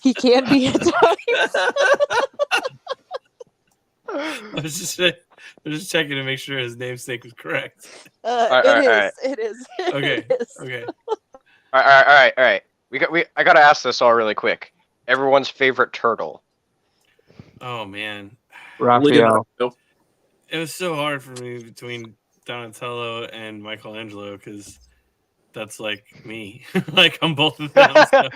He can be at times. I was just checking to make sure his namesake was correct. It is. Okay. It is. Okay. All right. I gotta ask this all really quick. Everyone's favorite turtle. Oh man, Raphael. it was so hard for me between Donatello and Michelangelo because that's like me. Like I'm both of them. So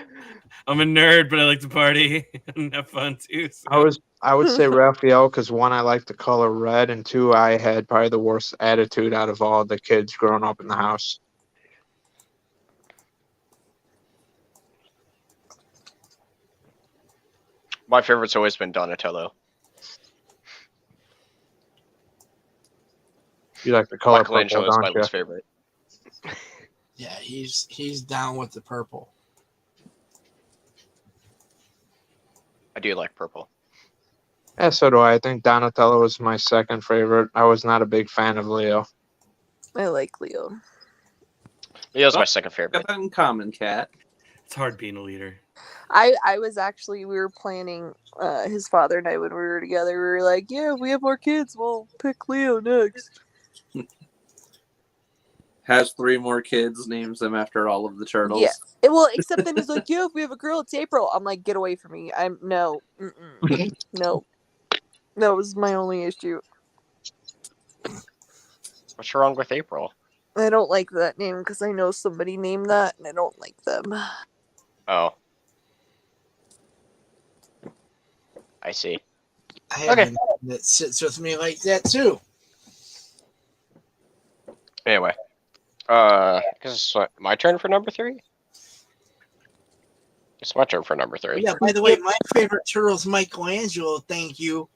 I'm a nerd, but I like to party and have fun too. So. I would say Raphael because 1, I like the color red, and 2, I had probably the worst attitude out of all the kids growing up in the house. My favorite's always been Donatello. You like the color Michelangelo purple, is don't my you? least favorite. Yeah, he's down with the purple. I do like purple. Yeah, so do I. I think Donatello was my second favorite. I was not a big fan of Leo. I like Leo. Leo's my second favorite. Got that in common, Kat. It's hard being a leader. I was actually, we were planning, his father and I, when we were together, we were like, yeah, if we have more kids, we'll pick Leo next. Has 3 more kids, names them after all of the turtles. Yeah. Well, except then he's like, yeah, if we have a girl, it's April. I'm like, get away from me. No. No. That was my only issue. What's wrong with April? I don't like that name because I know somebody named that and I don't like them. Oh. I see. I have a name that sits with me like that too. Anyway. Because it's my turn for number 3? It's my turn for number 3. Yeah, by the way, my favorite turtle is Michelangelo. Thank you.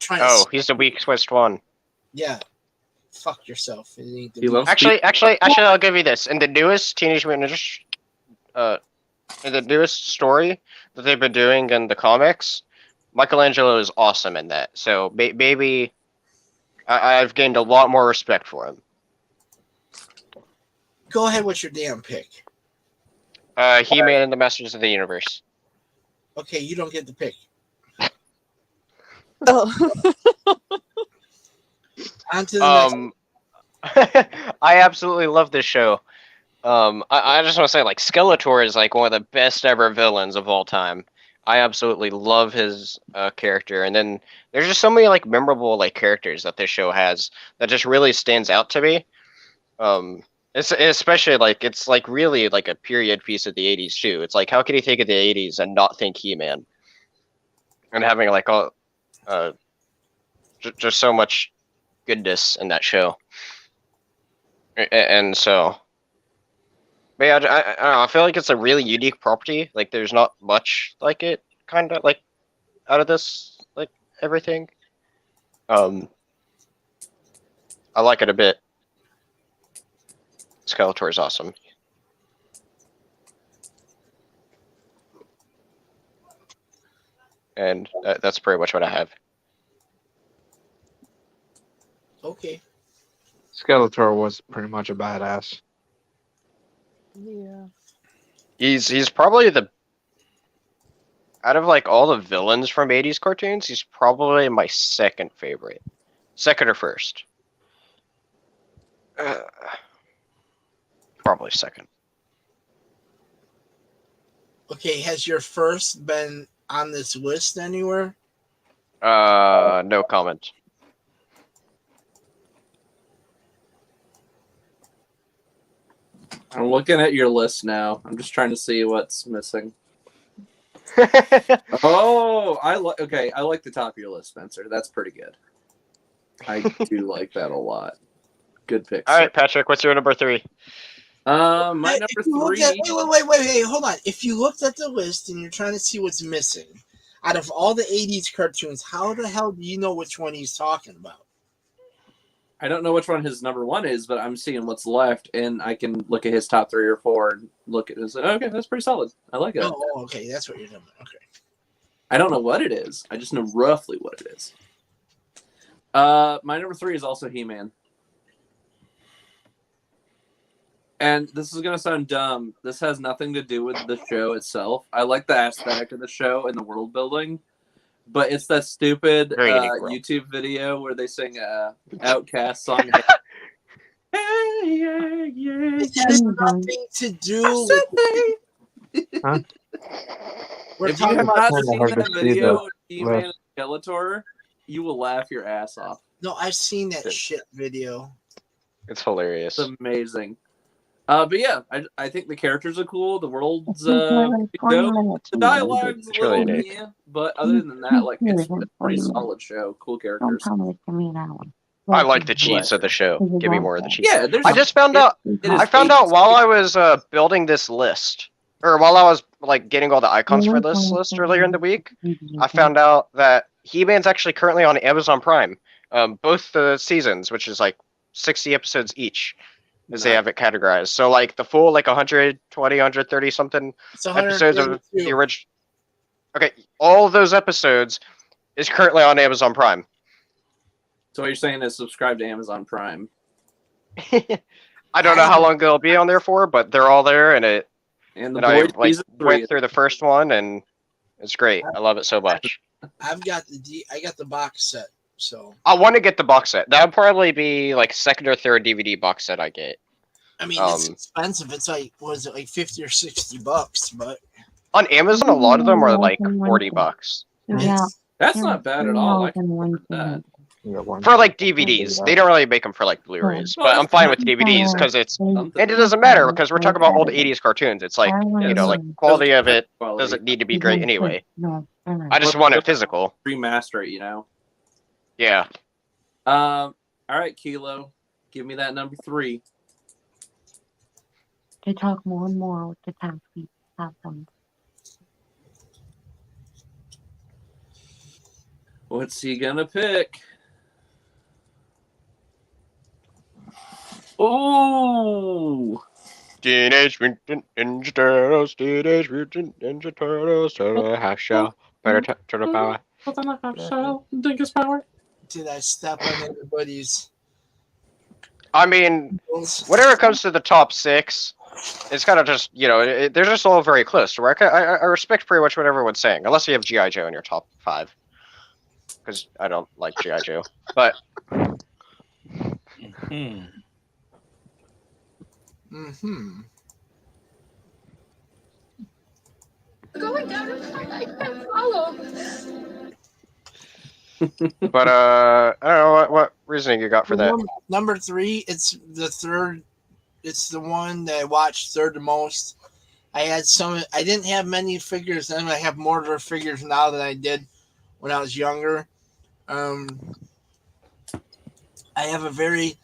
Oh, he's the weak twist one. Yeah. Fuck yourself. Actually, I'll give you this. In the newest Teenage Mutant Ninja, in the newest story that they've been doing in the comics, Michelangelo is awesome in that. So maybe I've gained a lot more respect for him. Go ahead with your damn pick. He-Man and the Masters of the Universe. Okay, you don't get the pick. Oh. On to the next. I absolutely love this show. I just want to say, like, Skeletor is like one of the best ever villains of all time. I absolutely love his character, and then there's just so many like memorable like characters that this show has that just really stands out to me. It's especially like it's like really like a period piece of the 80s too. It's like how can you think of the 80s and not think He-Man? And having like all just so much goodness in that show. And so but yeah, I don't know, I feel like it's a really unique property. Like there's not much like it kind of like out of this like everything. I like it a bit. Skeletor is awesome. And that's pretty much what I have. Okay. Skeletor was pretty much a badass. Yeah. He's probably out of like all the villains from 80s cartoons, he's probably my second favorite. Second or first? Probably second. Okay, has your first been on this list anywhere? No comment. I'm looking at your list now. I'm just trying to see what's missing. Oh, I like the top of your list, Spencer. That's pretty good. I do like that a lot. Good pick. All right, Patrick, what's your number 3? My If number you looked 3. at, wait, hold on. If you looked at the list and you're trying to see what's missing, out of all the 80s cartoons, how the hell do you know which one he's talking about? I don't know which one his number 1 is, but I'm seeing what's left, and I can look at his top 3 or 4 and look at it and say, okay, that's pretty solid. I like it. Oh, okay, that's what you're doing. Okay. I don't know what it is. I just know roughly what it is. My number 3 is also He-Man. And this is going to sound dumb. This has nothing to do with the show itself. I like the aesthetic of the show and the world building. But it's that stupid YouTube video where they sing a Outcast song. Hey, yeah, yeah, It has nothing to do with... Huh? If you have not seen that video of He-Man and Skeletor, you will laugh your ass off. No, I've seen that shit video. It's hilarious. It's amazing. But yeah, I think the characters are cool. The world's dope. The dialogue's a little yeah, but other than that, like it's a pretty solid show. Cool characters. I like the cheats of the show. Give me more of the cheats. Yeah, I just found out. I found out while I was building this list, or while I was like getting all the icons for this list earlier in the week. I found out that He-Man's actually currently on Amazon Prime. Both the seasons, which is like 60 episodes each. As they have it categorized. So, like, the full, like, 120, 130 something episodes of the original. Okay, all of those episodes is currently on Amazon Prime. So, what you're saying is subscribe to Amazon Prime. I don't know how long they'll be on there for, but they're all there, and I went through the first one, and it's great. I love it so much. I got the box set. So I want to get the box set. That would probably be like second or third DVD box set I get. I mean, it's expensive. It's like, was it like $50 or $60? But on Amazon, a lot of them are like $40. That's not bad at all. I can that. For like DVDs, they don't really make them for like Blu-rays. But I'm fine with DVDs because it doesn't matter because we're talking about old 80s cartoons. It's like like quality of it doesn't need to be great anyway. I just want it physical. Remaster it, Yeah. All right, Kilo, give me that number 3. They talk more and more with the time we have them. What's he gonna pick? Oh, Teenage Mutant Ninja Turtles, Teenage Mutant Ninja Turtles, Turtle Half Shell, Better Turtle Power. Dingus Power. Did I step on anybody's? I mean, whenever it comes to the top 6, it's kind of just, they're just all very close. Where I respect pretty much what everyone's saying, unless you have G.I. Joe in your top 5. Because I don't like G.I. Joe. But. Going down a tunnel I can't follow. But I don't know what reasoning you got for that. Number 3, it's the third. It's the one that I watched third the most. I didn't have many figures then. I have more figures now than I did when I was younger. I have a very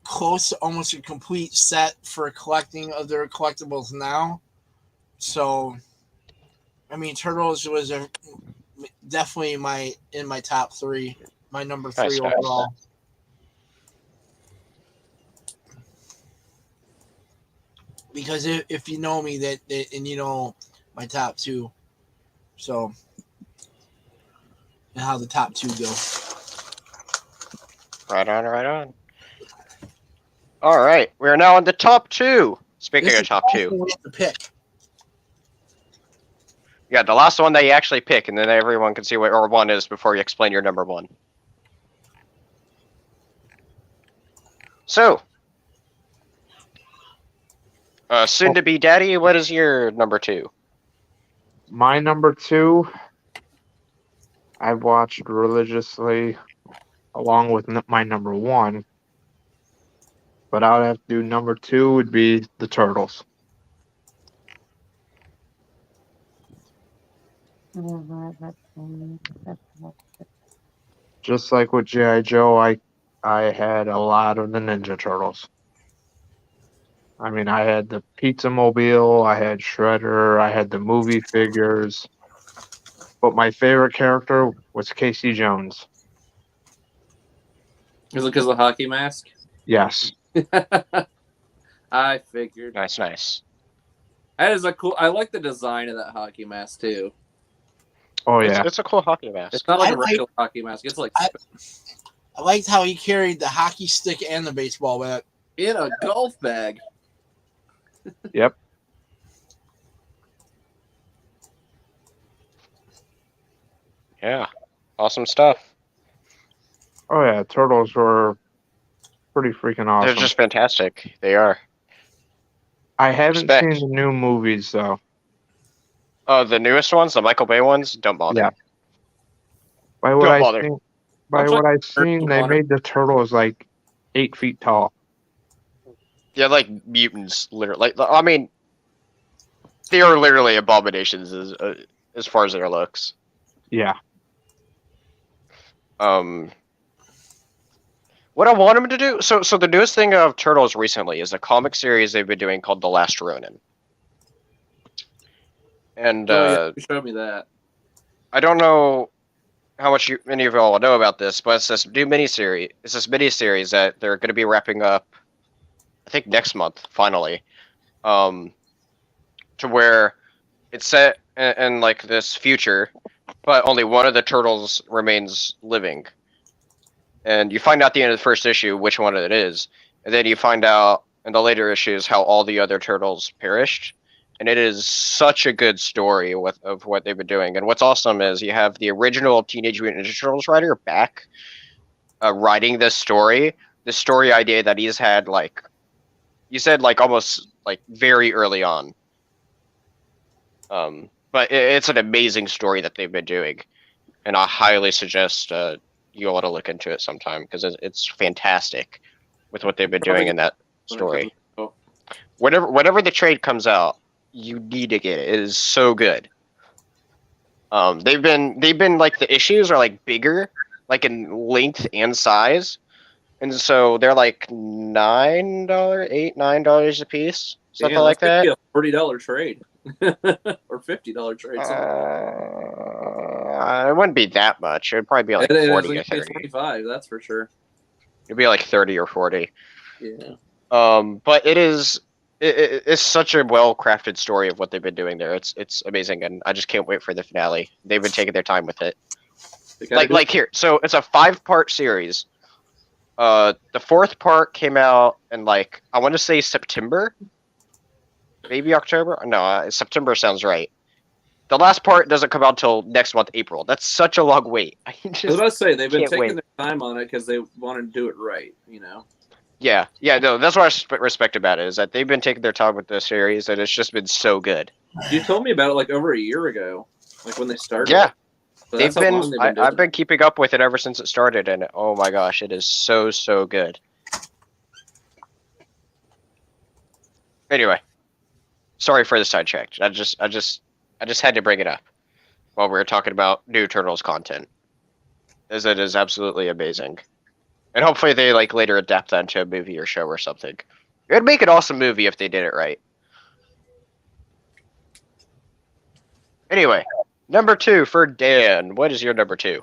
close to almost a complete set for collecting other collectibles now. So, I mean, Turtles was definitely in my top 3, my number 3 overall. Because if you know me and you know my top 2, so and how the top 2 go. Right on. All right, we are now on the top 2. Speaking This of is top also two. one to pick. Yeah, the last one that you actually pick, and then everyone can see what your one is before you explain your number one. So, soon to be daddy, what is your number two? My number two, I've watched religiously along with my number one, but I would have to do number two would be the Turtles. Just like with G.I. Joe, I had a lot of the Ninja Turtles. I mean, I had the Pizza Mobile, I had Shredder, I had the movie figures, but my favorite character was Casey Jones. Is it because of the hockey mask? Yes. I figured. Nice. That is a cool. I like the design of that hockey mask too. Oh yeah, it's a cool hockey mask. It's not like a regular hockey mask. It's like I liked how he carried the hockey stick and the baseball bat in a golf bag. Yep. Yeah, awesome stuff. Oh yeah, Turtles were pretty freaking awesome. They're just fantastic. They are. I haven't Respect. seen the new movies though. Oh, the newest ones, the Michael Bay ones, don't bother. Yeah. By what Don't I've bother. seen, I've seen, they made the turtles like 8 feet tall. Yeah, like mutants, literally. Like, I mean, they are literally abominations as far as their looks. Yeah. What I want them to do. So the newest thing of Turtles recently is a comic series they've been doing called The Last Ronin. And you showed me that. I don't know how much many of y'all know about this, but it's this new miniseries. It's this miniseries that they're going to be wrapping up, I think next month, finally. To where it's set in like this future, but only one of the turtles remains living. And you find out at the end of the first issue which one it is, and then you find out in the later issues how all the other turtles perished. And it is such a good story of what they've been doing. And what's awesome is you have the original Teenage Mutant Ninja Turtles writer back writing this story idea that he's had, like, you said, like, almost, like, very early on. But it's an amazing story that they've been doing. And I highly suggest you ought to look into it sometime, because it's fantastic with what they've been doing in that story. Whenever the trade comes out, you need to get it. It is so good. They've been like, the issues are like bigger, like in length and size, and so they're like $9 a piece, something like that. A $40 trade or $50 trade. It wouldn't be that much. It would probably be like 40 or 30. 25, that's for sure. It'd be like 30 or 40. Yeah. But it's such a well-crafted story of what they've been doing there. It's amazing, and I just can't wait for the finale. They've been taking their time with it. Like here, so it's a 5-part series. The 4th part came out in, like, I want to say September, maybe October. No, September sounds right. The last part doesn't come out until next month, April. That's such a long wait. I was about to say they've been taking their time on it because they want to do it right. You know. Yeah, no, that's what I respect about it, is that they've been taking their time with this series, and it's just been so good. You told me about it like over a year ago, like when they started. Yeah, So I've been keeping up with it ever since it started, and oh my gosh, it is so good. Anyway, sorry for the sidetrack. I just had to bring it up while we were talking about new Turtles content, as it is absolutely amazing. And hopefully they, like, later adapt that into a movie or show or something. It would make an awesome movie if they did it right. Anyway, number 2 for Dan. What is your number 2?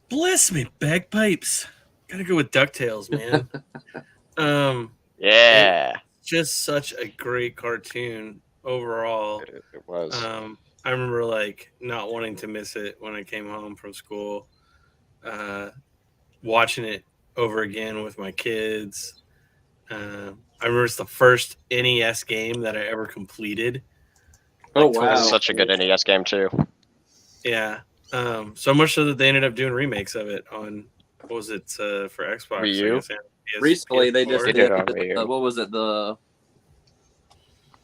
Bless me, bagpipes. Gotta go with DuckTales, man. Yeah. It's just such a great cartoon overall. It was. I remember, like, not wanting to miss it when I came home from school. Watching it over again with my kids. I remember it's the first NES game that I ever completed. Oh It wow! was such a good NES game too. Yeah. So much so that they ended up doing remakes of it on what was it for Xbox? Wii U? I guess, and Recently, they just They did. did on Wii U. What was it? No.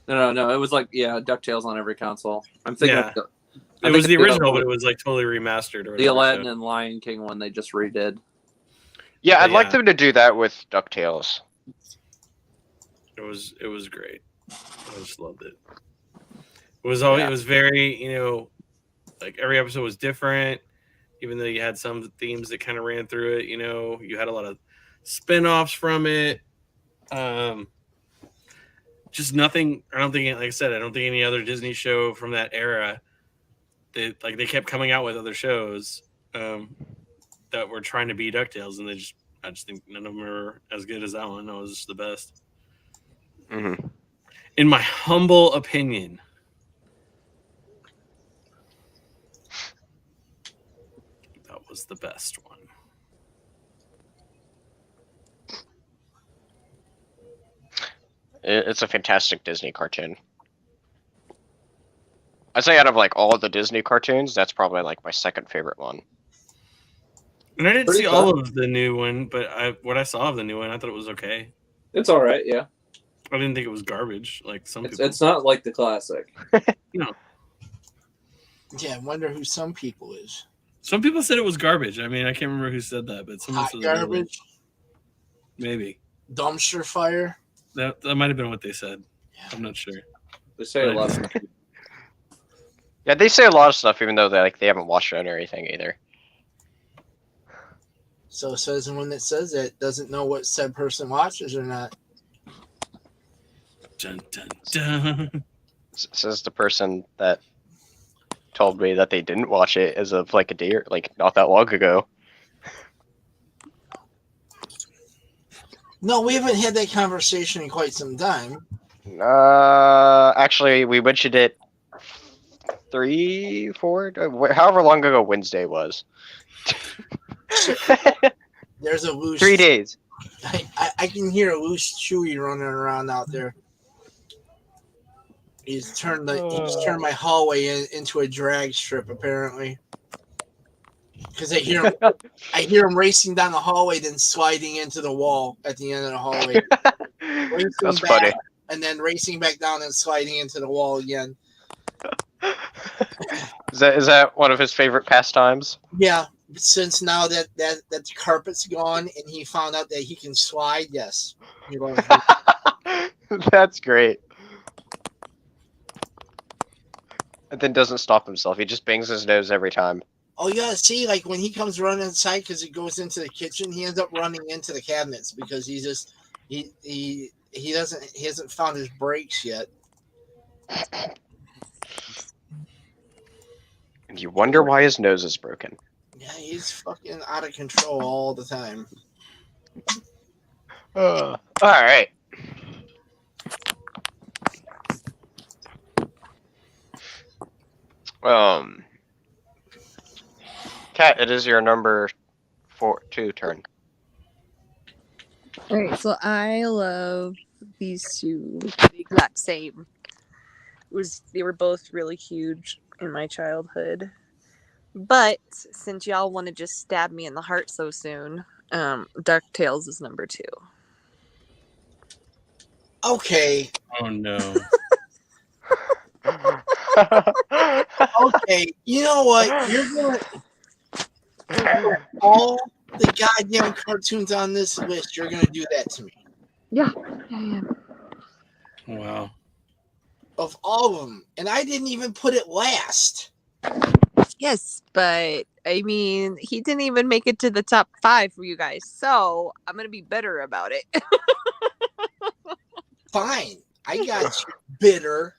It was like DuckTales on every console. I'm thinking. Yeah. I It think was the it's original, but it was like totally remastered. Or the whatever, Aladdin so. and Lion King one they just redid. Yeah, But I'd like them to do that with DuckTales. It was great. I just loved it. It was always it was very like every episode was different, even though you had some themes that kind of ran through it. You had a lot of spin-offs from it. Just nothing. I don't think, like I said, I don't think any other Disney show from that era. They kept coming out with other shows that were trying to be DuckTales, and I just think none of them are as good as that one. That was just the best. Mm-hmm. In my humble opinion. That was the best one. It's a fantastic Disney cartoon. I'd say out of like all of the Disney cartoons, that's probably like my second favorite one. And I didn't Pretty see fun. all of the new one, but what I saw of the new one, I thought it was okay. It's all right. Yeah. I didn't think it was garbage like some people. It's not like the classic. No. Yeah, I wonder who some people is. Some people said it was garbage. I mean, I can't remember who said that, but someone Hot said garbage, maybe dumpster fire. that might have been what they said. I'm not sure. They say a lot. Yeah, they say a lot of stuff, even though they haven't watched it or anything either. So it says the one that says it doesn't know what said person watches or not. Dun, dun, dun. Says the person that told me that they didn't watch it as of like a day or like not that long ago. No, we haven't had that conversation in quite some time. Actually, we mentioned it 3, 4, however long ago Wednesday was. There's a loose 3 days. I can hear a loose Chewy running around out there. He's turned my hallway into a drag strip apparently. Because I hear him racing down the hallway, then sliding into the wall at the end of the hallway. That's funny. And then racing back down and sliding into the wall again. Is that one of his favorite pastimes? Yeah, since now that the carpet's gone and he found out that he can slide, yes. That's great. And then doesn't stop himself. He just bangs his nose every time. Oh yeah, see, like when he comes running inside because he goes into the kitchen, he ends up running into the cabinets because he hasn't found his brakes yet. And you wonder why his nose is broken. Yeah, he's fucking out of control all the time. All right. Kat, it is your number 2 turn. All right, so I love these two the exact same. They were both really huge in my childhood. But since y'all want to just stab me in the heart so soon, DuckTales is number 2. Okay. Oh no. Okay, you know what? You're gonna all the goddamn cartoons on this list. You're gonna do that to me. Yeah. Wow. Of all of them, and I didn't even put it last. Yes, but I mean, he didn't even make it to the top 5 for you guys, so I'm gonna be bitter about it. Fine, I got you, bitter.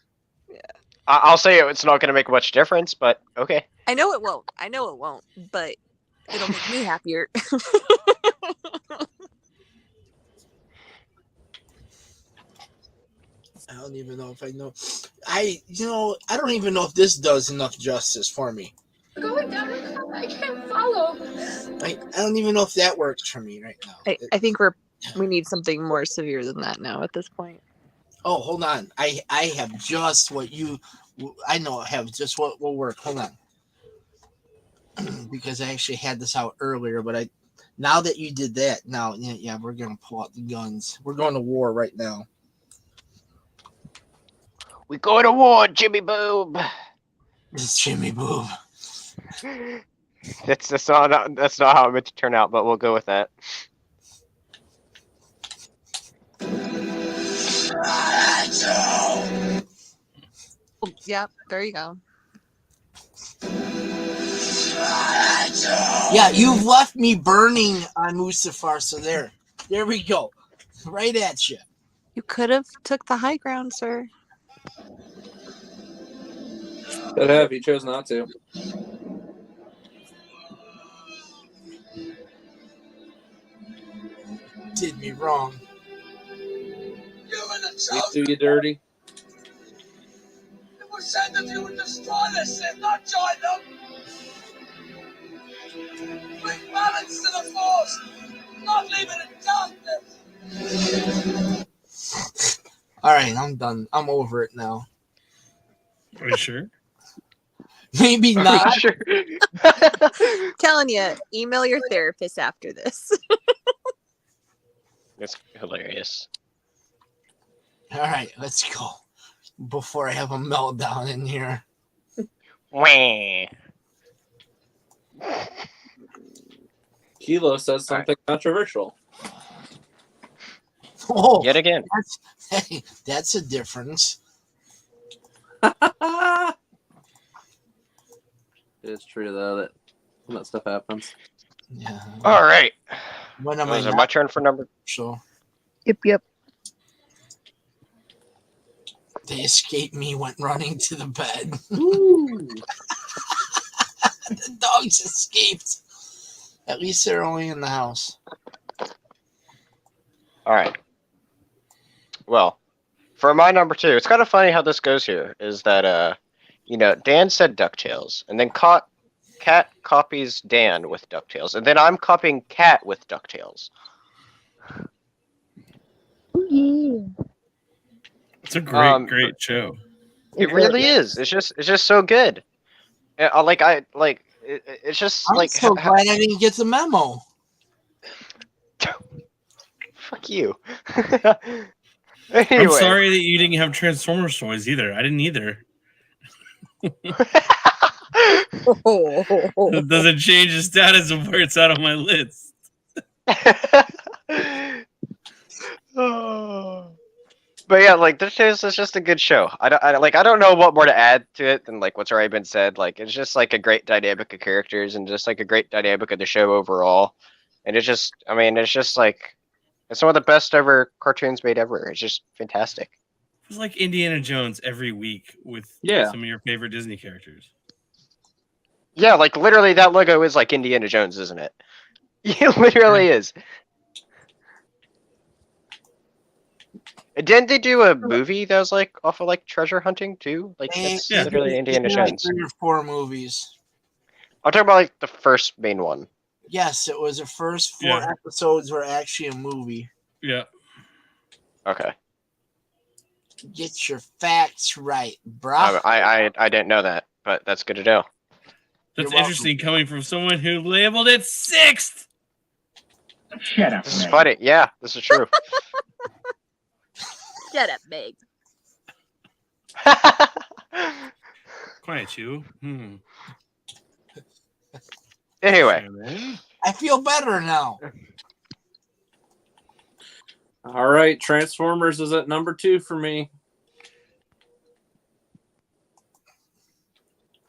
I'll say it's not going to make much difference, but okay. I know it won't, but it'll make me happier. I don't even know if I know. I don't even know if this does enough justice for me. Going down a cup I can't follow. I don't even know if that works for me right now. I think we're We need something more severe than that now at this point. Oh, hold on. I have just what you. I know I have just what will work. Hold on. Because I actually had this out earlier, but now that you did that, now yeah, we're gonna pull out the guns. We're going to war right now. We go to war, Jimmy Boob. It's Jimmy Boob. That's not how it meant to turn out, but we'll go with that. Yeah, there you go. Yeah, you've left me burning on Mustafar, so there we go, right at you. You could have took the high ground, sir. Could have. He chose not to. Did me wrong. We do you dirty. It was said that you would destroy this and not join them. Bring balance to the force, not leave it in darkness. All right, I'm done. I'm over it now. Are you sure? Maybe not. Sure. Telling you, email your therapist after this. It's hilarious. All right, let's go before I have a meltdown in here. Wah. Kilo says something controversial. Oh, Yet again. That's a difference. It's true though that when that stuff happens. Yeah. All right. When am Was it my turn for number? So Yep. they escaped me, went running to the bed. The dogs escaped. At least they're only in the house. All right. Well, for my number 2, it's kind of funny how this goes here. Is that Dan said DuckTales, and then Cat copies Dan with DuckTales, and then I'm copying Cat with DuckTales. Oh, yeah. It's a great show. It really is. It's just so good. It's just I'm like so glad I didn't get the memo. Fuck you. I'm Anyway. sorry that you didn't have Transformers toys either. I didn't either. It doesn't change the status of where it's at on my list. But yeah, like this is just a good show. I don't know what more to add to it than like what's already been said. Like it's just like a great dynamic of characters and just like a great dynamic of the show overall. And it's just like it's one of the best ever cartoons made ever. It's just fantastic. It's like Indiana Jones every week with some of your favorite Disney characters. Yeah, like literally that logo is like Indiana Jones, isn't it? It literally is. Didn't they do a movie that was like off of like treasure hunting too? Like it's literally Indiana Jones. 3 or 4 movies. I'm talking about like the first main one. Yes, it was the first 4 episodes were actually a movie. Yeah. Okay. Get your facts right, bruh. I didn't know that, but that's good to know. That's interesting coming from someone who labeled it 6th. Shut up, This is funny. Yeah, this is true. Shut up, Meg. Quiet you. Anyway. I feel better now. All right, Transformers is at number 2 for me.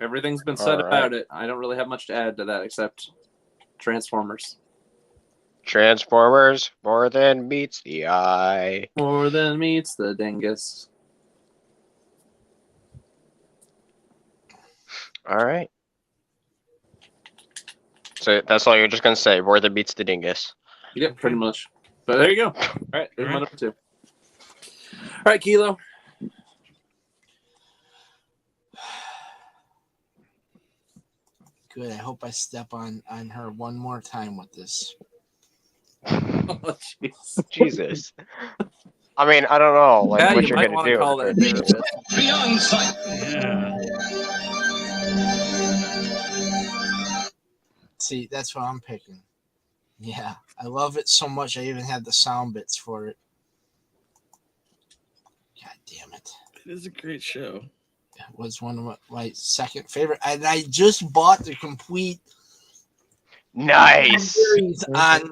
Everything's been said about it. I don't really have much to add to that except Transformers. Transformers, more than meets the eye. More than meets the dingus. All right. So that's all you're just going to say, more than meets the dingus. Yep, pretty much. But there you go. All right, there's my number 2. All right, Kilo. Good. I hope I step on her one more time with this. Oh, jeez. Jesus. I mean, I don't know, like Yeah, what you you're might gonna want to do. call that therapist. Beyond sight. Yeah. See, that's what I'm picking. Yeah, I love it so much. I even have the sound bits for it. God damn it! It is a great show. It was one of my second favorite, and I just bought the complete Nice. series on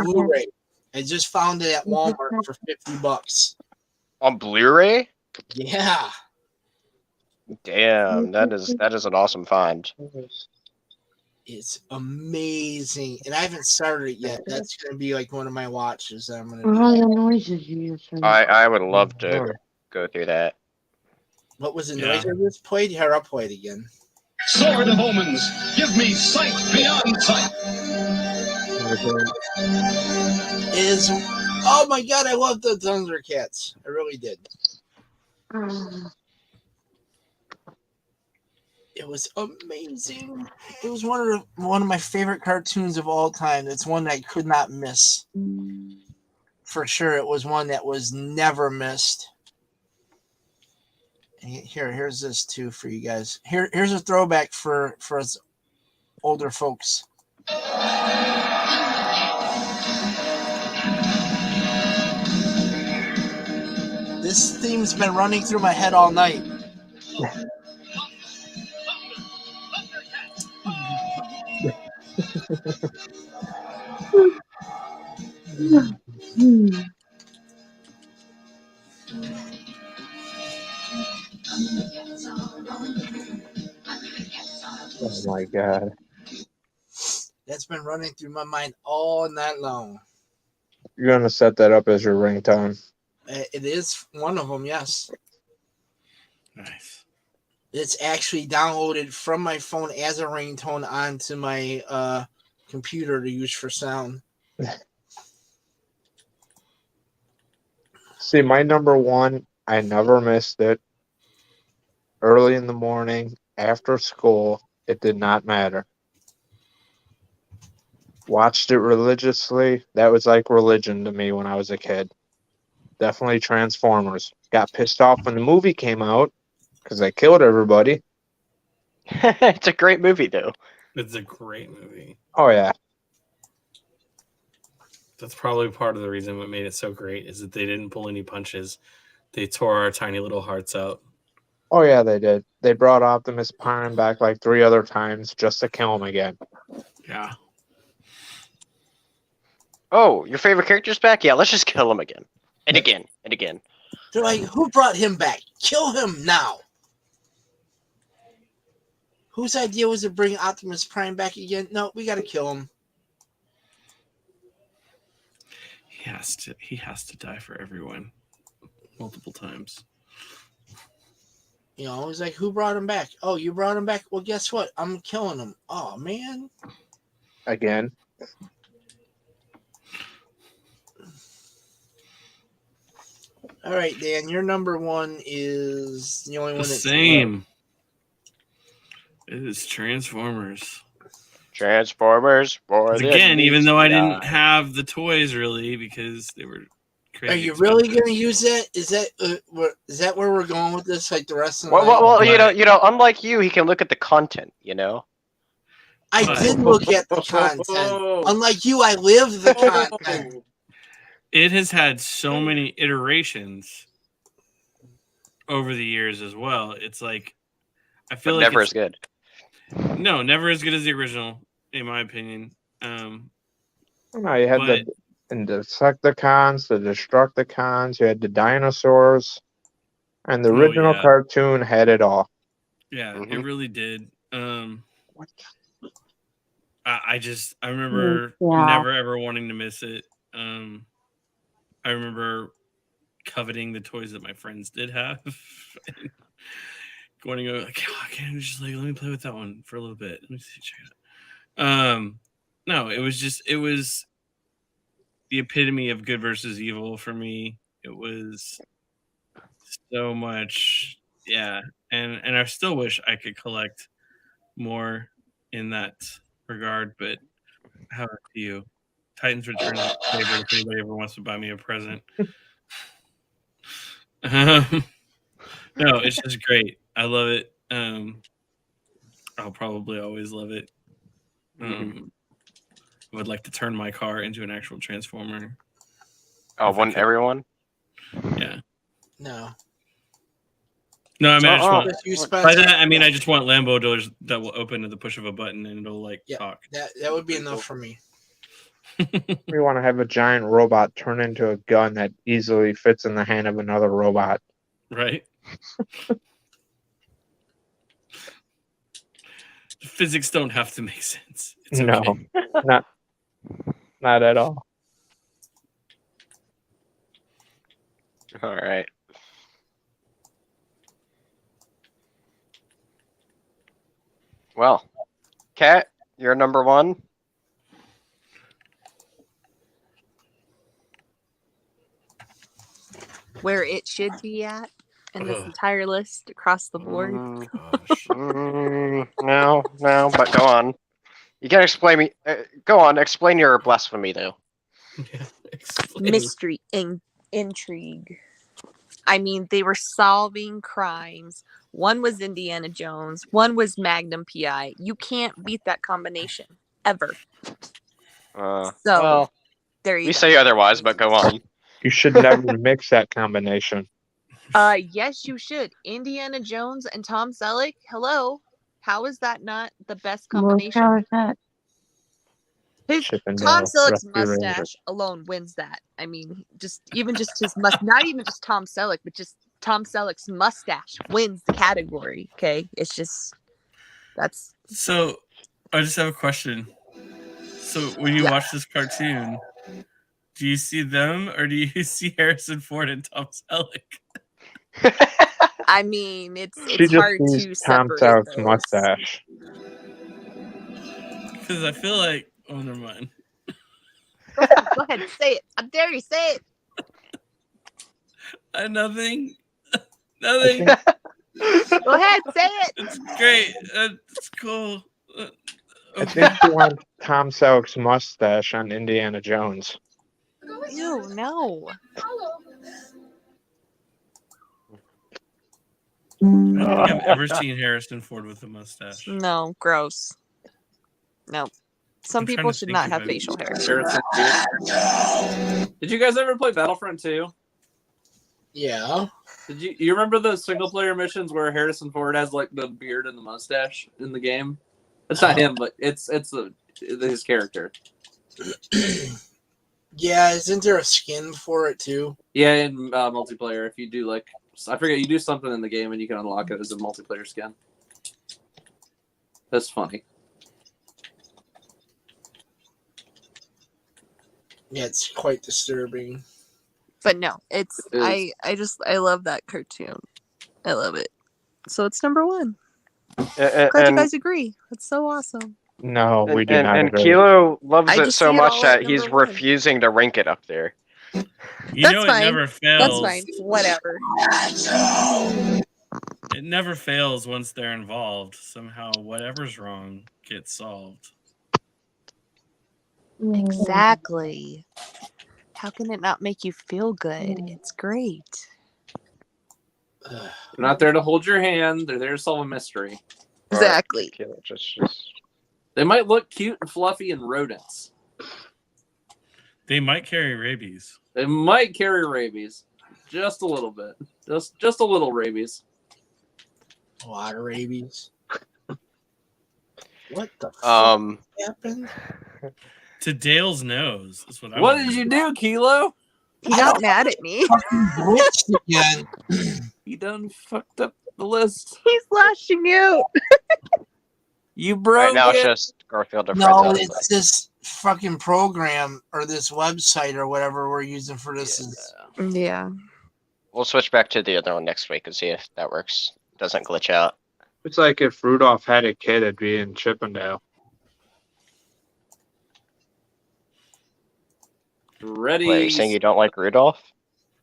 Blu-ray. I just found it at Walmart for $50. On Blu-ray? Yeah. Damn, that is an awesome find. It's amazing, and I haven't started it yet. That's gonna be like one of my watches that I'm gonna do. What are the noises you use? I would love to go through that. What was the noise I just played? Here, I'll play it again. Sword of omens, give me sight beyond sight. Is oh my god, I love the Thundercats. I really did. It was amazing. It was one of my favorite cartoons of all time. It's one that I could not miss. For sure, it was one that was never missed. And here's this too for you guys. Here's a throwback for us older folks. This theme's been running through my head all night. Oh my god. That's been running through my mind all night long. You're gonna set that up as your ringtone. It is one of them, yes. Nice. It's actually downloaded from my phone as a ringtone onto my computer to use for sound. See, my number one, I never missed it. Early in the morning, after school, it did not matter. Watched it religiously. That was like religion to me when I was a kid. Definitely Transformers. Got pissed off when the movie came out because they killed everybody. It's a great movie, though. It's a great movie. Oh, yeah. That's probably part of the reason what made it so great is that they didn't pull any punches. They tore our tiny little hearts out. Oh, yeah, they did. They brought Optimus Prime back like 3 other times just to kill him again. Yeah. Oh, your favorite character's back? Yeah, let's just kill him again. And again. And again. They're like, who brought him back? Kill him now. Whose idea was to bring Optimus Prime back again? No, we gotta kill him. He has to die for everyone. Multiple times. You know, he's like, who brought him back? Oh, you brought him back? Well, guess what? I'm killing him. Oh, man. Again. All right, Dan, your number one is the only one The that's same. It is Transformers. Transformers for Again, even though I didn't have the toys really because they were crazy. Are you really going to use that? Is that where we're going with this? Like the rest of the night? Well, you know, unlike you, he can look at the content, you know? I did look at the content. Unlike you, I lived the content. It has had so many iterations over the years as well. It's like I feel But like never as good. No, never as good as the original, in my opinion. No, you had the Insecticons, the Destructicons, you had the dinosaurs, and the original cartoon had it all. Yeah, it really did. I remember never ever wanting to miss it. I remember coveting the toys that my friends did have. Going to go like, oh, can I just like let me play with that one for a little bit. Let me see, check it out. No, it was the epitome of good versus evil for me. It was so much, yeah, and I still wish I could collect more in that regard, but how about you? Titans Return flavor if anybody ever wants to buy me a present. No, it's just great. I love it. I'll probably always love it. I would like to turn my car into an actual transformer. Oh, wouldn't everyone? Yeah. No. No, I mean, I just want. You By that, I mean I just want Lambo doors that will open at the push of a button and it'll like talk. That would be enough for me. We want to have a giant robot turn into a gun that easily fits in the hand of another robot. Right. The physics don't have to make sense. It's No, okay. not at all. All right. Well, Kat, you're number one. Where it should be at in this entire list across the board. No, but go on. You can explain me. Go on, explain your blasphemy, though. Mystery and intrigue. I mean, they were solving crimes. One was Indiana Jones. One was Magnum PI. You can't beat that combination ever. Well, there you we go. say otherwise, but go on. You should never mix that combination. Yes, you should. Indiana Jones and Tom Selleck. Hello. How is that not the best combination? How is that? Tom Selleck's mustache alone wins that. I mean, just his not even just Tom Selleck, but just Tom Selleck's mustache wins the category. Okay, it's just that's. So, I just have a question. So, when you watch this cartoon, do you see them or do you see Harrison Ford and Tom Selleck? I mean, it's She just hard sees to Tom separate Selleck's those. mustache. Because I feel like, oh, never mind. Go ahead, say it. I dare you, say it. Nothing. Nothing. Go ahead, say it. It's great. It's cool. I think she wants Tom Selleck's mustache on Indiana Jones. Ew, no. I don't think I've ever seen Harrison Ford with a mustache. No, gross. No. Some I'm trying people to should think not of have it. facial hair. Did you guys ever play Battlefront 2? Yeah. Did you remember the single player missions where Harrison Ford has like the beard and the mustache in the game? It's not him, but it's his character. Yeah, isn't there a skin for it too? Yeah, in multiplayer, if you do like, I forget, you do something in the game and you can unlock it as a multiplayer skin. That's funny. Yeah, it's quite disturbing. But no, it's I love that cartoon. I love it. So it's number one. Glad you guys agree. That's so awesome. No, we do not And agree. Kilo loves I it just so see it much all that at he's number one. refusing to rank it up there. You know, fine. it never That's fails. fine. Whatever. It never fails once they're involved. Somehow, whatever's wrong gets solved. Exactly. How can it not make you feel good? It's great. They're not there to hold your hand. They're there to solve a mystery. Exactly. They might look cute and fluffy and rodents. They might carry rabies. They might carry rabies. Just a little bit. Just a little rabies. A lot of rabies. What the fuck happened? To Dale's nose. That's what I What wanna did you know. do, Kilo? He got mad at me. Glitched again. You done fucked up the list. He's lashing out. You broke Right now it's it. just Garfield or No, Fred. it's this fucking program or this website or whatever we're using for this. Yeah. We'll switch back to the other one next week and see if that works. Doesn't glitch out. It's like if Rudolph had a kid, it'd be in Chippendale. Ready. Wait, are you saying you don't like Rudolph?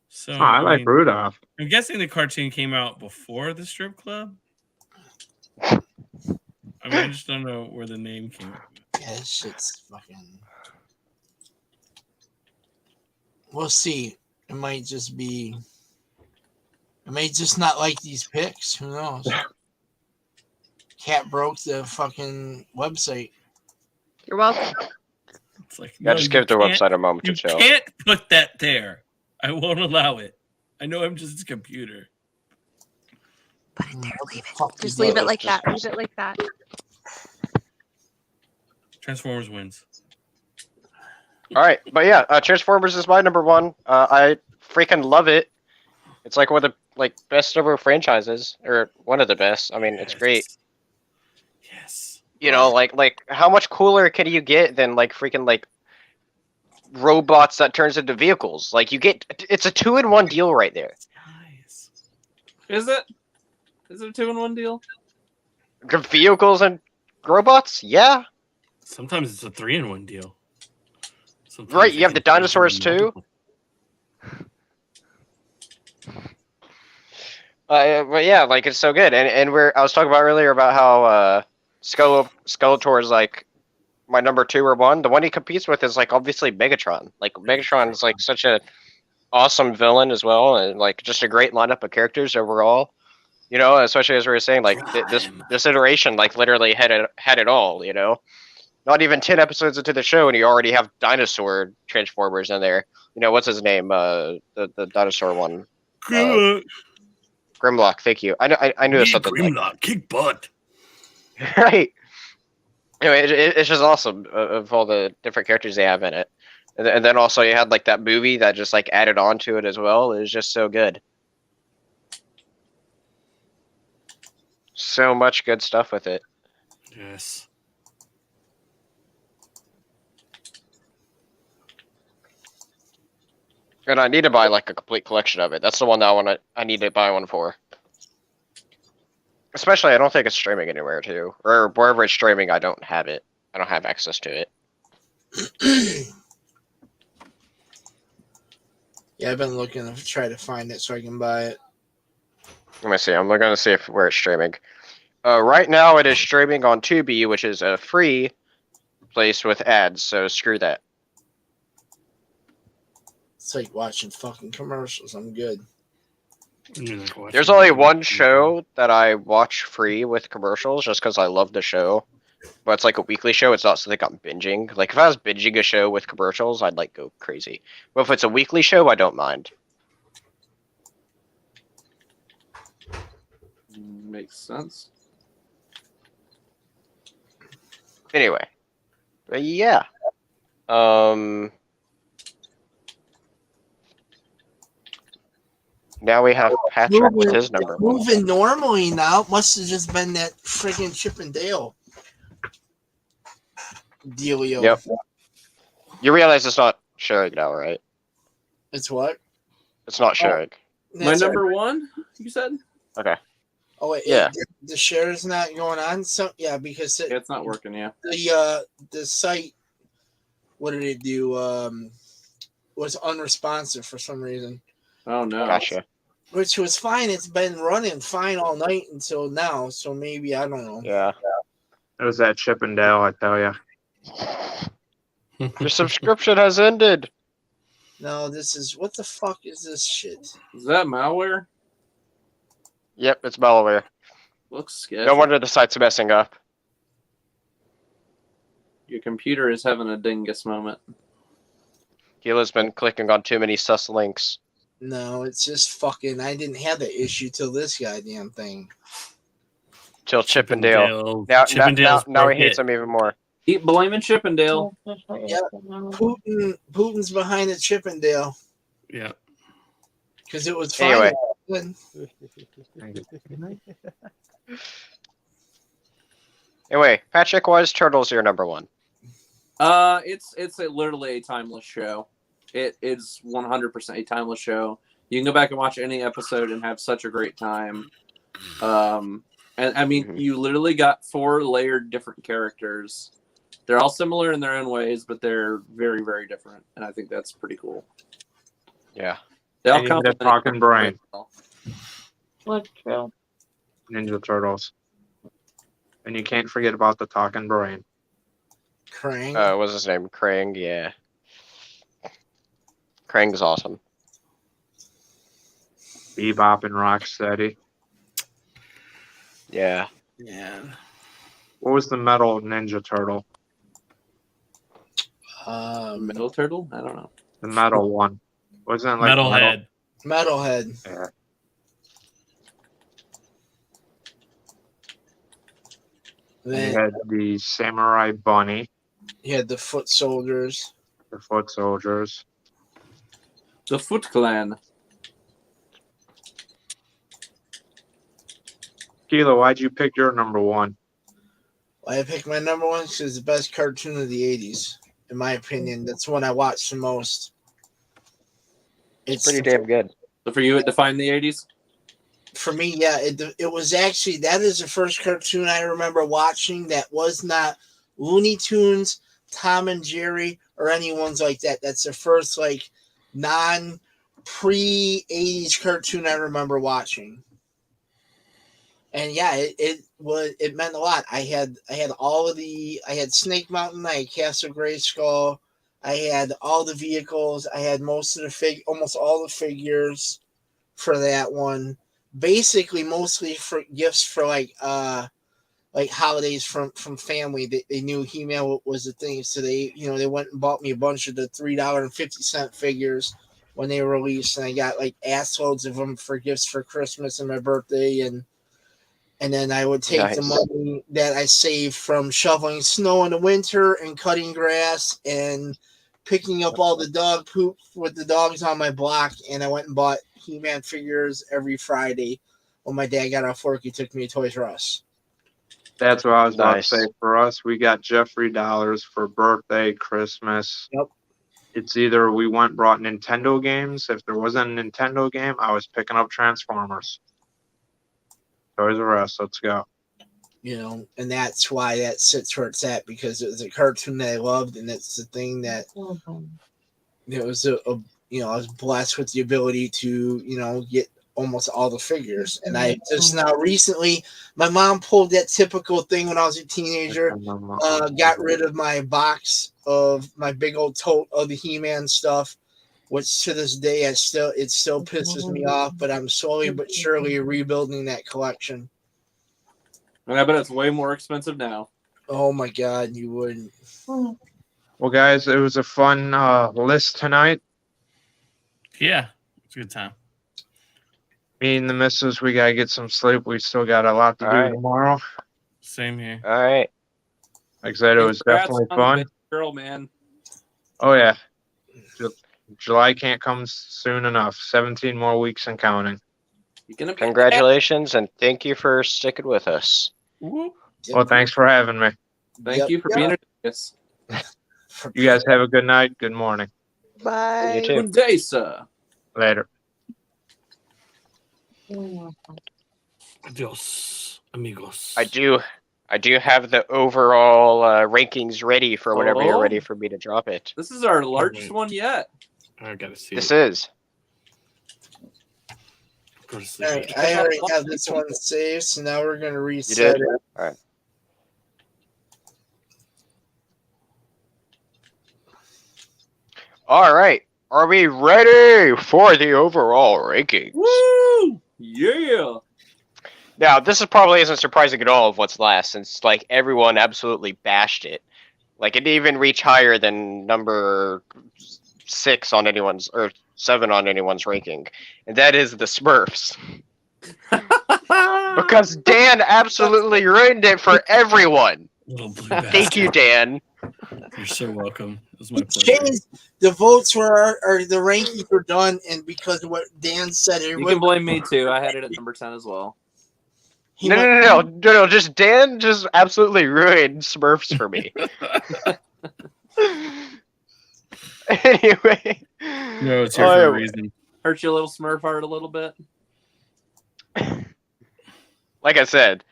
So, I like mean, Rudolph. I'm guessing the cartoon came out before the strip club. I mean, I just don't know where the name came from. Yeah, this shit's fucking. We'll see. It might just be. I may just not like these picks. Who knows? Cat broke the fucking website. You're welcome. It's like, Yeah, just give the website a moment to chill. You can't put that there. I won't allow it. I know I'm just a computer. Put it there. Leave it. Just leave it like that. Leave it like that. Transformers wins. All right, but yeah, Transformers is my number one. I freaking love it. It's like one of the best ever franchises, or one of the best. I mean, it's great. Yes. You know, like how much cooler can you get than freaking robots that turns into vehicles? Like it's a 2-in-1 deal right there. Nice. Is it? Is it a 2-in-1 deal? Vehicles and robots? Yeah. Sometimes it's a 3-in-1 deal. Sometimes right, you have the dinosaurs too. But yeah, it's so good, and I was talking about earlier about how Skeletor is my number 2 or 1. The one he competes with is obviously Megatron. Megatron is such a awesome villain as well, and just a great lineup of characters overall. You know, especially as we were saying, this iteration literally had it all. You know, not even 10 episodes into the show, and you already have dinosaur Transformers in there. You know, what's his name? The dinosaur one. Grimlock. Thank you. I knew something. Grimlock, kick butt. Right. Anyway, it's just awesome of all the different characters they have in it, and then also you had that movie that just added on to it as well. It was just so good. So much good stuff with it. Yes. And I need to buy a complete collection of it. That's the one that I need to buy one for. Especially, I don't think it's streaming anywhere too, or wherever it's streaming, I don't have it. I don't have access to it. Yeah, I've been looking to try to find it so I can buy it. Let me see. I'm looking to see where it's streaming. Right now, it is streaming on Tubi, which is a free place with ads. So screw that. It's like watching fucking commercials. I'm good. There's only one show that I watch free with commercials just because I love the show. But it's a weekly show. It's not something I'm binging. If I was binging a show with commercials, I'd go crazy. But if it's a weekly show, I don't mind. Makes sense. Anyway. But yeah. Now we have Patrick with his number. Moving normally now. Must have just been that friggin' Chip and Dale dealio. Yep. You realize it's not Sherrick now, right? It's what? It's not Sherrick. My number 1, you said? Okay. Oh wait, yeah. The share is not going on. So yeah, because it's not working. Yeah. The site, what did it do? Was unresponsive for some reason. Oh no. Gotcha. Which was fine. It's been running fine all night until now. So maybe I don't know. Yeah. It was that Chip and Dale, I tell you. Your subscription has ended. No, this is what the fuck is this shit? Is that malware? Yep, it's malware. Looks sketchy. No wonder the site's messing up. Your computer is having a dingus moment. Gila's been clicking on too many sus links. No, it's just fucking. I didn't have that issue till this goddamn thing. Till Chip and Dale. Now he hates him even more. Keep blaming Chippendale. Yeah, Putin's behind the Chippendale. Yeah, because it was fine. Anyway, Patrick, why is Turtles your number 1? It's literally a timeless show. It is 100% a timeless show. You can go back and watch any episode and have such a great time. And I mean, you literally got 4 layered different characters. They're all similar in their own ways, but they're very, very different, and I think that's pretty cool. Yeah. They all come with talking brain. What's true? Ninja Turtles. And you can't forget about the talking brain. Krang. What's his name? Krang, yeah. Krang's awesome. Bebop and Rocksteady. Yeah. Yeah. What was the Metal Ninja Turtle? Metal Turtle? I don't know. The metal one. Wasn't it like Metalhead. Metalhead. Yeah. Then You had the Samurai Bunny, you had the Foot Soldiers. the Foot Soldiers. The Foot Clan. Kilo, why'd you pick your number one? I picked my number one because it's the best cartoon of the 80s, in my opinion. That's one I watched the most. It's pretty damn good. So for you, it defined the 80s? For me, yeah, it was actually, that is the first cartoon I remember watching that was not Looney Tunes, Tom and Jerry, or anyone's like that. That's the first like pre-80s cartoon I remember watching. And yeah, it meant a lot. I had Snake Mountain, I had Castle Grayskull, I had all the vehicles, I had almost all the figures for that one. Basically, mostly for gifts for like holidays from family. They knew He-Man was the thing, so they went and bought me a bunch of the $3.50 figures when they were released, and I got like assloads of them for gifts for Christmas and my birthday, and then I would take the money that I saved from shoveling snow in the winter and cutting grass and picking up all the dog poop with the dogs on my block, and I went and bought He-Man figures every Friday. When my dad got off work, he took me to Toys R Us. That's what I was about to say. For us, we got Jeffrey dollars for birthday, Christmas. Yep. It's either we went and brought Nintendo games. If there wasn't a Nintendo game, I was picking up Transformers. Toys R Us, let's go. And that's why that sits where it's at, because it was a cartoon that I loved, and it's the thing that it was I was blessed with the ability to get almost all the figures. And I just now recently, my mom pulled that typical thing when I was a teenager, got rid of my box of my big old tote of the He-Man stuff, which to this day it still pisses me off, but I'm slowly but surely rebuilding that collection. And I bet it's way more expensive now. Oh my God, you wouldn't. Well, guys, it was a fun list tonight. Yeah, it's a good time. Me and the missus, we gotta get some sleep. We still got a lot to do tomorrow. Same here. All right. Like I said, it was definitely fun. Girl, man. Oh yeah, July can't come soon enough. 17 more weeks and counting. Congratulations, and thank you for sticking with us. Well, thanks for having me. Thank you for being with us. You guys have a good night. Good morning. Bye. You too. Good day, sir. Later. Adios, amigos. I do have the overall rankings ready for whenever you're ready for me to drop it. This is our largest one yet. I gotta see. This is. I already have this one saved, so now we're going to reset it. All right. All right. Are we ready for the overall rankings? Woo! Yeah. Now, this probably isn't surprising at all of what's last, since like everyone absolutely bashed it. Like it didn't even reach higher than number 6 on anyone's or 7 on anyone's ranking, and that is the Smurfs. Because Dan absolutely ruined it for everyone. Thank you, Dan. You're so welcome. It was my pleasure. Changed. The votes or the rankings were done, and because of what Dan said, You can blame me too. I had it at number 10 as well. No. Just Dan just absolutely ruined Smurfs for me. Anyway. No, it's here for a reason. Hurt your little Smurf heart a little bit. Like I said,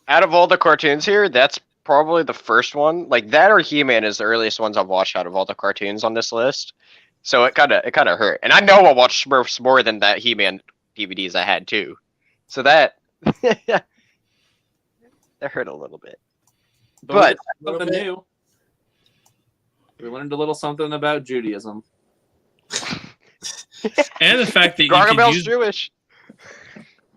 out of all the cartoons here, that's probably the first one. Like that or He-Man is the earliest ones I've watched out of all the cartoons on this list. So it kind of hurt. And I know I watched Smurfs more than that He-Man DVDs I had too. So that that hurt a little bit. But something new. We learned a little something about Judaism. And the fact that Gargamel's Jewish.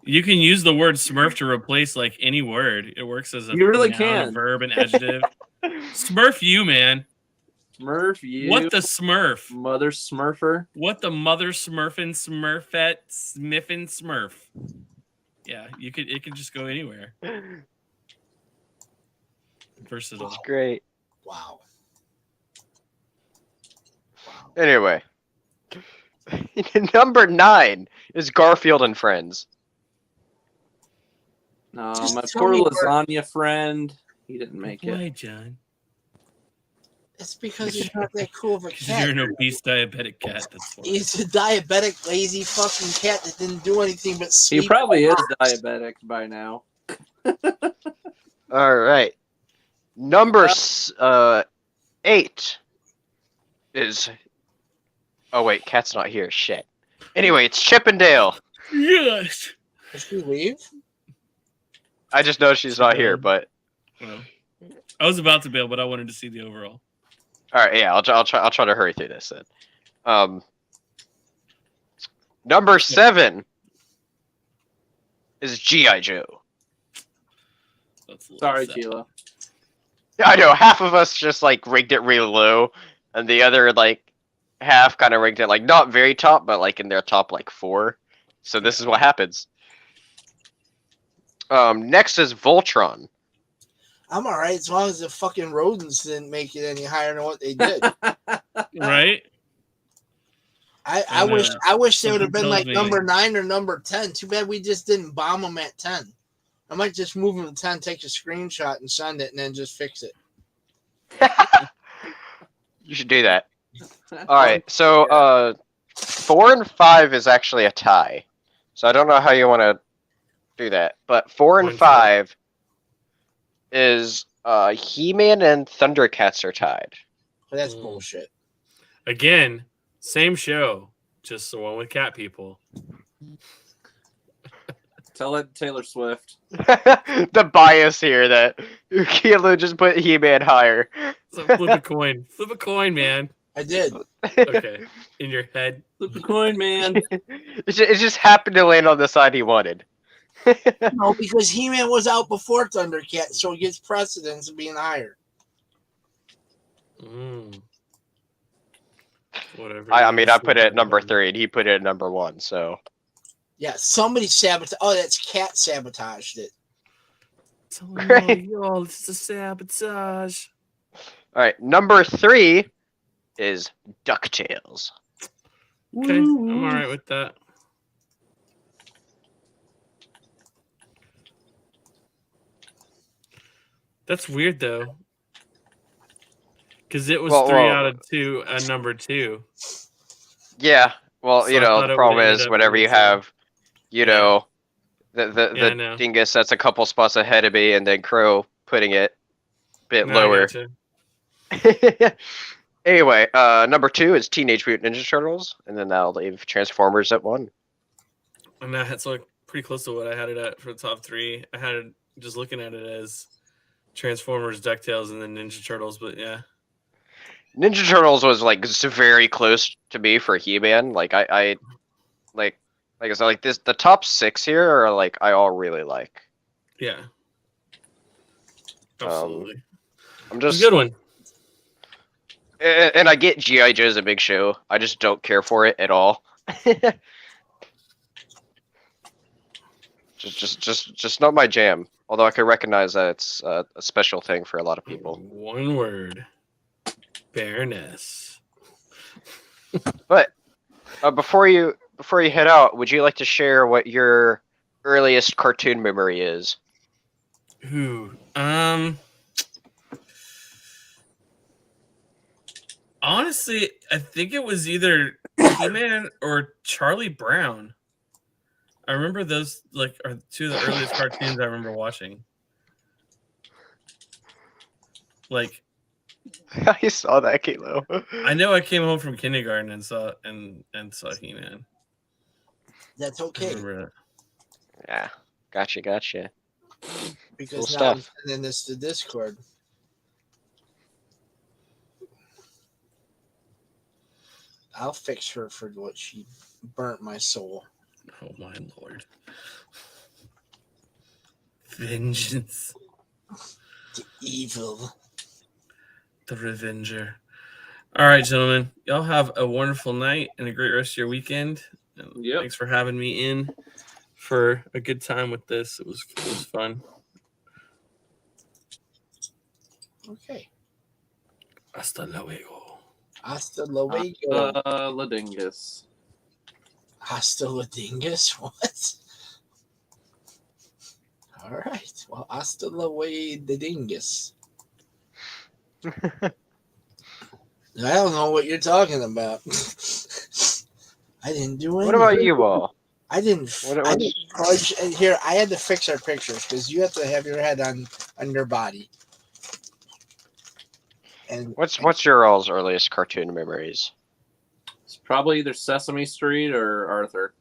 You can use the word Smurf to replace like any word. It works as a You really noun, can. a verb, an adjective. Smurf you, man. Smurf you. What the Smurf? Mother Smurfer. What the mother Smurfin, Smurfette, Smiffin, Smurf. Yeah, it could just go anywhere. Versatile. That's great. Wow. Anyway. Number 9 is Garfield and Friends. No, Just my tell poor me lasagna friend. He didn't make it. Why, John? It's because he's not that cool of a Because cat. you're an obese diabetic cat. That's why. He's a diabetic, lazy fucking cat that didn't do anything but sleep. He probably is diabetic by now. All right. Number 8 is... Oh, wait. Cat's not here. Shit. Anyway, it's Chip and Dale. Yes. Did she leave? I just know she's not here, but... Well, I was about to bail, but I wanted to see the overall. All right, yeah, I'll try to hurry through this then. Number 7 is G.I. Joe. Sorry, Sheila. Yeah, I know, half of us just like rigged it really low, and the other like half kind of rigged it like not very top, but like in their top like 4. So this is what happens. Next is Voltron. I'm all right as long as the fucking rodents didn't make it any higher than what they did. Right? I wish they would have been tells like me- number 9 or number 10. Too bad we just didn't bomb them at 10. I might just move them to 10, take a screenshot and send it, and then just fix it. You should do that. All right, so 4 and 5 is actually a tie. So I don't know how you want to do that, but 4 and 5 is He-Man and Thundercats are tied. But that's bullshit. Again, same show, just the one with cat people. Tell it Taylor Swift. The bias here that Kilo just put He-Man higher. So flip a coin. Flip a coin, man. I did. Okay. In your head. Flip a coin, man. It just happened to land on the side he wanted. No, because He-Man was out before Thundercat, so he gets precedence of being higher. Whatever. I mean, I put it at number 3, and he put it at number 1, so... Yeah, somebody sabotaged. Oh, that's Cat sabotaged it. Oh, it's a sabotage. All right, number 3 is DuckTales. Okay, I'm all right with that. That's weird though, because it was 3 out of 2 and number 2. Yeah, well, So you I know, thought the it problem would've ended is up whenever being you so. have, you know, Yeah, I know. the Dingus that's a couple spots ahead of me, and then Crow putting it a bit No, I lower. gotcha. Anyway, number 2 is Teenage Mutant Ninja Turtles, and then that'll leave Transformers at 1. And that's like pretty close to what I had it at for the top 3. I had it just looking at it as Transformers, DuckTales, and then Ninja Turtles, but yeah. Ninja Turtles was like very close to me for He-Man. Like I said, like this, the top 6 here are like I all really like. Yeah. Absolutely. I'm just It's a good one. And I get G.I. Joe's a big show. I just don't care for it at all. just not my jam. Although I can recognize that it's a special thing for a lot of people. One word. Bareness. But before you head out, would you like to share what your earliest cartoon memory is? Ooh. Honestly, I think it was either He-Man or Charlie Brown. I remember those like are 2 of the earliest cartoons I remember watching. Like I saw that, Kilo. I know I came home from kindergarten and saw He-Man. That's I okay. remember that. Yeah, gotcha. Because Cool now I'm stuff. sending this to Discord. I'll fix her for what she burnt my soul. Oh my lord. Vengeance. The evil. The Revenger. All right, gentlemen. Y'all have a wonderful night and a great rest of your weekend. Yep. Thanks for having me in for a good time with this. It was fun. Okay. Hasta luego. Hasta luego. La dingus. Hasta la dingus? What? All right. Well, hasta luego, the dingus. I don't know what you're talking about. I didn't do anything. What about you all? I didn't fudge. And here, I had to fix our pictures because you have to have your head on your body. And What's your all's earliest cartoon memories? It's probably either Sesame Street or Arthur.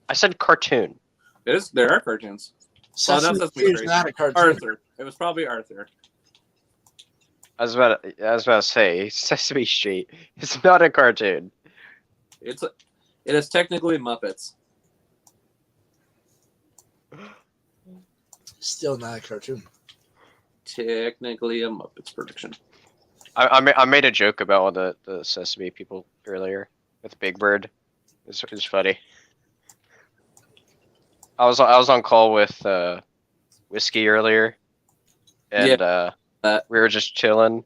I said cartoon. There are cartoons. Sesame Street is not a cartoon. Arthur. It was probably Arthur. I was about to say Sesame Street. It's not a cartoon. It is technically Muppets. Still not a cartoon. Technically a Muppets production. I made a joke about the Sesame people earlier with Big Bird. It's funny. I was on call with Whiskey earlier, and we were just chilling,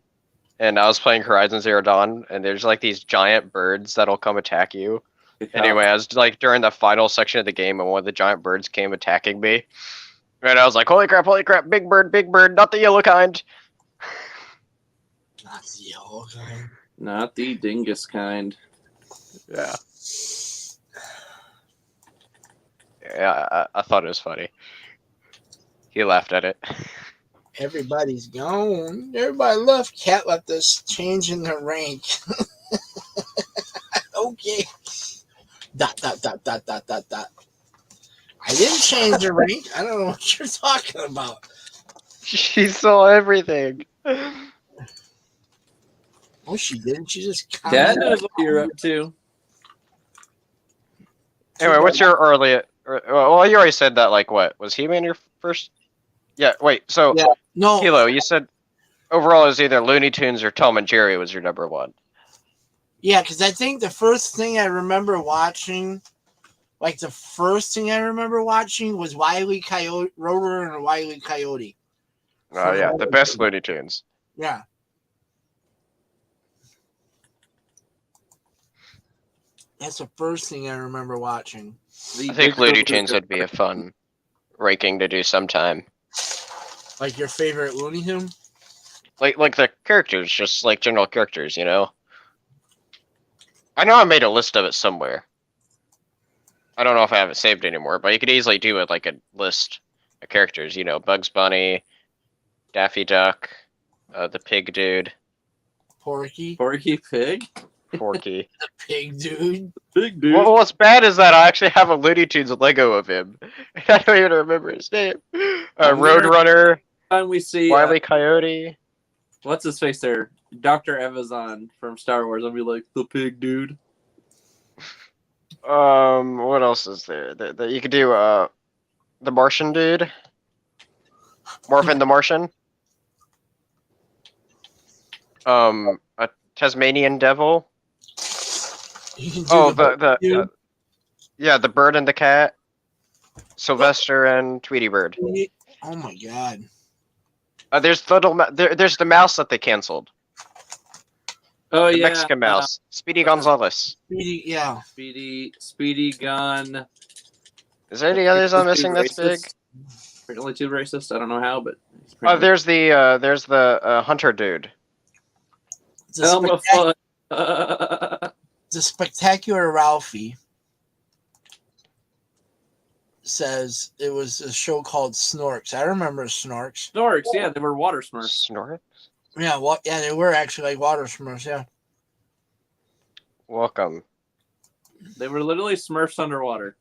and I was playing Horizon Zero Dawn, and there's like these giant birds that'll come attack you. Anyway, I was like during the final section of the game, and one of the giant birds came attacking me, and I was like, holy crap, big bird, not the yellow kind. Not the yellow kind. Not the dingus kind. Yeah. Yeah, I thought it was funny. He laughed at it. Everybody's gone. Everybody left. Cat left us changing the rank. Okay. ... I didn't change the rank. I don't know what you're talking about. She saw everything. Oh, she didn't. She just Dad knows what you're up to. Anyway, what's your earliest? Well, you already said that. Like, what was He-Man your first? Yeah. Wait. So, yeah, no. Kilo, you said overall it was either Looney Tunes or Tom and Jerry was your number one. Yeah, because I think the first thing I remember watching, was Wile E. Coyote, Rover and Wile E. Coyote. Oh yeah, the best Looney Tunes. Yeah. That's the first thing I remember watching. I think Looney Tunes would be a fun ranking to do sometime. Like your favorite Looney Tune? Like the characters, just like general characters, you know? I know I made a list of it somewhere. I don't know if I have it saved anymore, but you could easily do it like a list of characters, you know, Bugs Bunny, Daffy Duck, the pig dude. Porky Pig? Porky. The pig dude. Pig dude. Well, what's bad is that I actually have a Looney Tunes Lego of him. I don't even remember his name. Roadrunner. Time we see Wile E. Coyote. What's his face there? Dr. Evazan from Star Wars. I'll be like, the pig dude. What else is there? That you could do the Martian dude. Morphin the Martian. A Tasmanian devil. The bird and the cat. Sylvester and Tweety Bird. Oh my god. There's there's the mouse that they canceled. Oh the yeah, Mexican mouse, Speedy Gonzales. Speedy Gun. Is there any others I'm missing that's big? Apparently too racist. I don't know how, but. There's the hunter dude. The Spectacular Ralphie says it was a show called Snorks. I remember Snorks. Snorks, yeah, they were water Smurfs. Snorks? Yeah, yeah, they were actually like water Smurfs, yeah. Welcome. They were literally Smurfs underwater.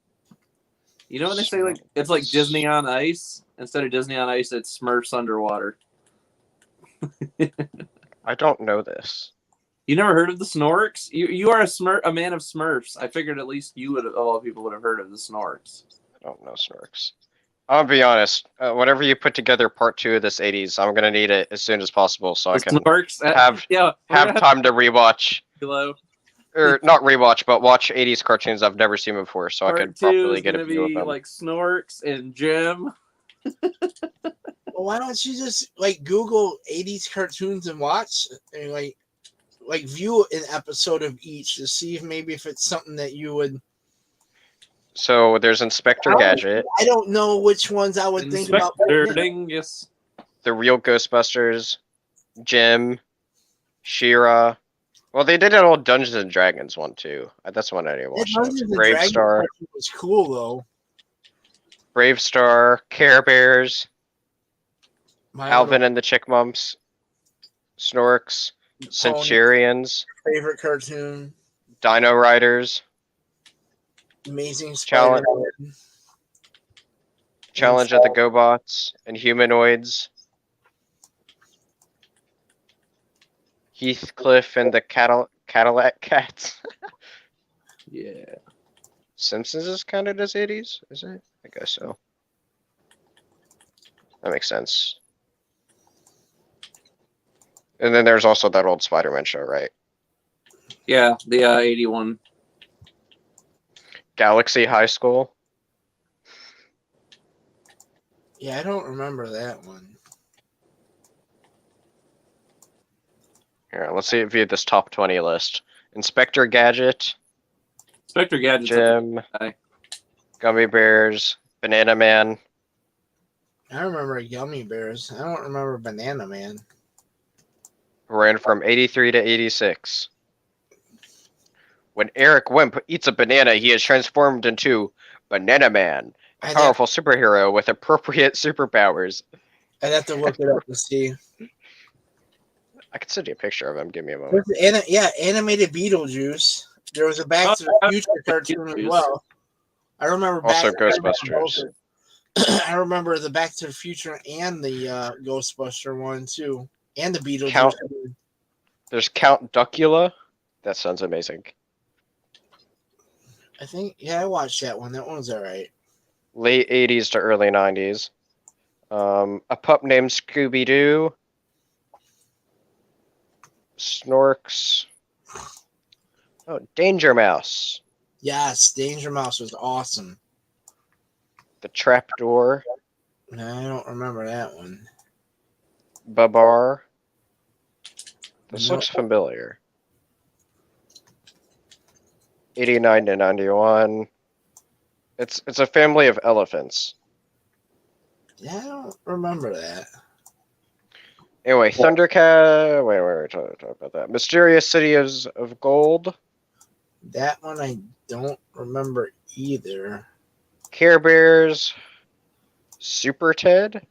You know when they say like it's like Disney on Ice? Instead of Disney on Ice, it's Smurfs underwater. I don't know this. You never heard of the Snorks? You are a man of Smurfs. I figured at least you would, of all people, would have heard of the Snorks. I don't know Snorks. I'll be honest. Whenever you put together part 2 of this 80s, I'm gonna need it as soon as possible so I can Snorks? have time to rewatch. Hello. Or not rewatch, but watch 80s cartoons I've never seen before, so I can properly get a view of them. Like Snorks and Jim. Well, why don't you just like Google 80s cartoons and watch and like view an episode of each to see if it's something that you would. So there's Inspector Gadget. I don't know which ones I would think about. Inspector Dingus. The Real Ghostbusters, Jim, She-Ra. Well, they did an old Dungeons and Dragons one too. That's one I didn't watch. Brave Star was cool though. Brave Star, Care Bears, Alvin and the Chickmumps, Snorks, Centurions, favorite cartoon, Dino Riders, Amazing Challenge, Spider-Man, Challenge of the GoBots, and Humanoids, Heathcliff and the Cadillac Cats. Yeah. Simpsons is counted as 80s, is it? I guess so. That makes sense. And then there's also that old Spider-Man show, right? Yeah, the 81. Galaxy High School. Yeah, I don't remember that one. Here, let's see if you this top 20 list. Inspector Gadget. Inspector Gadget. Jim. Gummy Bears. Banana Man. I remember Gummy Bears. I don't remember Banana Man. Ran from 83 to 86. When Eric Wimp eats a banana, he is transformed into Banana Man, a powerful superhero with appropriate superpowers. I'd have to look it up to see. I can send you a picture of him. Give me a moment. Animated Beetlejuice. There was a Back to the Future cartoon as well. I remember Ghostbusters. I remember the Back to the Future and the Ghostbuster one too, and the Beetlejuice. There's Count Duckula. That sounds amazing. I think I watched that one. That one's all right. Late 80s to early 90s. A pup named Scooby Doo. Snorks. Oh, Danger Mouse. Yes, Danger Mouse was awesome. The Trapdoor. I don't remember that one. Babar. This looks familiar. 89 to 91. It's a family of elephants. Yeah, I don't remember that. Anyway, Thundercat. Wait, talk about that. Mysterious City of Gold. That one I don't remember either. Care Bears. Super Ted.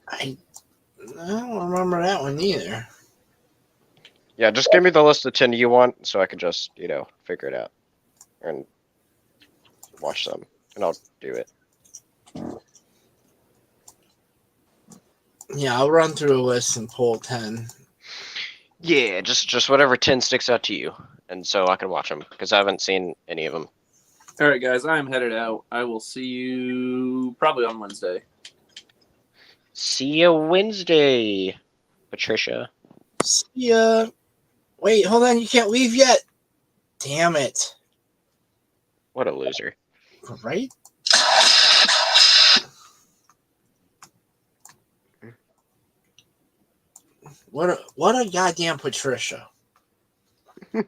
I don't remember that one either. Yeah, just give me the list of 10 you want so I can just, figure it out and watch them, and I'll do it. Yeah, I'll run through a list and pull 10. Yeah, just whatever 10 sticks out to you, and so I can watch them, because I haven't seen any of them. All right, guys, I'm headed out. I will see you probably on Wednesday. See you Wednesday, Patricia. See ya. Wait, hold on. You can't leave yet. Damn it. What a loser. Right? What a goddamn Patricia. What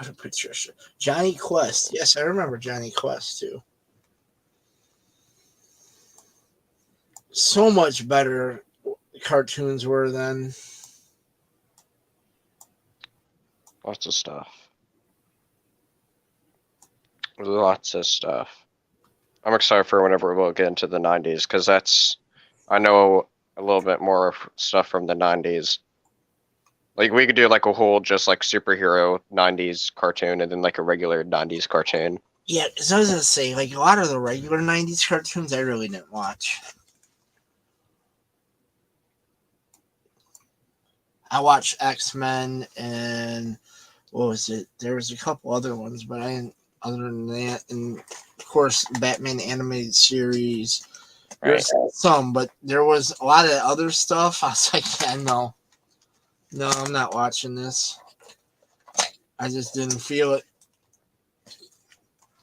a Patricia. Johnny Quest. Yes, I remember Johnny Quest too. So much better cartoons were then. Lots of stuff. Lots of stuff. I'm excited for whenever we'll get into the 90s, because I know a little bit more stuff from the 90s. Like, we could do like a whole just like superhero 90s cartoon and then like a regular 90s cartoon. Yeah, because I was going to say, like, a lot of the regular 90s cartoons I really didn't watch. I watched X-Men and what was it? There was a couple other ones, but I didn't. Other than that, and of course, Batman animated series. There's some, but there was a lot of other stuff. I was like, yeah, no, I'm not watching this. I just didn't feel it.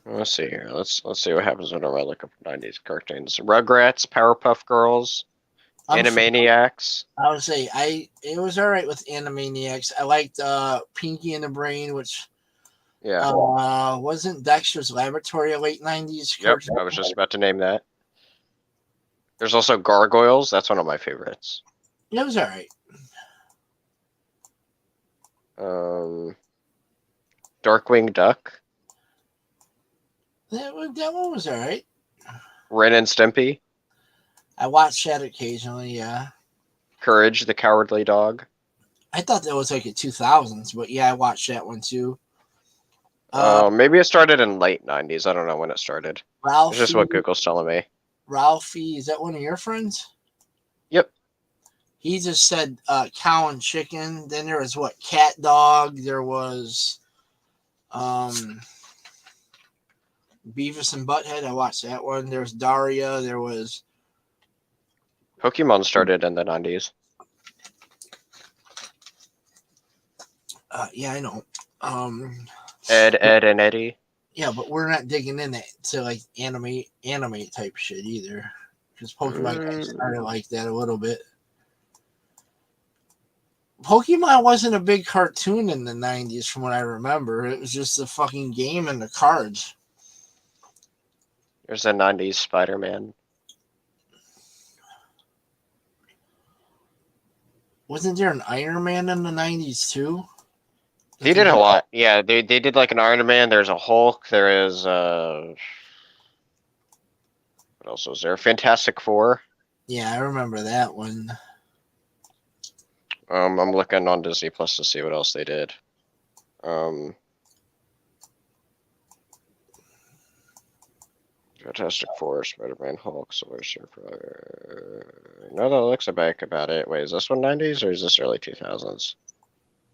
Let's see here. Let's see what happens when I look up 90s cartoons. Rugrats, Powerpuff Girls, Animaniacs. I would say it was all right with Animaniacs. I liked Pinky and the Brain, which wasn't Dexter's Laboratory a late 90s Yep, cartoon? I was just about to name that. There's also Gargoyles. That's one of my favorites. It was all right. Darkwing Duck. That one was all right. Ren and Stimpy. I watched that occasionally, yeah. Courage the Cowardly Dog. I thought that was like a 2000s, but yeah, I watched that one too. Maybe it started in late 90s. I don't know when it started. Ralphie, it's just what Google's telling me. Ralphie, is that one of your friends? Yep. He just said cow and chicken. Then there was what? Cat Dog. There was Beavis and Butthead. I watched that one. There was Daria. There was Pokemon started in the 90s. Yeah, I know. Ed, and Eddie. Yeah, but we're not digging in to like anime type shit either, because Pokemon started like that a little bit. Pokemon wasn't a big cartoon in the 90s from what I remember. It was just a fucking game and the cards. There's a 90s Spider-Man. Wasn't there an Iron Man in the 90s too? He did a lot. Yeah, they did like an Iron Man. There's a Hulk. There is what else was there? Fantastic Four. Yeah, I remember that one. I'm looking on Disney Plus to see what else they did. Fantastic Four, Spider-Man, Hulk, Silver Surfer. No, that looks back about it. Wait, is this one 90s or is this early 2000s?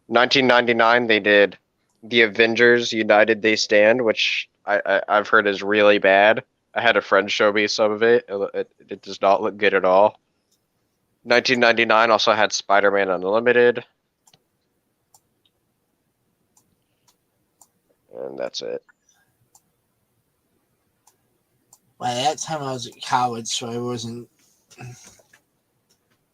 1999, they did The Avengers United They Stand, which I've heard is really bad. I had a friend show me some of it. It does not look good at all. 1999 also had Spider-Man Unlimited. And that's it. By that time, I was at college, so I wasn't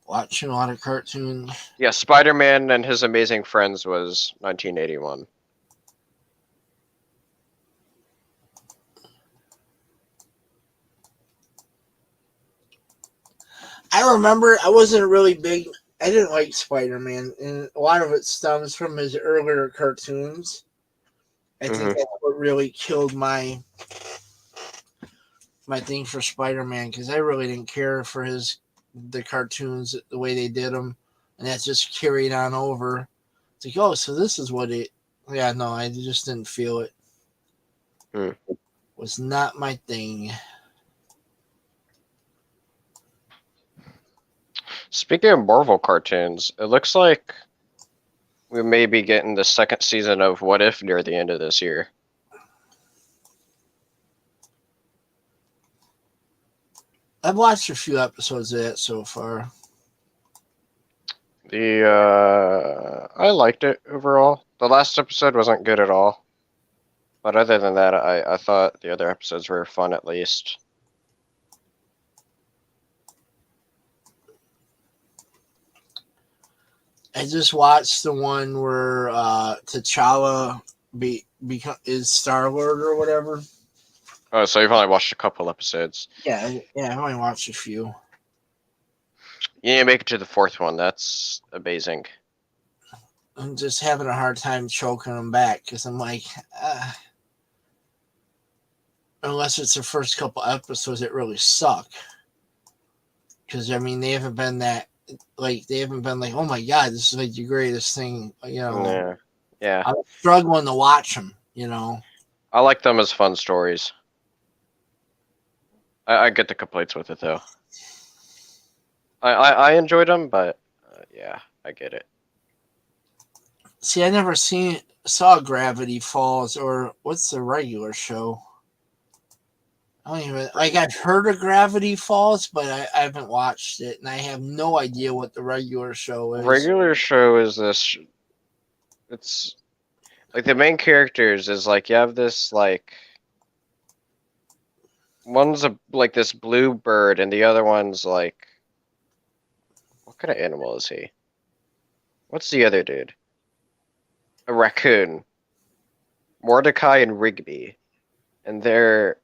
watching a lot of cartoons. Yeah, Spider-Man and His Amazing Friends was 1981. I remember I wasn't really big. I didn't like Spider-Man, and a lot of it stems from his earlier cartoons. I think that's what really killed my thing for Spider-Man, because I really didn't care for the cartoons the way they did them, and that just carried on over. It's like, oh, so this is what it. Yeah, no, I just didn't feel it. It was not my thing. Speaking of Marvel cartoons, it looks like we may be getting the second season of What If near the end of this year. I've watched a few episodes of that so far. I liked it overall. The last episode wasn't good at all. But other than that, I thought the other episodes were fun at least. I just watched the one where T'Challa is Star-Lord or whatever. Oh, so you've only watched a couple episodes. Yeah, I've only watched a few. You need to make it to the fourth one. That's amazing. I'm just having a hard time choking them back because I'm like, unless it's the first couple episodes that really suck. Because, I mean, they haven't been like, oh my God, this is like the greatest thing, you know. Yeah. I'm struggling to watch them, you know. I like them as fun stories. I get the complaints with it, though. I enjoyed them, but yeah, I get it. See, I never saw Gravity Falls, or what's the regular show? I don't even like. I've heard of Gravity Falls, but I haven't watched it, and I have no idea what the regular show is. Regular show is this. It's like the main characters is like you have this like one's like this blue bird, and the other one's like what kind of animal is he? What's the other dude? A raccoon. Mordecai and Rigby, and they're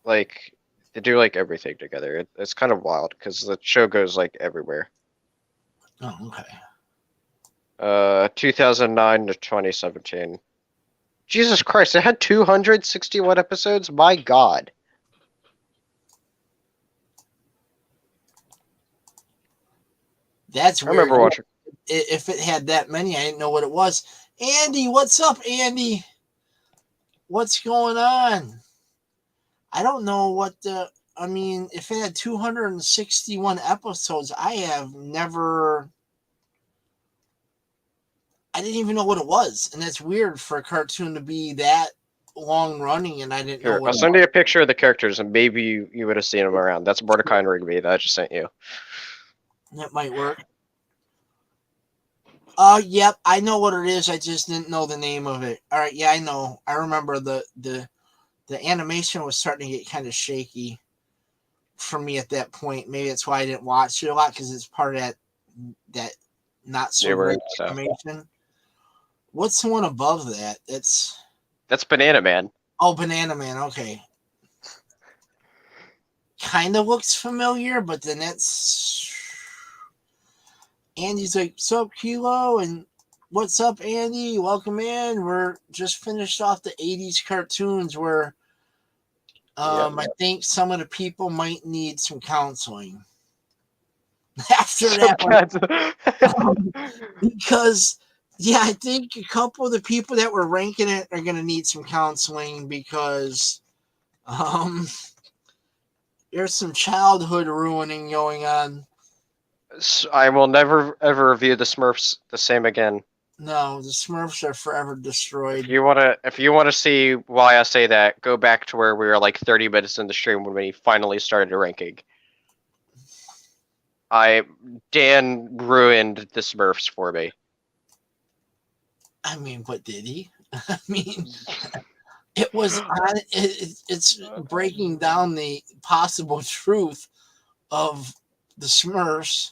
like they do like everything together. It's kind of wild because the show goes like everywhere. Oh, okay. 2009 to 2017. Jesus Christ, it had 261 episodes? My God. That's I weird. remember watching. If it had that many, I didn't know what it was. Andy, what's up, Andy? What's going on? I don't know what the. I mean, if it had 261 episodes, I didn't even know what it was, and that's weird for a cartoon to be that long running, and I didn't know Here, what I'll send you a picture of the characters, and maybe you would have seen them around. That's Mordecai and Rigby that I just sent you. That might work. Yep, I know what it is. I just didn't know the name of it. All right, yeah, I know. I remember the animation was starting to get kind of shaky for me at that point. Maybe that's why I didn't watch it a lot, because it's part of that not so great animation. What's the one above that? That's Banana Man. Oh, Banana Man. Okay. Kind of looks familiar, but then that's. Andy's like, "What's up, Kilo?" And "What's up, Andy? Welcome in. We're just finished off the 80's cartoons where I think some of the people might need some counseling after that one. Because, yeah, I think a couple of the people that were ranking it are going to need some counseling because there's some childhood ruining going on. I will never ever review the Smurfs the same again. No, the Smurfs are forever destroyed. If you wanna see why I say that, go back to where we were like 30 minutes in the stream when we finally started ranking. Dan ruined the Smurfs for me. I mean, what did he? I mean, it was it's breaking down the possible truth of the Smurfs.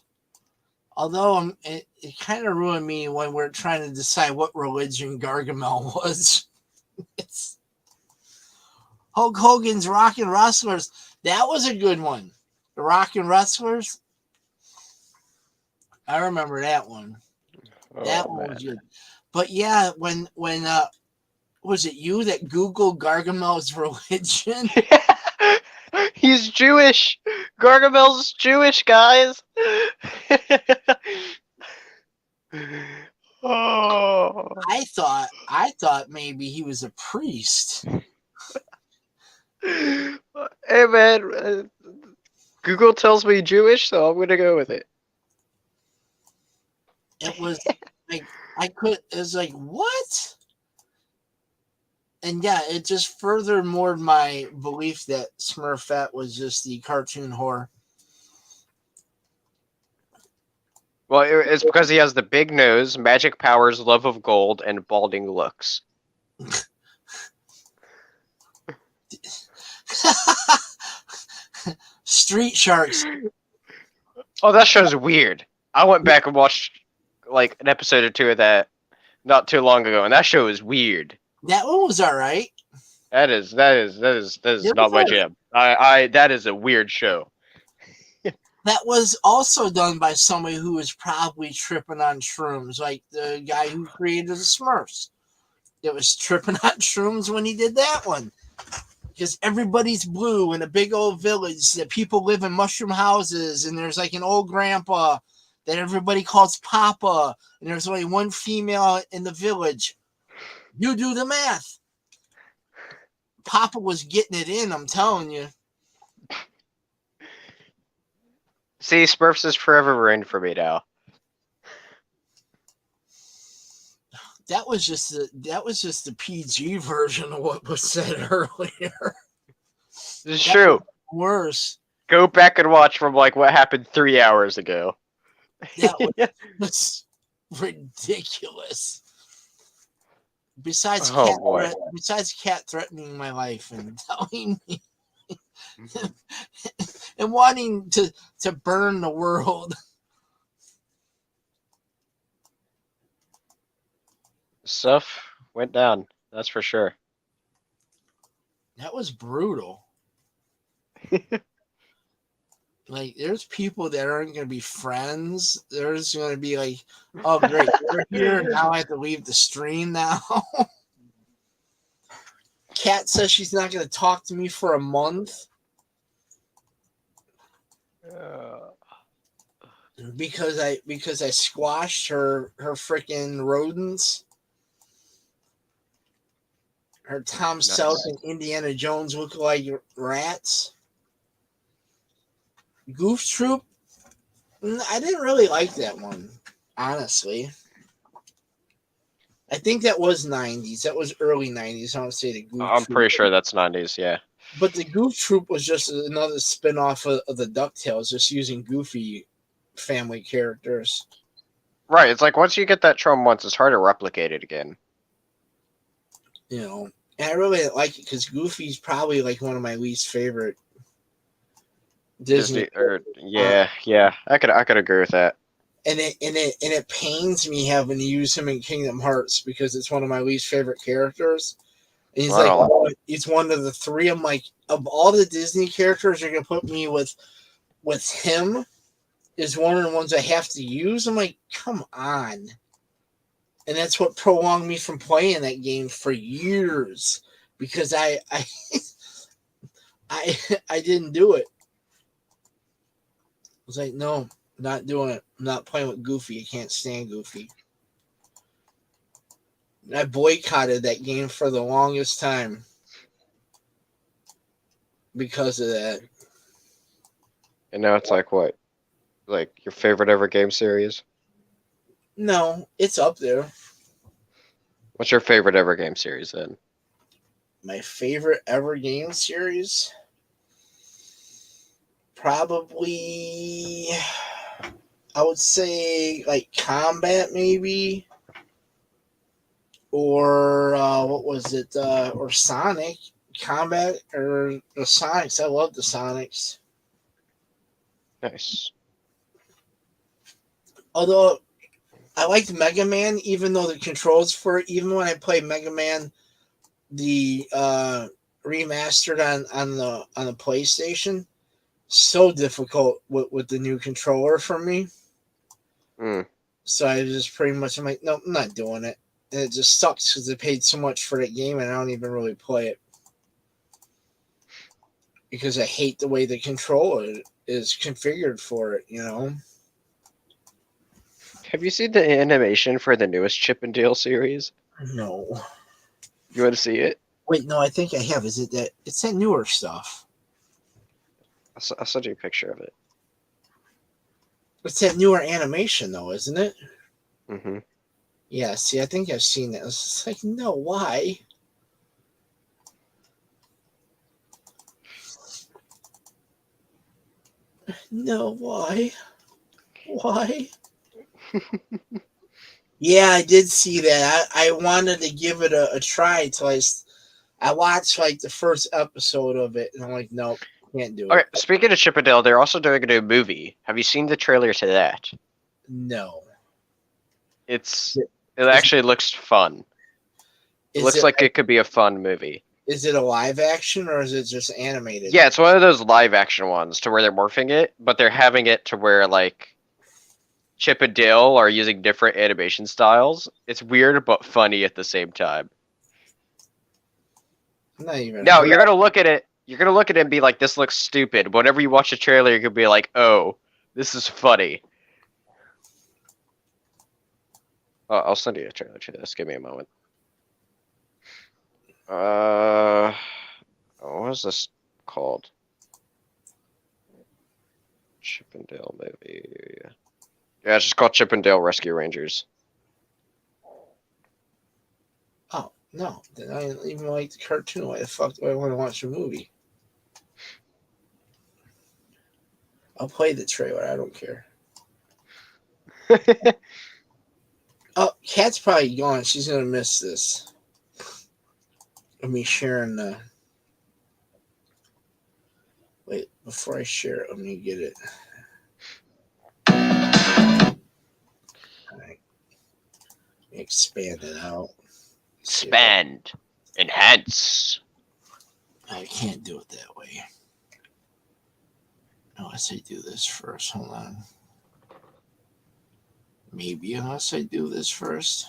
Although it kind of ruined me when we're trying to decide what religion Gargamel was. It's Hulk Hogan's Rockin' Wrestlers. That was a good one. The Rockin' Wrestlers. I remember that one. That one was good. But yeah, when was it you that Googled Gargamel's religion? He's Jewish. Gargamel's Jewish, guys. Oh. I thought maybe he was a priest. Hey man, Google tells me Jewish, so I'm gonna go with it. It was like it was like, what? And yeah, it just further moored my belief that Smurfette was just the cartoon whore. Well, it's because he has the big nose, magic powers, love of gold, and balding looks. Street Sharks. Oh, that show's weird. I went back and watched like an episode or two of that not too long ago, and that show is weird. That one was all right. That is not my jam. That is a weird show. That was also done by somebody who was probably tripping on shrooms, like the guy who created the Smurfs. It was tripping on shrooms when he did that one. Because everybody's blue in a big old village that people live in mushroom houses, and there's like an old grandpa that everybody calls Papa, and there's only one female in the village. You do the math. Papa was getting it in, I'm telling you. See, Smurfs is forever ruined for me now. That was just the PG version of what was said earlier. This is true. Worse. Go back and watch from like what happened 3 hours ago. That was ridiculous. Besides cat threatening my life and telling me and wanting to burn the world. Stuff went down, that's for sure. That was brutal. Like, there's people that aren't going to be friends. There's going to be like, oh, great, we're here. Now I have to leave the stream now. Kat says she's not going to talk to me for a month. Because I squashed her freaking rodents. Her Tom Selleck and Indiana Jones look like rats. Goof Troop, I didn't really like that one, honestly. I think that was 90s. That was early 90s. I don't say the Goof Troop. I'm pretty sure that's 90s, yeah. But the Goof Troop was just another spin-off of the DuckTales, just using Goofy family characters. Right, it's like once you get that trope once, it's hard to replicate it again. You know, and I really didn't like it because Goofy's probably like one of my least favorite Disney. Yeah, I could agree with that. And it pains me having to use him in Kingdom Hearts because it's one of my least favorite characters. And he's he's one of the three. I'm like, of all the Disney characters, you're gonna put me with him is one of the ones I have to use. I'm like, come on. And that's what prolonged me from playing that game for years because I didn't do it. I was like, no, not doing it. I'm not playing with Goofy. I can't stand Goofy. I boycotted that game for the longest time because of that. And now it's like what? Like your favorite ever game series? No, it's up there. What's your favorite ever game series then? My favorite ever game series? Probably, I would say like Combat maybe. Or what was it? Or Sonic. Combat or the Sonics. I love the Sonics. Nice. Although I liked Mega Man, even though the controls for it, even when I played Mega Man, the remastered on the PlayStation, so difficult with the new controller for me. So I just pretty much I'm like, no, I'm not doing it. And it just sucks because I paid so much for that game and I don't even really play it. Because I hate the way the controller is configured for it, you know? Have you seen the animation for the newest Chip and Dale series? No. You want to see it? Wait, no, I think I have. Is it that? It's that newer stuff. I'll send you a picture of it. It's that newer animation, though, isn't it? Mm-hmm. Yeah, see, I think I've seen that. It's just like, no, why? No, why? Why? Yeah, I did see that. I wanted to give it a try until I watched like the first episode of it, and I'm like, nope, can't do it. Okay, speaking of Chip and Dale, they're also doing a new movie. Have you seen the trailer to that? No. It actually looks fun. It looks like it could be a fun movie. Is it a live action or is it just animated? Yeah, it's one of those live action ones to where they're morphing it, but they're having it to where like Chip and Dale are using different animation styles. It's weird but funny at the same time. Not even. No, you're gonna look at it. You're gonna look at it and be like, "This looks stupid." Whenever you watch the trailer, you're gonna be like, "Oh, this is funny." I'll send you a trailer to this. Give me a moment. What is this called? Chip and Dale movie. Yeah, it's just called Chip and Dale Rescue Rangers. No, then I didn't even like the cartoon. Why the fuck do I want to watch a movie? I'll play the trailer. I don't care. Oh, Kat's probably gone. She's gonna miss this. Let me sharing the. Wait, before I share it, let me get it. All right. Expand it out. Expand. Enhance. I can't do it that way. Unless I do this first. Hold on. Maybe unless I do this first.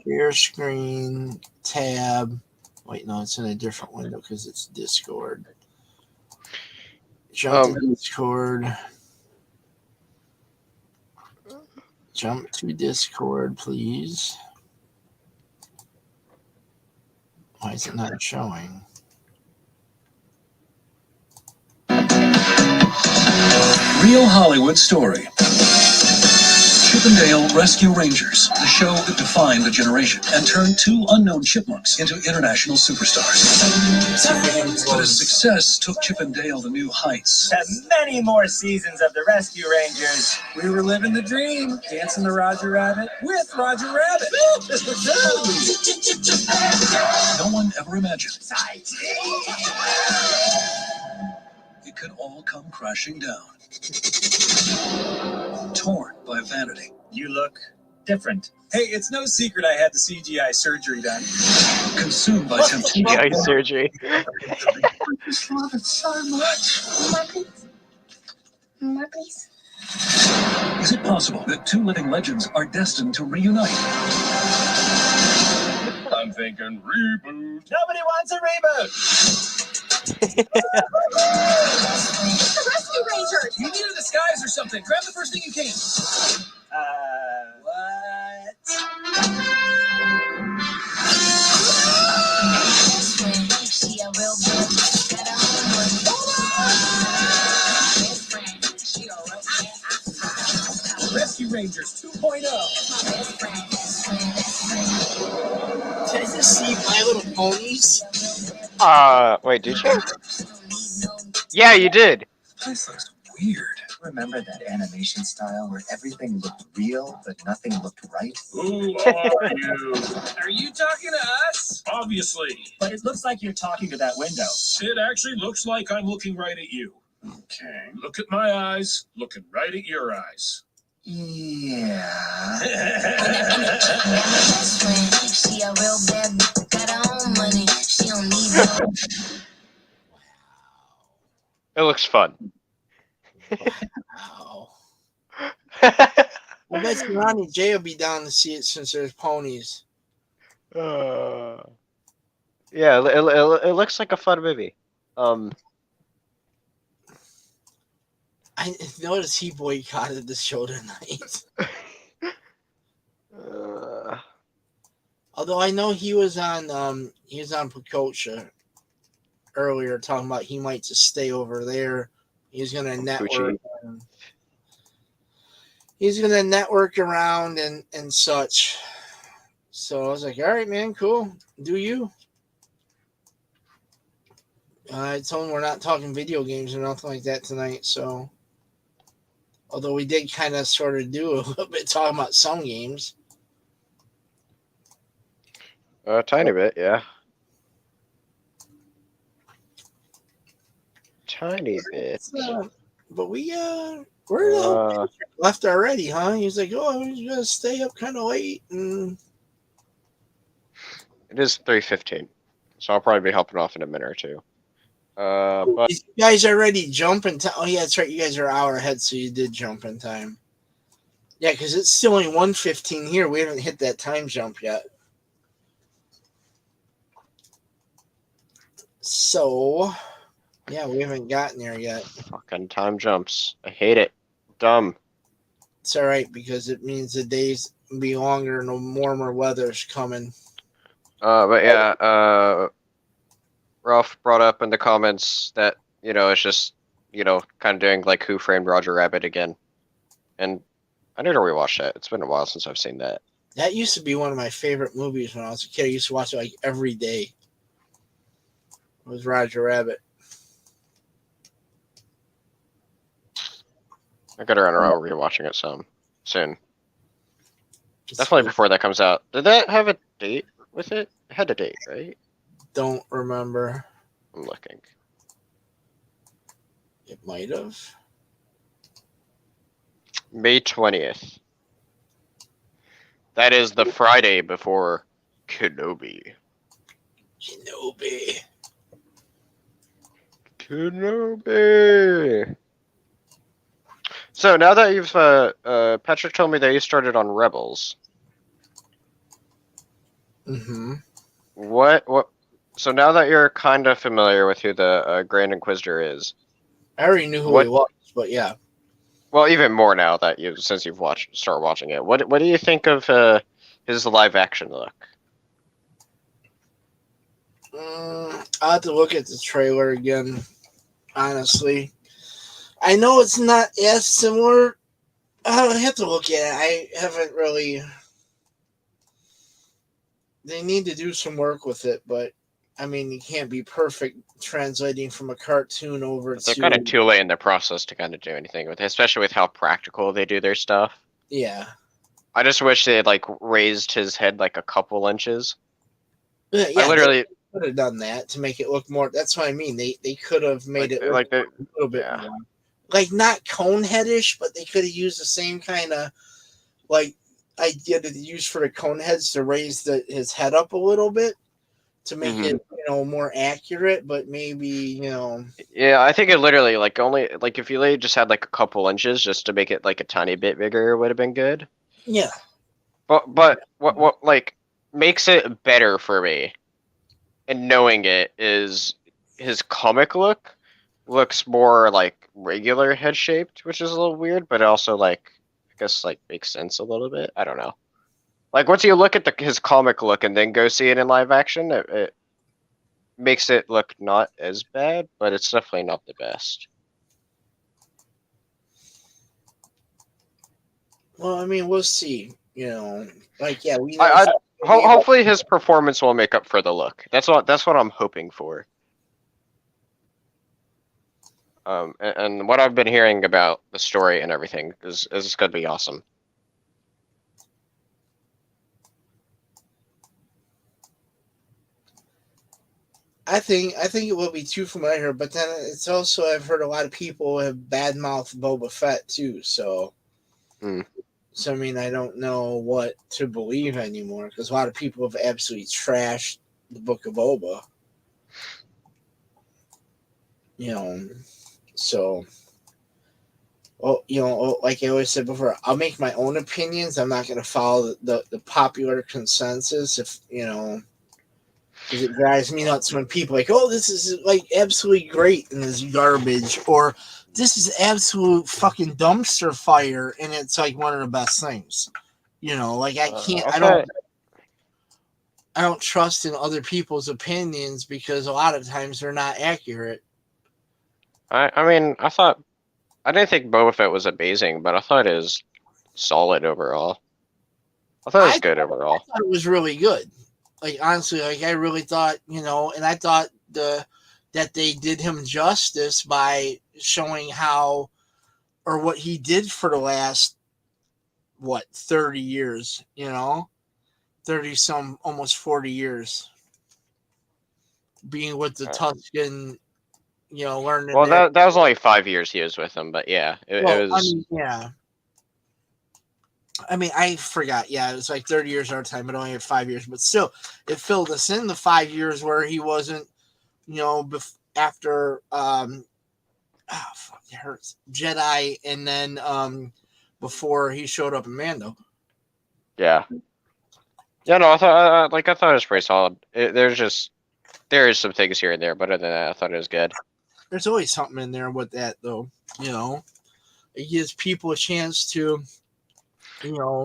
Share screen, tab. Wait, no, it's in a different window because it's Discord. Jump to Discord. Jump to Discord, please. Why is it not showing? Real Hollywood story. Chippendale Rescue Rangers, the show that defined a generation and turned two unknown chipmunks into international superstars. But as success took Chippendale to new heights. As many more seasons of the Rescue Rangers. We were living the dream, dancing to Roger Rabbit with Roger Rabbit. No one ever imagined it could all come crashing down. Torn by vanity. You look different. Hey, it's no secret I had the CGI surgery done. Consumed by temptation. CGI surgery. I just love it so much. More, please. More, please. Is it possible that two living legends are destined to reunite? I'm thinking reboot. Nobody wants a reboot. The Rescue Rangers! You near the skies or something. Grab the first thing you can. What? Rescue Rangers 2.0. Did I just see My Little Ponies? Wait, did you? Yeah, you did. This looks weird. Remember that animation style where everything looked real, but nothing looked right? Who are you? Are you talking to us? Obviously. But it looks like you're talking to that window. It actually looks like I'm looking right at you. Okay. Look at my eyes, looking right at your eyes. Yeah. She a real bad bitch, got her own money. She don't need no. It looks fun. Wow. I bet you Ronnie J will be down to see it since there's ponies. Yeah, it looks like a fun movie. I noticed he boycotted the show tonight. Although I know he was on Pacocha earlier talking about he might just stay over there. He's gonna network. He's gonna network around and such. So I was like, all right, man, cool. Do you? I told him we're not talking video games or nothing like that tonight. So, although we did kind of sort of do a little bit talking about some games. A tiny bit, yeah. Tiny bit. But we're left already, huh? He's like, oh, he's gonna stay up kind of late, and it is 3:15, so I'll probably be helping off in a minute or two. But you guys already jumping time. Oh yeah, that's right. You guys are an hour ahead, so you did jump in time. Yeah, because it's still only 1:15 here. We haven't hit that time jump yet. So, yeah, we haven't gotten there yet. Fucking time jumps. I hate it. Dumb. It's all right because it means the days will be longer and the warmer weather's coming. But yeah, Ralph brought up in the comments that, it's just, kind of doing like Who Framed Roger Rabbit again. And I need to rewatch that. It's been a while since I've seen that. That used to be one of my favorite movies when I was a kid. I used to watch it like every day. It was Roger Rabbit. I gotta run around rewatching it soon. Definitely before that comes out. Did that have a date with it? It had a date, right? Don't remember. I'm looking. It might have. May 20th. That is the Friday before Kenobi. Kenobi. So now that you've Patrick told me that you started on Rebels. Mm-hmm. What? So now that you're kind of familiar with who the Grand Inquisitor is, I already knew who he was, but yeah. Well, even more now that since you've started watching it. What do you think of his live action look? I'll have to look at the trailer again. Honestly, I know it's not as similar. I have to look at it. I haven't really. They need to do some work with it, but I mean, it can't be perfect translating from a cartoon over They're to. kind of too late in the process to kind of do anything with it, especially with how practical they do their stuff. Yeah. I just wish they had like raised his head like a couple inches. Yeah, I literally could have done that to make it look more. That's what I mean. They could have made it look a little bit more, like not coneheadish, but they could have used the same kind of like idea that they use for the coneheads to raise his head up a little bit to make it more accurate. But maybe Yeah, I think it literally like only like if you just had like a couple inches just to make it like a tiny bit bigger would have been good. Yeah. But what like makes it better for me, and knowing it is his comic look looks more like regular head shaped, which is a little weird, but also like I guess like makes sense a little bit. I don't know. Like once you look at his comic look and then go see it in live action, it makes it look not as bad, but it's definitely not the best. Well, I mean, we'll see. Like yeah, hopefully his performance will make up for the look. That's what I'm hoping for. And what I've been hearing about the story and everything is going to be awesome. I think it will be too familiar, but then it's also I've heard a lot of people have badmouthed Boba Fett too. So, so I mean, I don't know what to believe anymore because a lot of people have absolutely trashed the Book of Boba. So, like I always said before, I'll make my own opinions. I'm not going to follow the popular consensus. If because it drives me nuts when people are like, oh, this is like absolutely great and this garbage, or this is absolute fucking dumpster fire and it's like one of the best things. Like I can't, I don't trust in other people's opinions because a lot of times they're not accurate. I mean, I didn't think Boba Fett was amazing, but I thought it was solid overall. I thought it was good overall. I thought it was really good. Like honestly, like I really thought, and I thought that they did him justice by showing how or what he did for the last 30 years, 30 some almost 40 years being with the Tusken, learning. Well, that was only 5 years he was with them, but yeah, it was. I mean, yeah. I mean, I forgot. Yeah, it was like 30 years our time, but only had 5 years. But still, it filled us in the 5 years where he wasn't, after fuck, it hurts. Jedi, and then before he showed up in Mando. Yeah. Yeah, no, I thought it was pretty solid. There is some things here and there, but other than that, I thought it was good. There's always something in there with that, though. It gives people a chance to.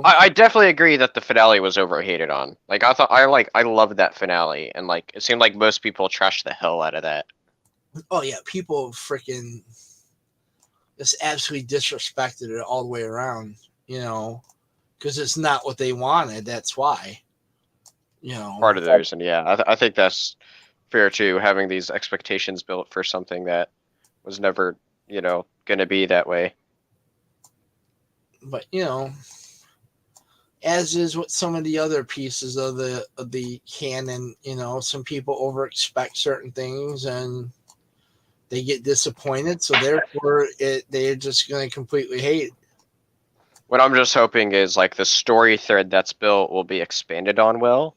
I definitely agree that the finale was overhated on. Like I loved that finale, and like it seemed like most people trashed the hell out of that. Oh yeah, people freaking just absolutely disrespected it all the way around. because it's not what they wanted. That's why. Part of the reason, yeah. I think that's fair too, having these expectations built for something that was never, going to be that way. But as is with some of the other pieces of the canon, some people over-expect certain things and they get disappointed, so therefore they're just going to completely hate it. What I'm just hoping is like the story thread that's built will be expanded on well,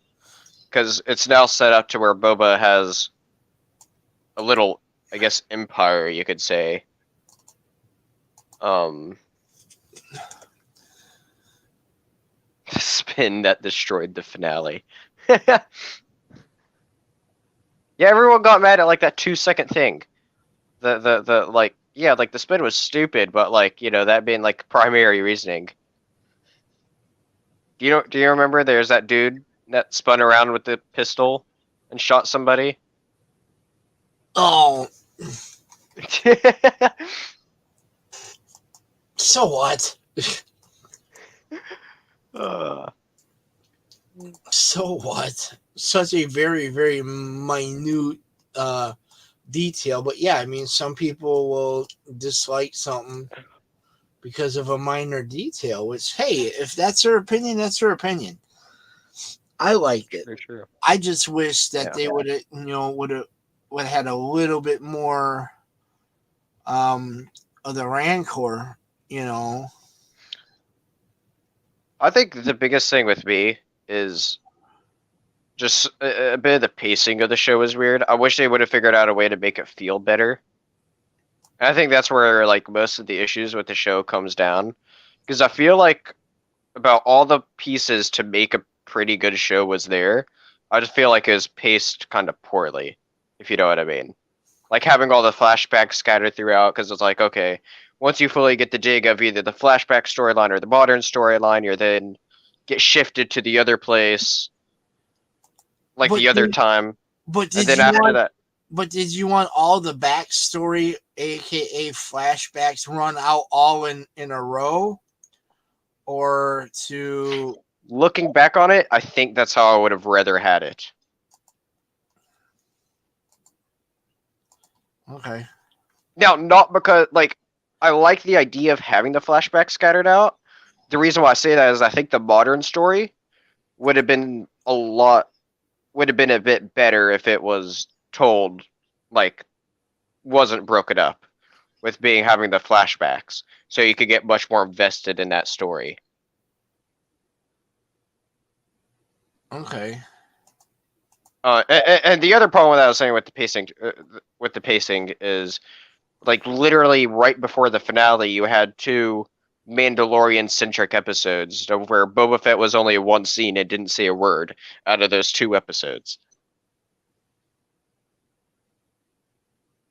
because it's now set up to where Boba has a little, I guess, empire, you could say. Spin that destroyed the finale. Yeah, everyone got mad at like that 2-second thing. The spin was stupid, but that being like primary reasoning. Do you remember there's that dude that spun around with the pistol and shot somebody? Oh. So what? So what? Such a very, very minute detail. But yeah, I mean, some people will dislike something because of a minor detail, which, hey, if that's their opinion, that's their opinion. I liked it. For sure. I just wish that they would have, would have had a little bit more of the rancor, I think the biggest thing with me is just a bit of the pacing of the show was weird. I wish they would have figured out a way to make it feel better. And I think that's where like most of the issues with the show comes down, because I feel like about all the pieces to make a pretty good show was there. I just feel like it was paced kind of poorly, if you know what I mean. Like having all the flashbacks scattered throughout, because it's like, okay, once you fully get the dig of either the flashback storyline or the modern storyline, you're then get shifted to the other place, like the other time. But and then after that, but did you want all the backstory, aka flashbacks, run out all in a row? Or to... Looking back on it, I think that's how I would have rather had it. Okay. Now, not because, I like the idea of having the flashbacks scattered out. The reason why I say that is I think the modern story would have been a bit better if it was told, wasn't broken up with having the flashbacks, so you could get much more invested in that story. Okay. And the other problem that I was saying with the pacing is, literally right before the finale, you had 2 Mandalorian-centric episodes where Boba Fett was only in one scene and didn't say a word out of those 2 episodes.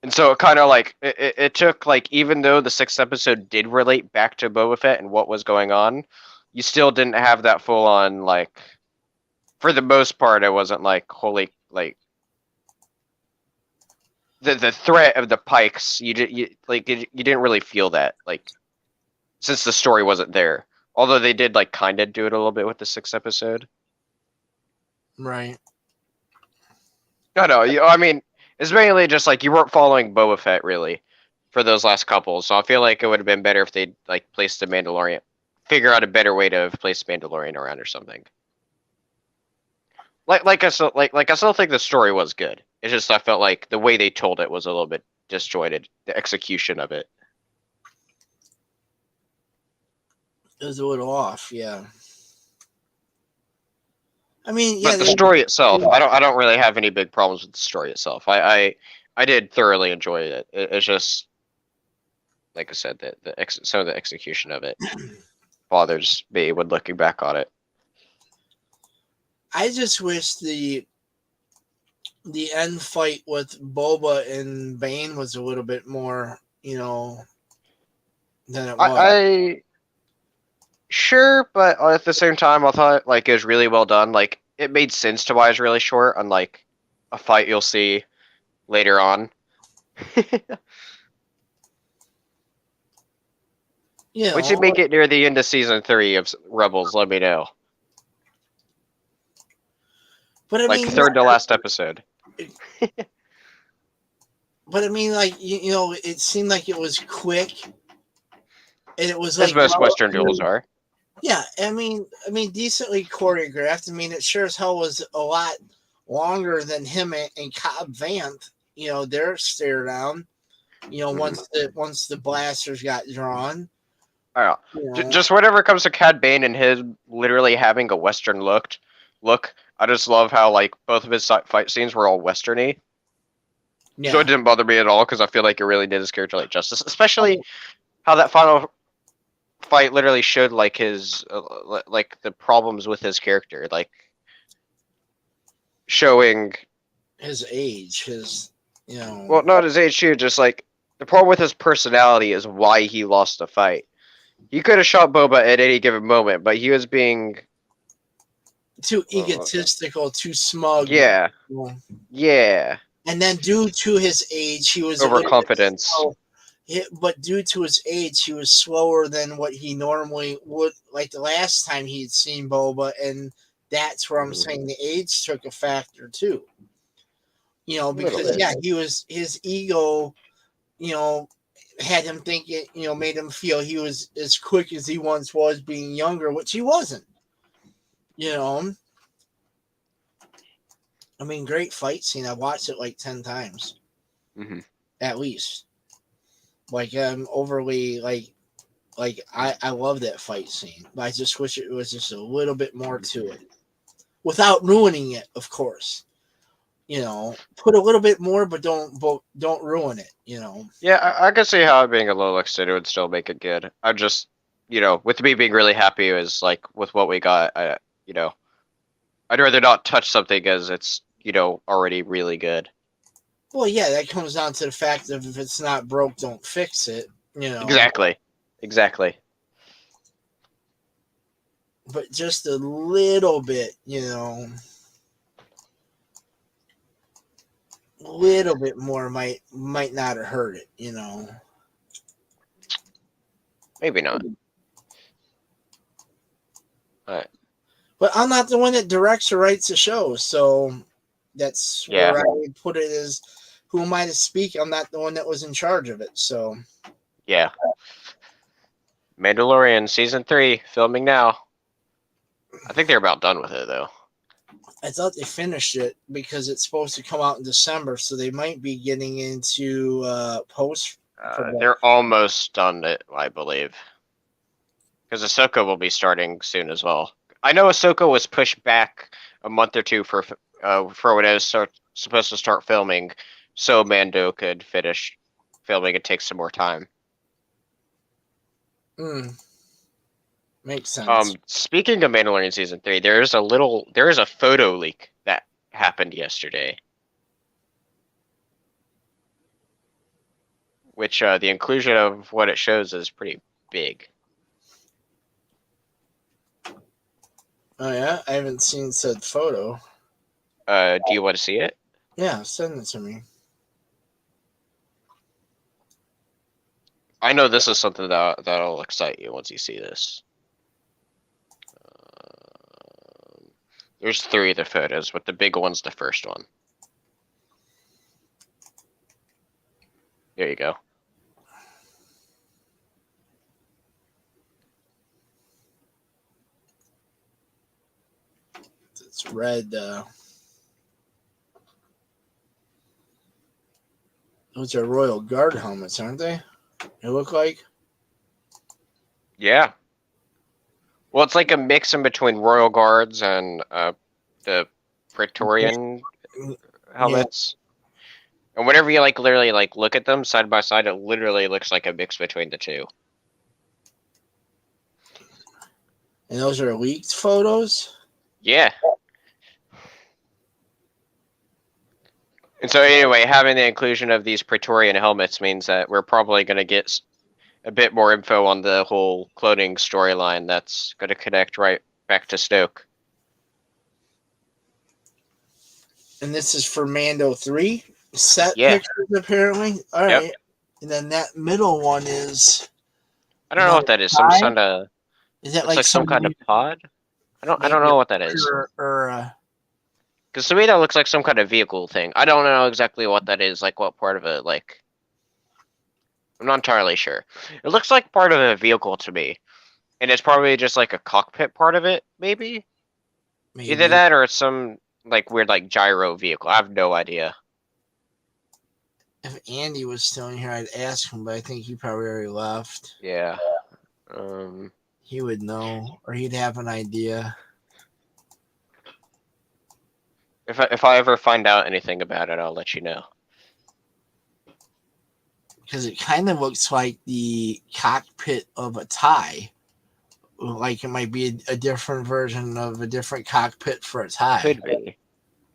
And so it kind of it took even though the 6th episode did relate back to Boba Fett and what was going on, you still didn't have that full on for the most part it wasn't holy the threat of the Pikes, you didn't really feel that since the story wasn't there. Although they did kind of do it a little bit with the 6th episode. Right. No, I mean, it's mainly just you weren't following Boba Fett really for those last couple. So I feel like it would have been better if they placed the Mandalorian, figure out a better way to place Mandalorian around or something. I still think the story was good. It's just I felt like the way they told it was a little bit disjointed. The execution of it. It was a little off, yeah. I mean, yeah. But the story itself, I don't really have any big problems with the story itself. I did thoroughly enjoy it. It's just, like I said, some of the execution of it bothers me when looking back on it. I just wish the end fight with Boba and Bane was a little bit more, than it was. Sure, but at the same time, I thought it was really well done. It made sense to why it's really short, unlike a fight you'll see later on. You Once you know, make it near the end of season 3 of Rebels, let me know. but I Like mean, third to last episode. but I mean, like you know, it seemed like it was quick, and it was As like most Western duels are. Yeah, I mean, decently choreographed. I mean, it sure as hell was a lot longer than him and Cobb Vanth. You know, their stare down. You know, once the blasters got drawn. I don't You know. know, Just whatever comes to Cad Bane and his literally having a Western look. I just love how like both of his fight scenes were all Westerny. yeah. So it didn't bother me at all because I feel like it really did his character like justice, especially how that final fight literally showed like his like the problems with his character, like showing his age, well, not his age too, just like the problem with his personality is why he lost the fight. He could have shot Boba at any given moment, but he was being too egotistical, too smug. Yeah. You know. Yeah. And then due to his age, he was overconfidence. But due to his age, he was slower than what he normally would. Like the last time he'd seen Boba, and that's where I'm saying the age took a factor too. You know, because he was his ego. You know, had him thinking. You know, made him feel he was as quick as he once was, being younger, which he wasn't. You know. I mean, great fight scene. I watched it like 10 times, at least. Like I'm overly like I love that fight scene, but I just wish it was just a little bit more to it, without ruining it. Of course, you know, put a little bit more, but don't ruin it. You know. Yeah, I can see how it being a little extended would still make it good. I just, you know, with me being really happy is like with what we got. You know, I'd rather not touch something as it's, you know, already really good. Well, yeah, that comes down to the fact of if it's not broke, don't fix it. You know. Exactly. But just a little bit, you know. A little bit more might not have hurt it, you know. Maybe not. All right. But I'm not the one that directs or writes the show, so that's where I would put it as, who am I to speak? I'm not the one that was in charge of it, so. Yeah. Mandalorian Season 3, filming now. I think they're about done with it, though. I thought they finished it because it's supposed to come out in December, so they might be getting into post. They're almost done it, I believe. Because Ahsoka will be starting soon as well. I know Ahsoka was pushed back a month or two for when it was supposed to start filming, so Mando could finish filming and take some more time. Makes sense. Speaking of Mandalorian Season 3, there is a photo leak that happened yesterday. Which the inclusion of what it shows is pretty big. Oh yeah? I haven't seen said photo. Do you want to see it? Yeah, send it to me. I know this is something that'll excite you once you see this. There's 3 of the photos, but the big one's the first one. There you go. It's red. Those are Royal Guard helmets, aren't they? They look like. Yeah. Well, it's like a mix in between Royal Guards and the Praetorian helmets. Yeah. And whenever you literally look at them side by side, it literally looks like a mix between the two. And those are leaked photos? Yeah. And so anyway, having the inclusion of these Praetorian helmets means that we're probably going to get a bit more info on the whole cloning storyline that's going to connect right back to Snoke. And this is for Mando 3 set pictures, apparently. All right. And then that middle one is I don't know what that is. Some Pie? kind of. Is that Looks like some kind of somebody pod. I don't maybe know what that is. or Because to me that looks like some kind of vehicle thing. I don't know exactly what that is. Like what part of it. Like I'm not entirely sure. It looks like part of a vehicle to me, and it's probably just like a cockpit part of it, maybe. Either that or it's some like weird like gyro vehicle. I have no idea. if Andy was still in here, I'd ask him, but I think he probably already left. Yeah. He would know, or he'd have an idea. If I ever find out anything about it, I'll let you know. Because it kind of looks like the cockpit of a tie. Like it might be a different version of a different cockpit for a tie. Could be.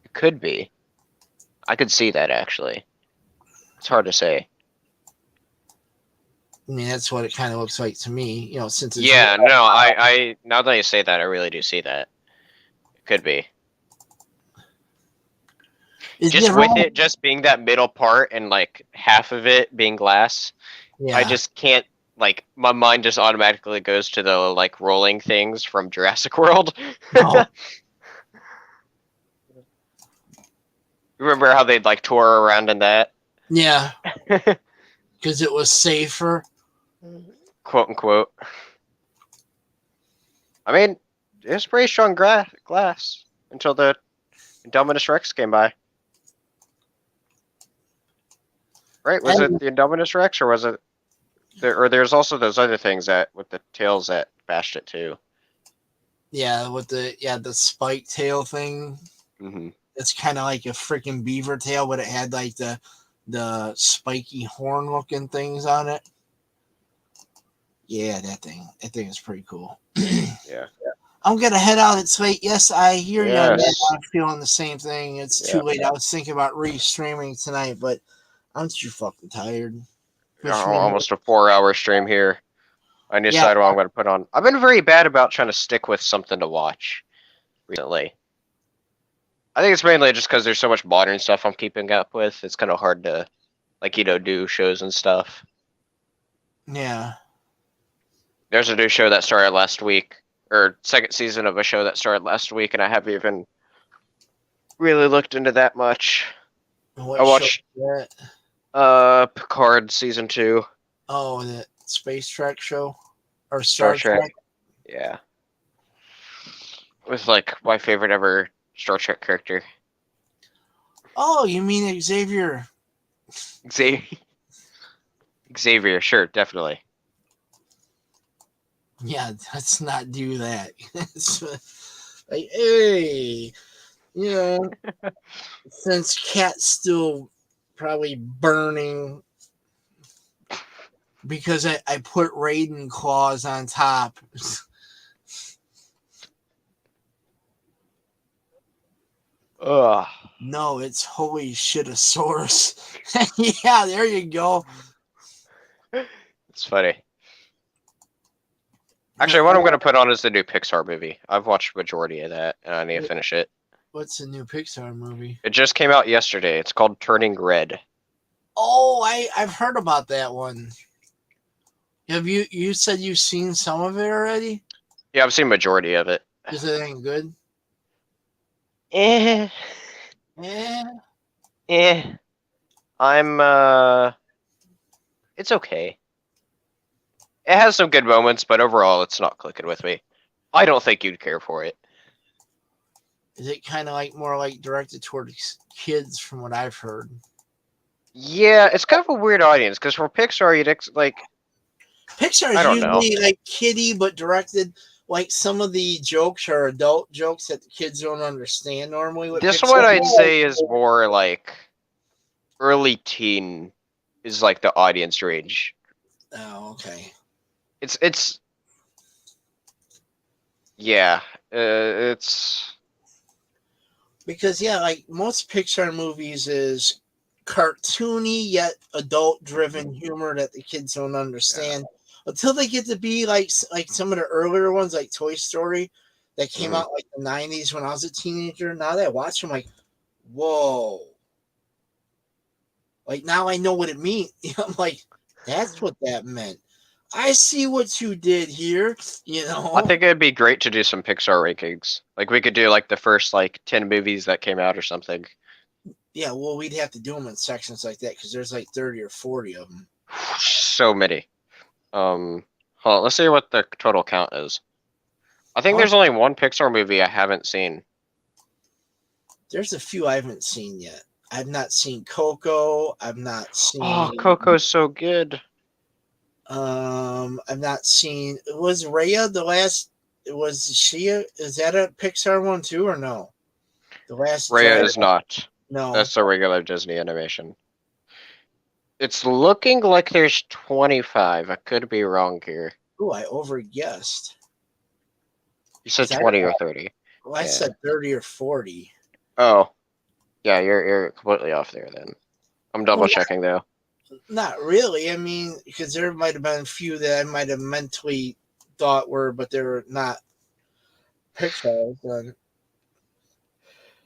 It could be. I could see that actually. It's hard to say. I mean, that's what it kind of looks like to me. You know, since it's Yeah, no, I now that you say that, I really do see that. It could be. Just with it just being that middle part and like half of it being glass, I just can't like my mind just automatically goes to the like rolling things from Jurassic World. Oh. Remember how they'd like tour around in that? Yeah. Because it was safer. Quote unquote. I mean, it was pretty strong glass until the Indominus Rex came by. Right? Was it the Indominus Rex or was it or there's also those other things that with the tails that bashed it too. Yeah, with the spike tail thing. Mm-hmm. It's kind of like a freaking beaver tail, but it had like the spiky horn looking things on it. Yeah, that thing is pretty cool. Yeah. I'm gonna head out. It's late. Yes, I hear you. On that. Yes. I'm feeling the same thing. It's too late. I was thinking about re-streaming tonight, but I'm too fucking tired. Almost a 4-hour stream here. I need to decide what I'm going to put on. I've been very bad about trying to stick with something to watch recently. I think it's mainly just because there's so much modern stuff I'm keeping up with. It's kind of hard to, like, do shows and stuff. Yeah. There's a new show that started last week, or second season of a show that started last week, and I haven't even really looked into that much. What I watched show is that? Picard season 2. Oh, the Space Trek show? Or Star Trek? Yeah. With, like, my favorite ever Star Trek character. Oh, you mean Xavier? Xavier, sure, definitely. Yeah, let's not do that. It's like, hey, you know, since Cat's still probably burning because I put Raiden claws on top. Ugh. No, it's holy shitosaurus. Yeah, there you go. It's funny. Actually, what I'm going to put on is the new Pixar movie. I've watched majority of that, and I need to finish it. What's the new Pixar movie? It just came out yesterday. It's called Turning Red. Oh, I've heard about that one. Have you said you've seen some of it already? Yeah, I've seen majority of it. Is it any good? Eh. I'm it's okay. It has some good moments, but overall it's not clicking with me. I don't think you'd care for it. Is it kind of like more like directed towards kids from what I've heard? Yeah, it's kind of a weird audience because for Pixar you'd like Pixar is usually like kiddie but directed like some of the jokes are adult jokes that the kids don't understand normally. With this Pixar. one I'd say is more like early teen is like the audience range. Oh, okay. It's yeah, it's because like most Pixar movies is cartoony yet adult driven humor that the kids don't understand until they get to be like some of the earlier ones like Toy Story that came out like the 90s when I was a teenager. Now that I watch them, like, whoa, like now I know what it means. I'm like, that's what that meant. I see what you did here. You know, I think it'd be great to do some Pixar rankings. Like we could do like the first like 10 movies that came out or something. Yeah, well, we'd have to do them in sections like that because there's like 30 or 40 of them. So many. Hold on, let's see what the total count is. I think there's only one Pixar movie I haven't seen. There's a few I haven't seen yet. I've not seen Coco. I've not seen. Oh, Coco's so good. I've not seen. Was Raya the last? Was she? Is that a Pixar one too, or no? The last. Raya Dragon? is not. No. That's a regular Disney animation. It's looking like there's 25. I could be wrong here. Ooh, I overguessed. You said 20 or 30. Well, I said 30 or 40. Oh, yeah, you're completely off there then. I'm double checking though. Not really. I mean, because there might have been a few that I might have mentally thought were, but they're not Pixar. Then.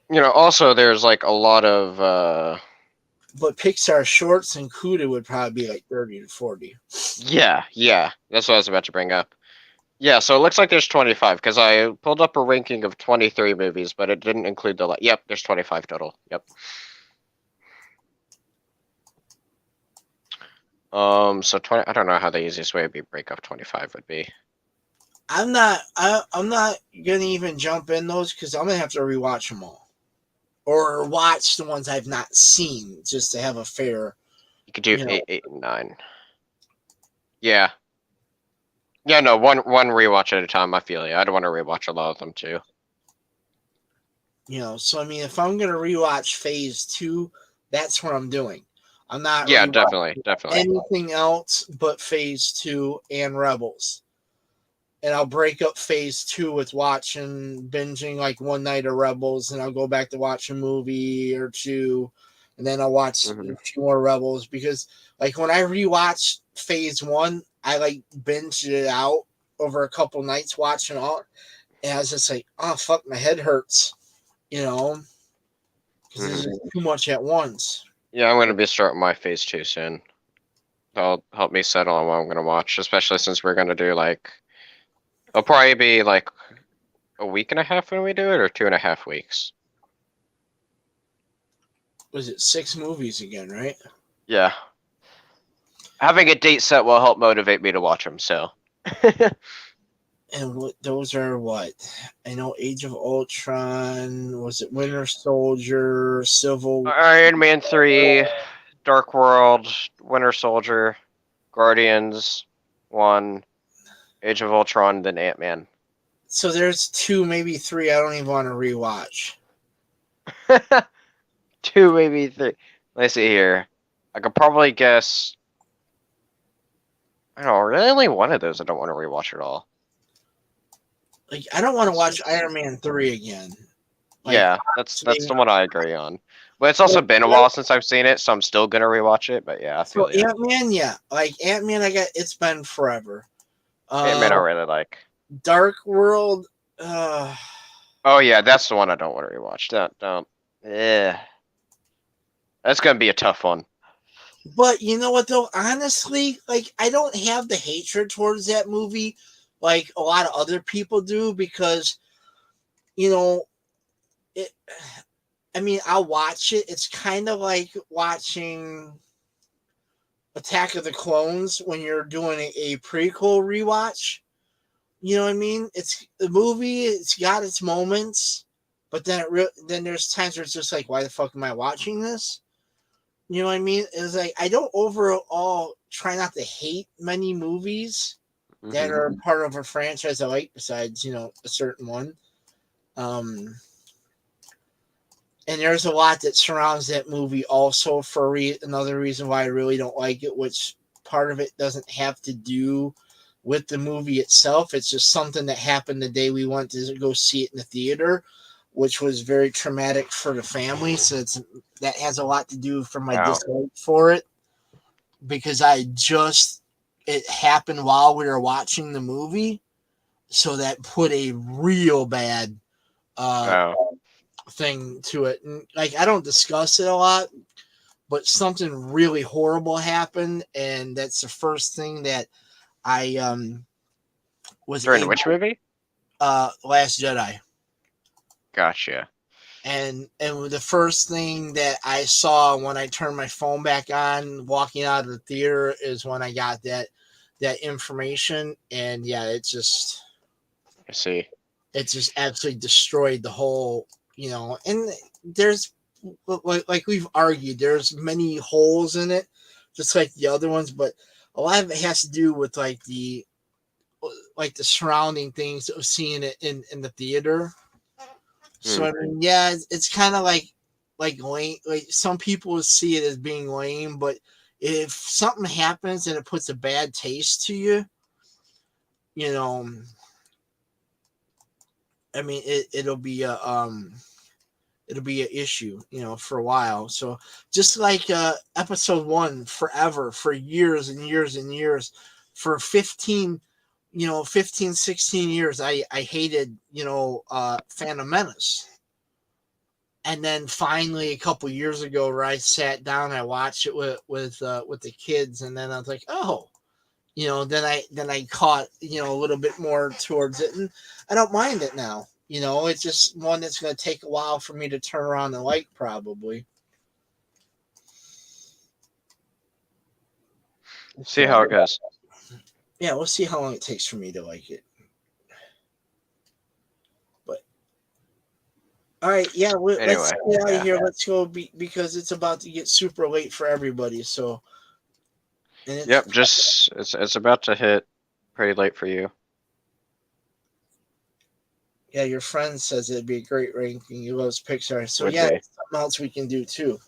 You know, also there's like a lot of. But Pixar shorts included would probably be like 30 to 40. Yeah, that's what I was about to bring up. Yeah, so it looks like there's 25 because I pulled up a ranking of 23 movies, but it didn't include the. Yep, there's 25 total. Yep. So 20. I don't know how the easiest way to break up 25 would be. I'm not gonna even jump in those because I'm gonna have to rewatch them all, or watch the ones I've not seen just to have a fair. You could do 8, 8, and 9. Yeah. Yeah, no, one rewatch at a time. I feel you. I don't want to rewatch a lot of them too. You know, so I mean, if I'm gonna rewatch Phase 2, that's what I'm doing. I'm not. Yeah, definitely. Anything else but Phase 2 and Rebels. And I'll break up Phase 2 with binging like one night of Rebels, and I'll go back to watch a movie or two, and then I'll watch a few more Rebels because, like, when I rewatch Phase 1, I like binged it out over a couple nights watching all, and I was just like, oh fuck, my head hurts, you know, because there's just too much at once. Yeah, I'm gonna be starting my Phase 2 soon. That'll help me settle on what I'm gonna watch, especially since we're gonna do like. It'll probably be like a week and a half when we do it, or 2.5 weeks. Was it 6 movies again, right? Yeah. Having a date set will help motivate me to watch them, so. And those are what? I know Age of Ultron, was it Winter Soldier, Civil War? Iron Man 3, Dark World, Winter Soldier, Guardians 1, Age of Ultron, then Ant-Man. So there's 2, maybe 3 I don't even want to rewatch. 2, maybe 3. Let's see here. I could probably guess. I don't know, really only one of those I don't want to rewatch at all. Like, I don't want to watch Iron Man 3 again. Like, yeah, that's the one I agree on. But it's also been a while since I've seen it, so I'm still gonna rewatch it. But yeah, I feel so Ant-Man, yeah. Like Ant-Man, it's been forever. Ant-Man I really like. Dark World. Oh yeah, that's the one I don't want to rewatch. Don't. Yeah. That's gonna be a tough one. But you know what though? Honestly, like I don't have the hatred towards that movie like a lot of other people do because, you know, I mean, I'll watch it. It's kind of like watching Attack of the Clones when you're doing a prequel rewatch. You know what I mean? It's the movie. It's got its moments, but then then there's times where it's just like, why the fuck am I watching this? You know what I mean? It's like I don't overall try not to hate many movies that are part of a franchise I like, besides, you know, a certain one. And there's a lot that surrounds that movie also for another reason why I really don't like it, which part of it doesn't have to do with the movie itself. It's just something that happened the day we went to go see it in the theater, which was very traumatic for the family. So that has a lot to do for my dislike for it, because it happened while we were watching the movie. So that put a real bad thing to it. And like, I don't discuss it a lot, but something really horrible happened. And that's the first thing that I was During which movie? Last Jedi. Gotcha. And the first thing that I saw when I turned my phone back on, walking out of the theater, is when I got that information, and yeah, I see. It just absolutely destroyed the whole, And there's like we've argued, there's many holes in it, just like the other ones, but a lot of it has to do with like the surrounding things of seeing it in the theater. So I mean, yeah, it's kind of like lame. Like some people see it as being lame, but if something happens and it puts a bad taste to you, I mean, it'll be an issue, for a while. So just like episode 1, forever, for years and years and years, for 15, 16 years, I hated, Phantom Menace. And then finally a couple years ago, where I sat down, I watched it with the kids, and then I was like, oh, then I caught, a little bit more towards it, and I don't mind it now. It's just one that's going to take a while for me to turn around and like, probably. See how it goes. Yeah, we'll see how long it takes for me to like it. But all right, yeah, let's get out of here. Let's go because it's about to get super late for everybody. So, yep, it's about to hit pretty late for you. Yeah, your friend says it'd be a great ranking. He loves Pixar, so yeah, something else we can do too.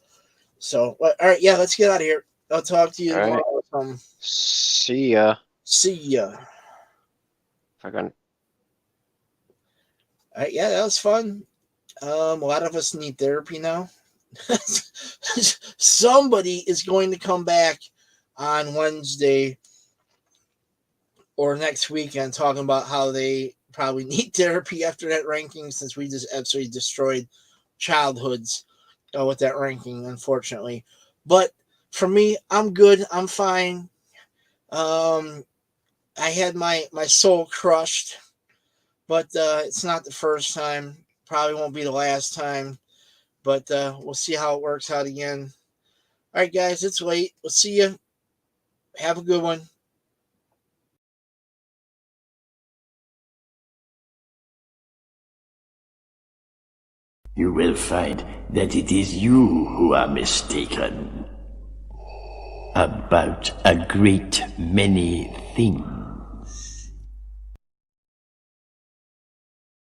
So, all right, yeah, let's get out of here. I'll talk to you tomorrow. See ya. See ya. Okay. Yeah, that was fun. A lot of us need therapy now. Somebody is going to come back on Wednesday or next weekend talking about how they probably need therapy after that ranking, since we just absolutely destroyed childhoods with that ranking, unfortunately. But for me, I'm good. I'm fine. I had my soul crushed, but it's not the first time. Probably won't be the last time, but we'll see how it works out again. All right, guys, it's late. We'll see you. Have a good one. You will find that it is you who are mistaken about a great many things.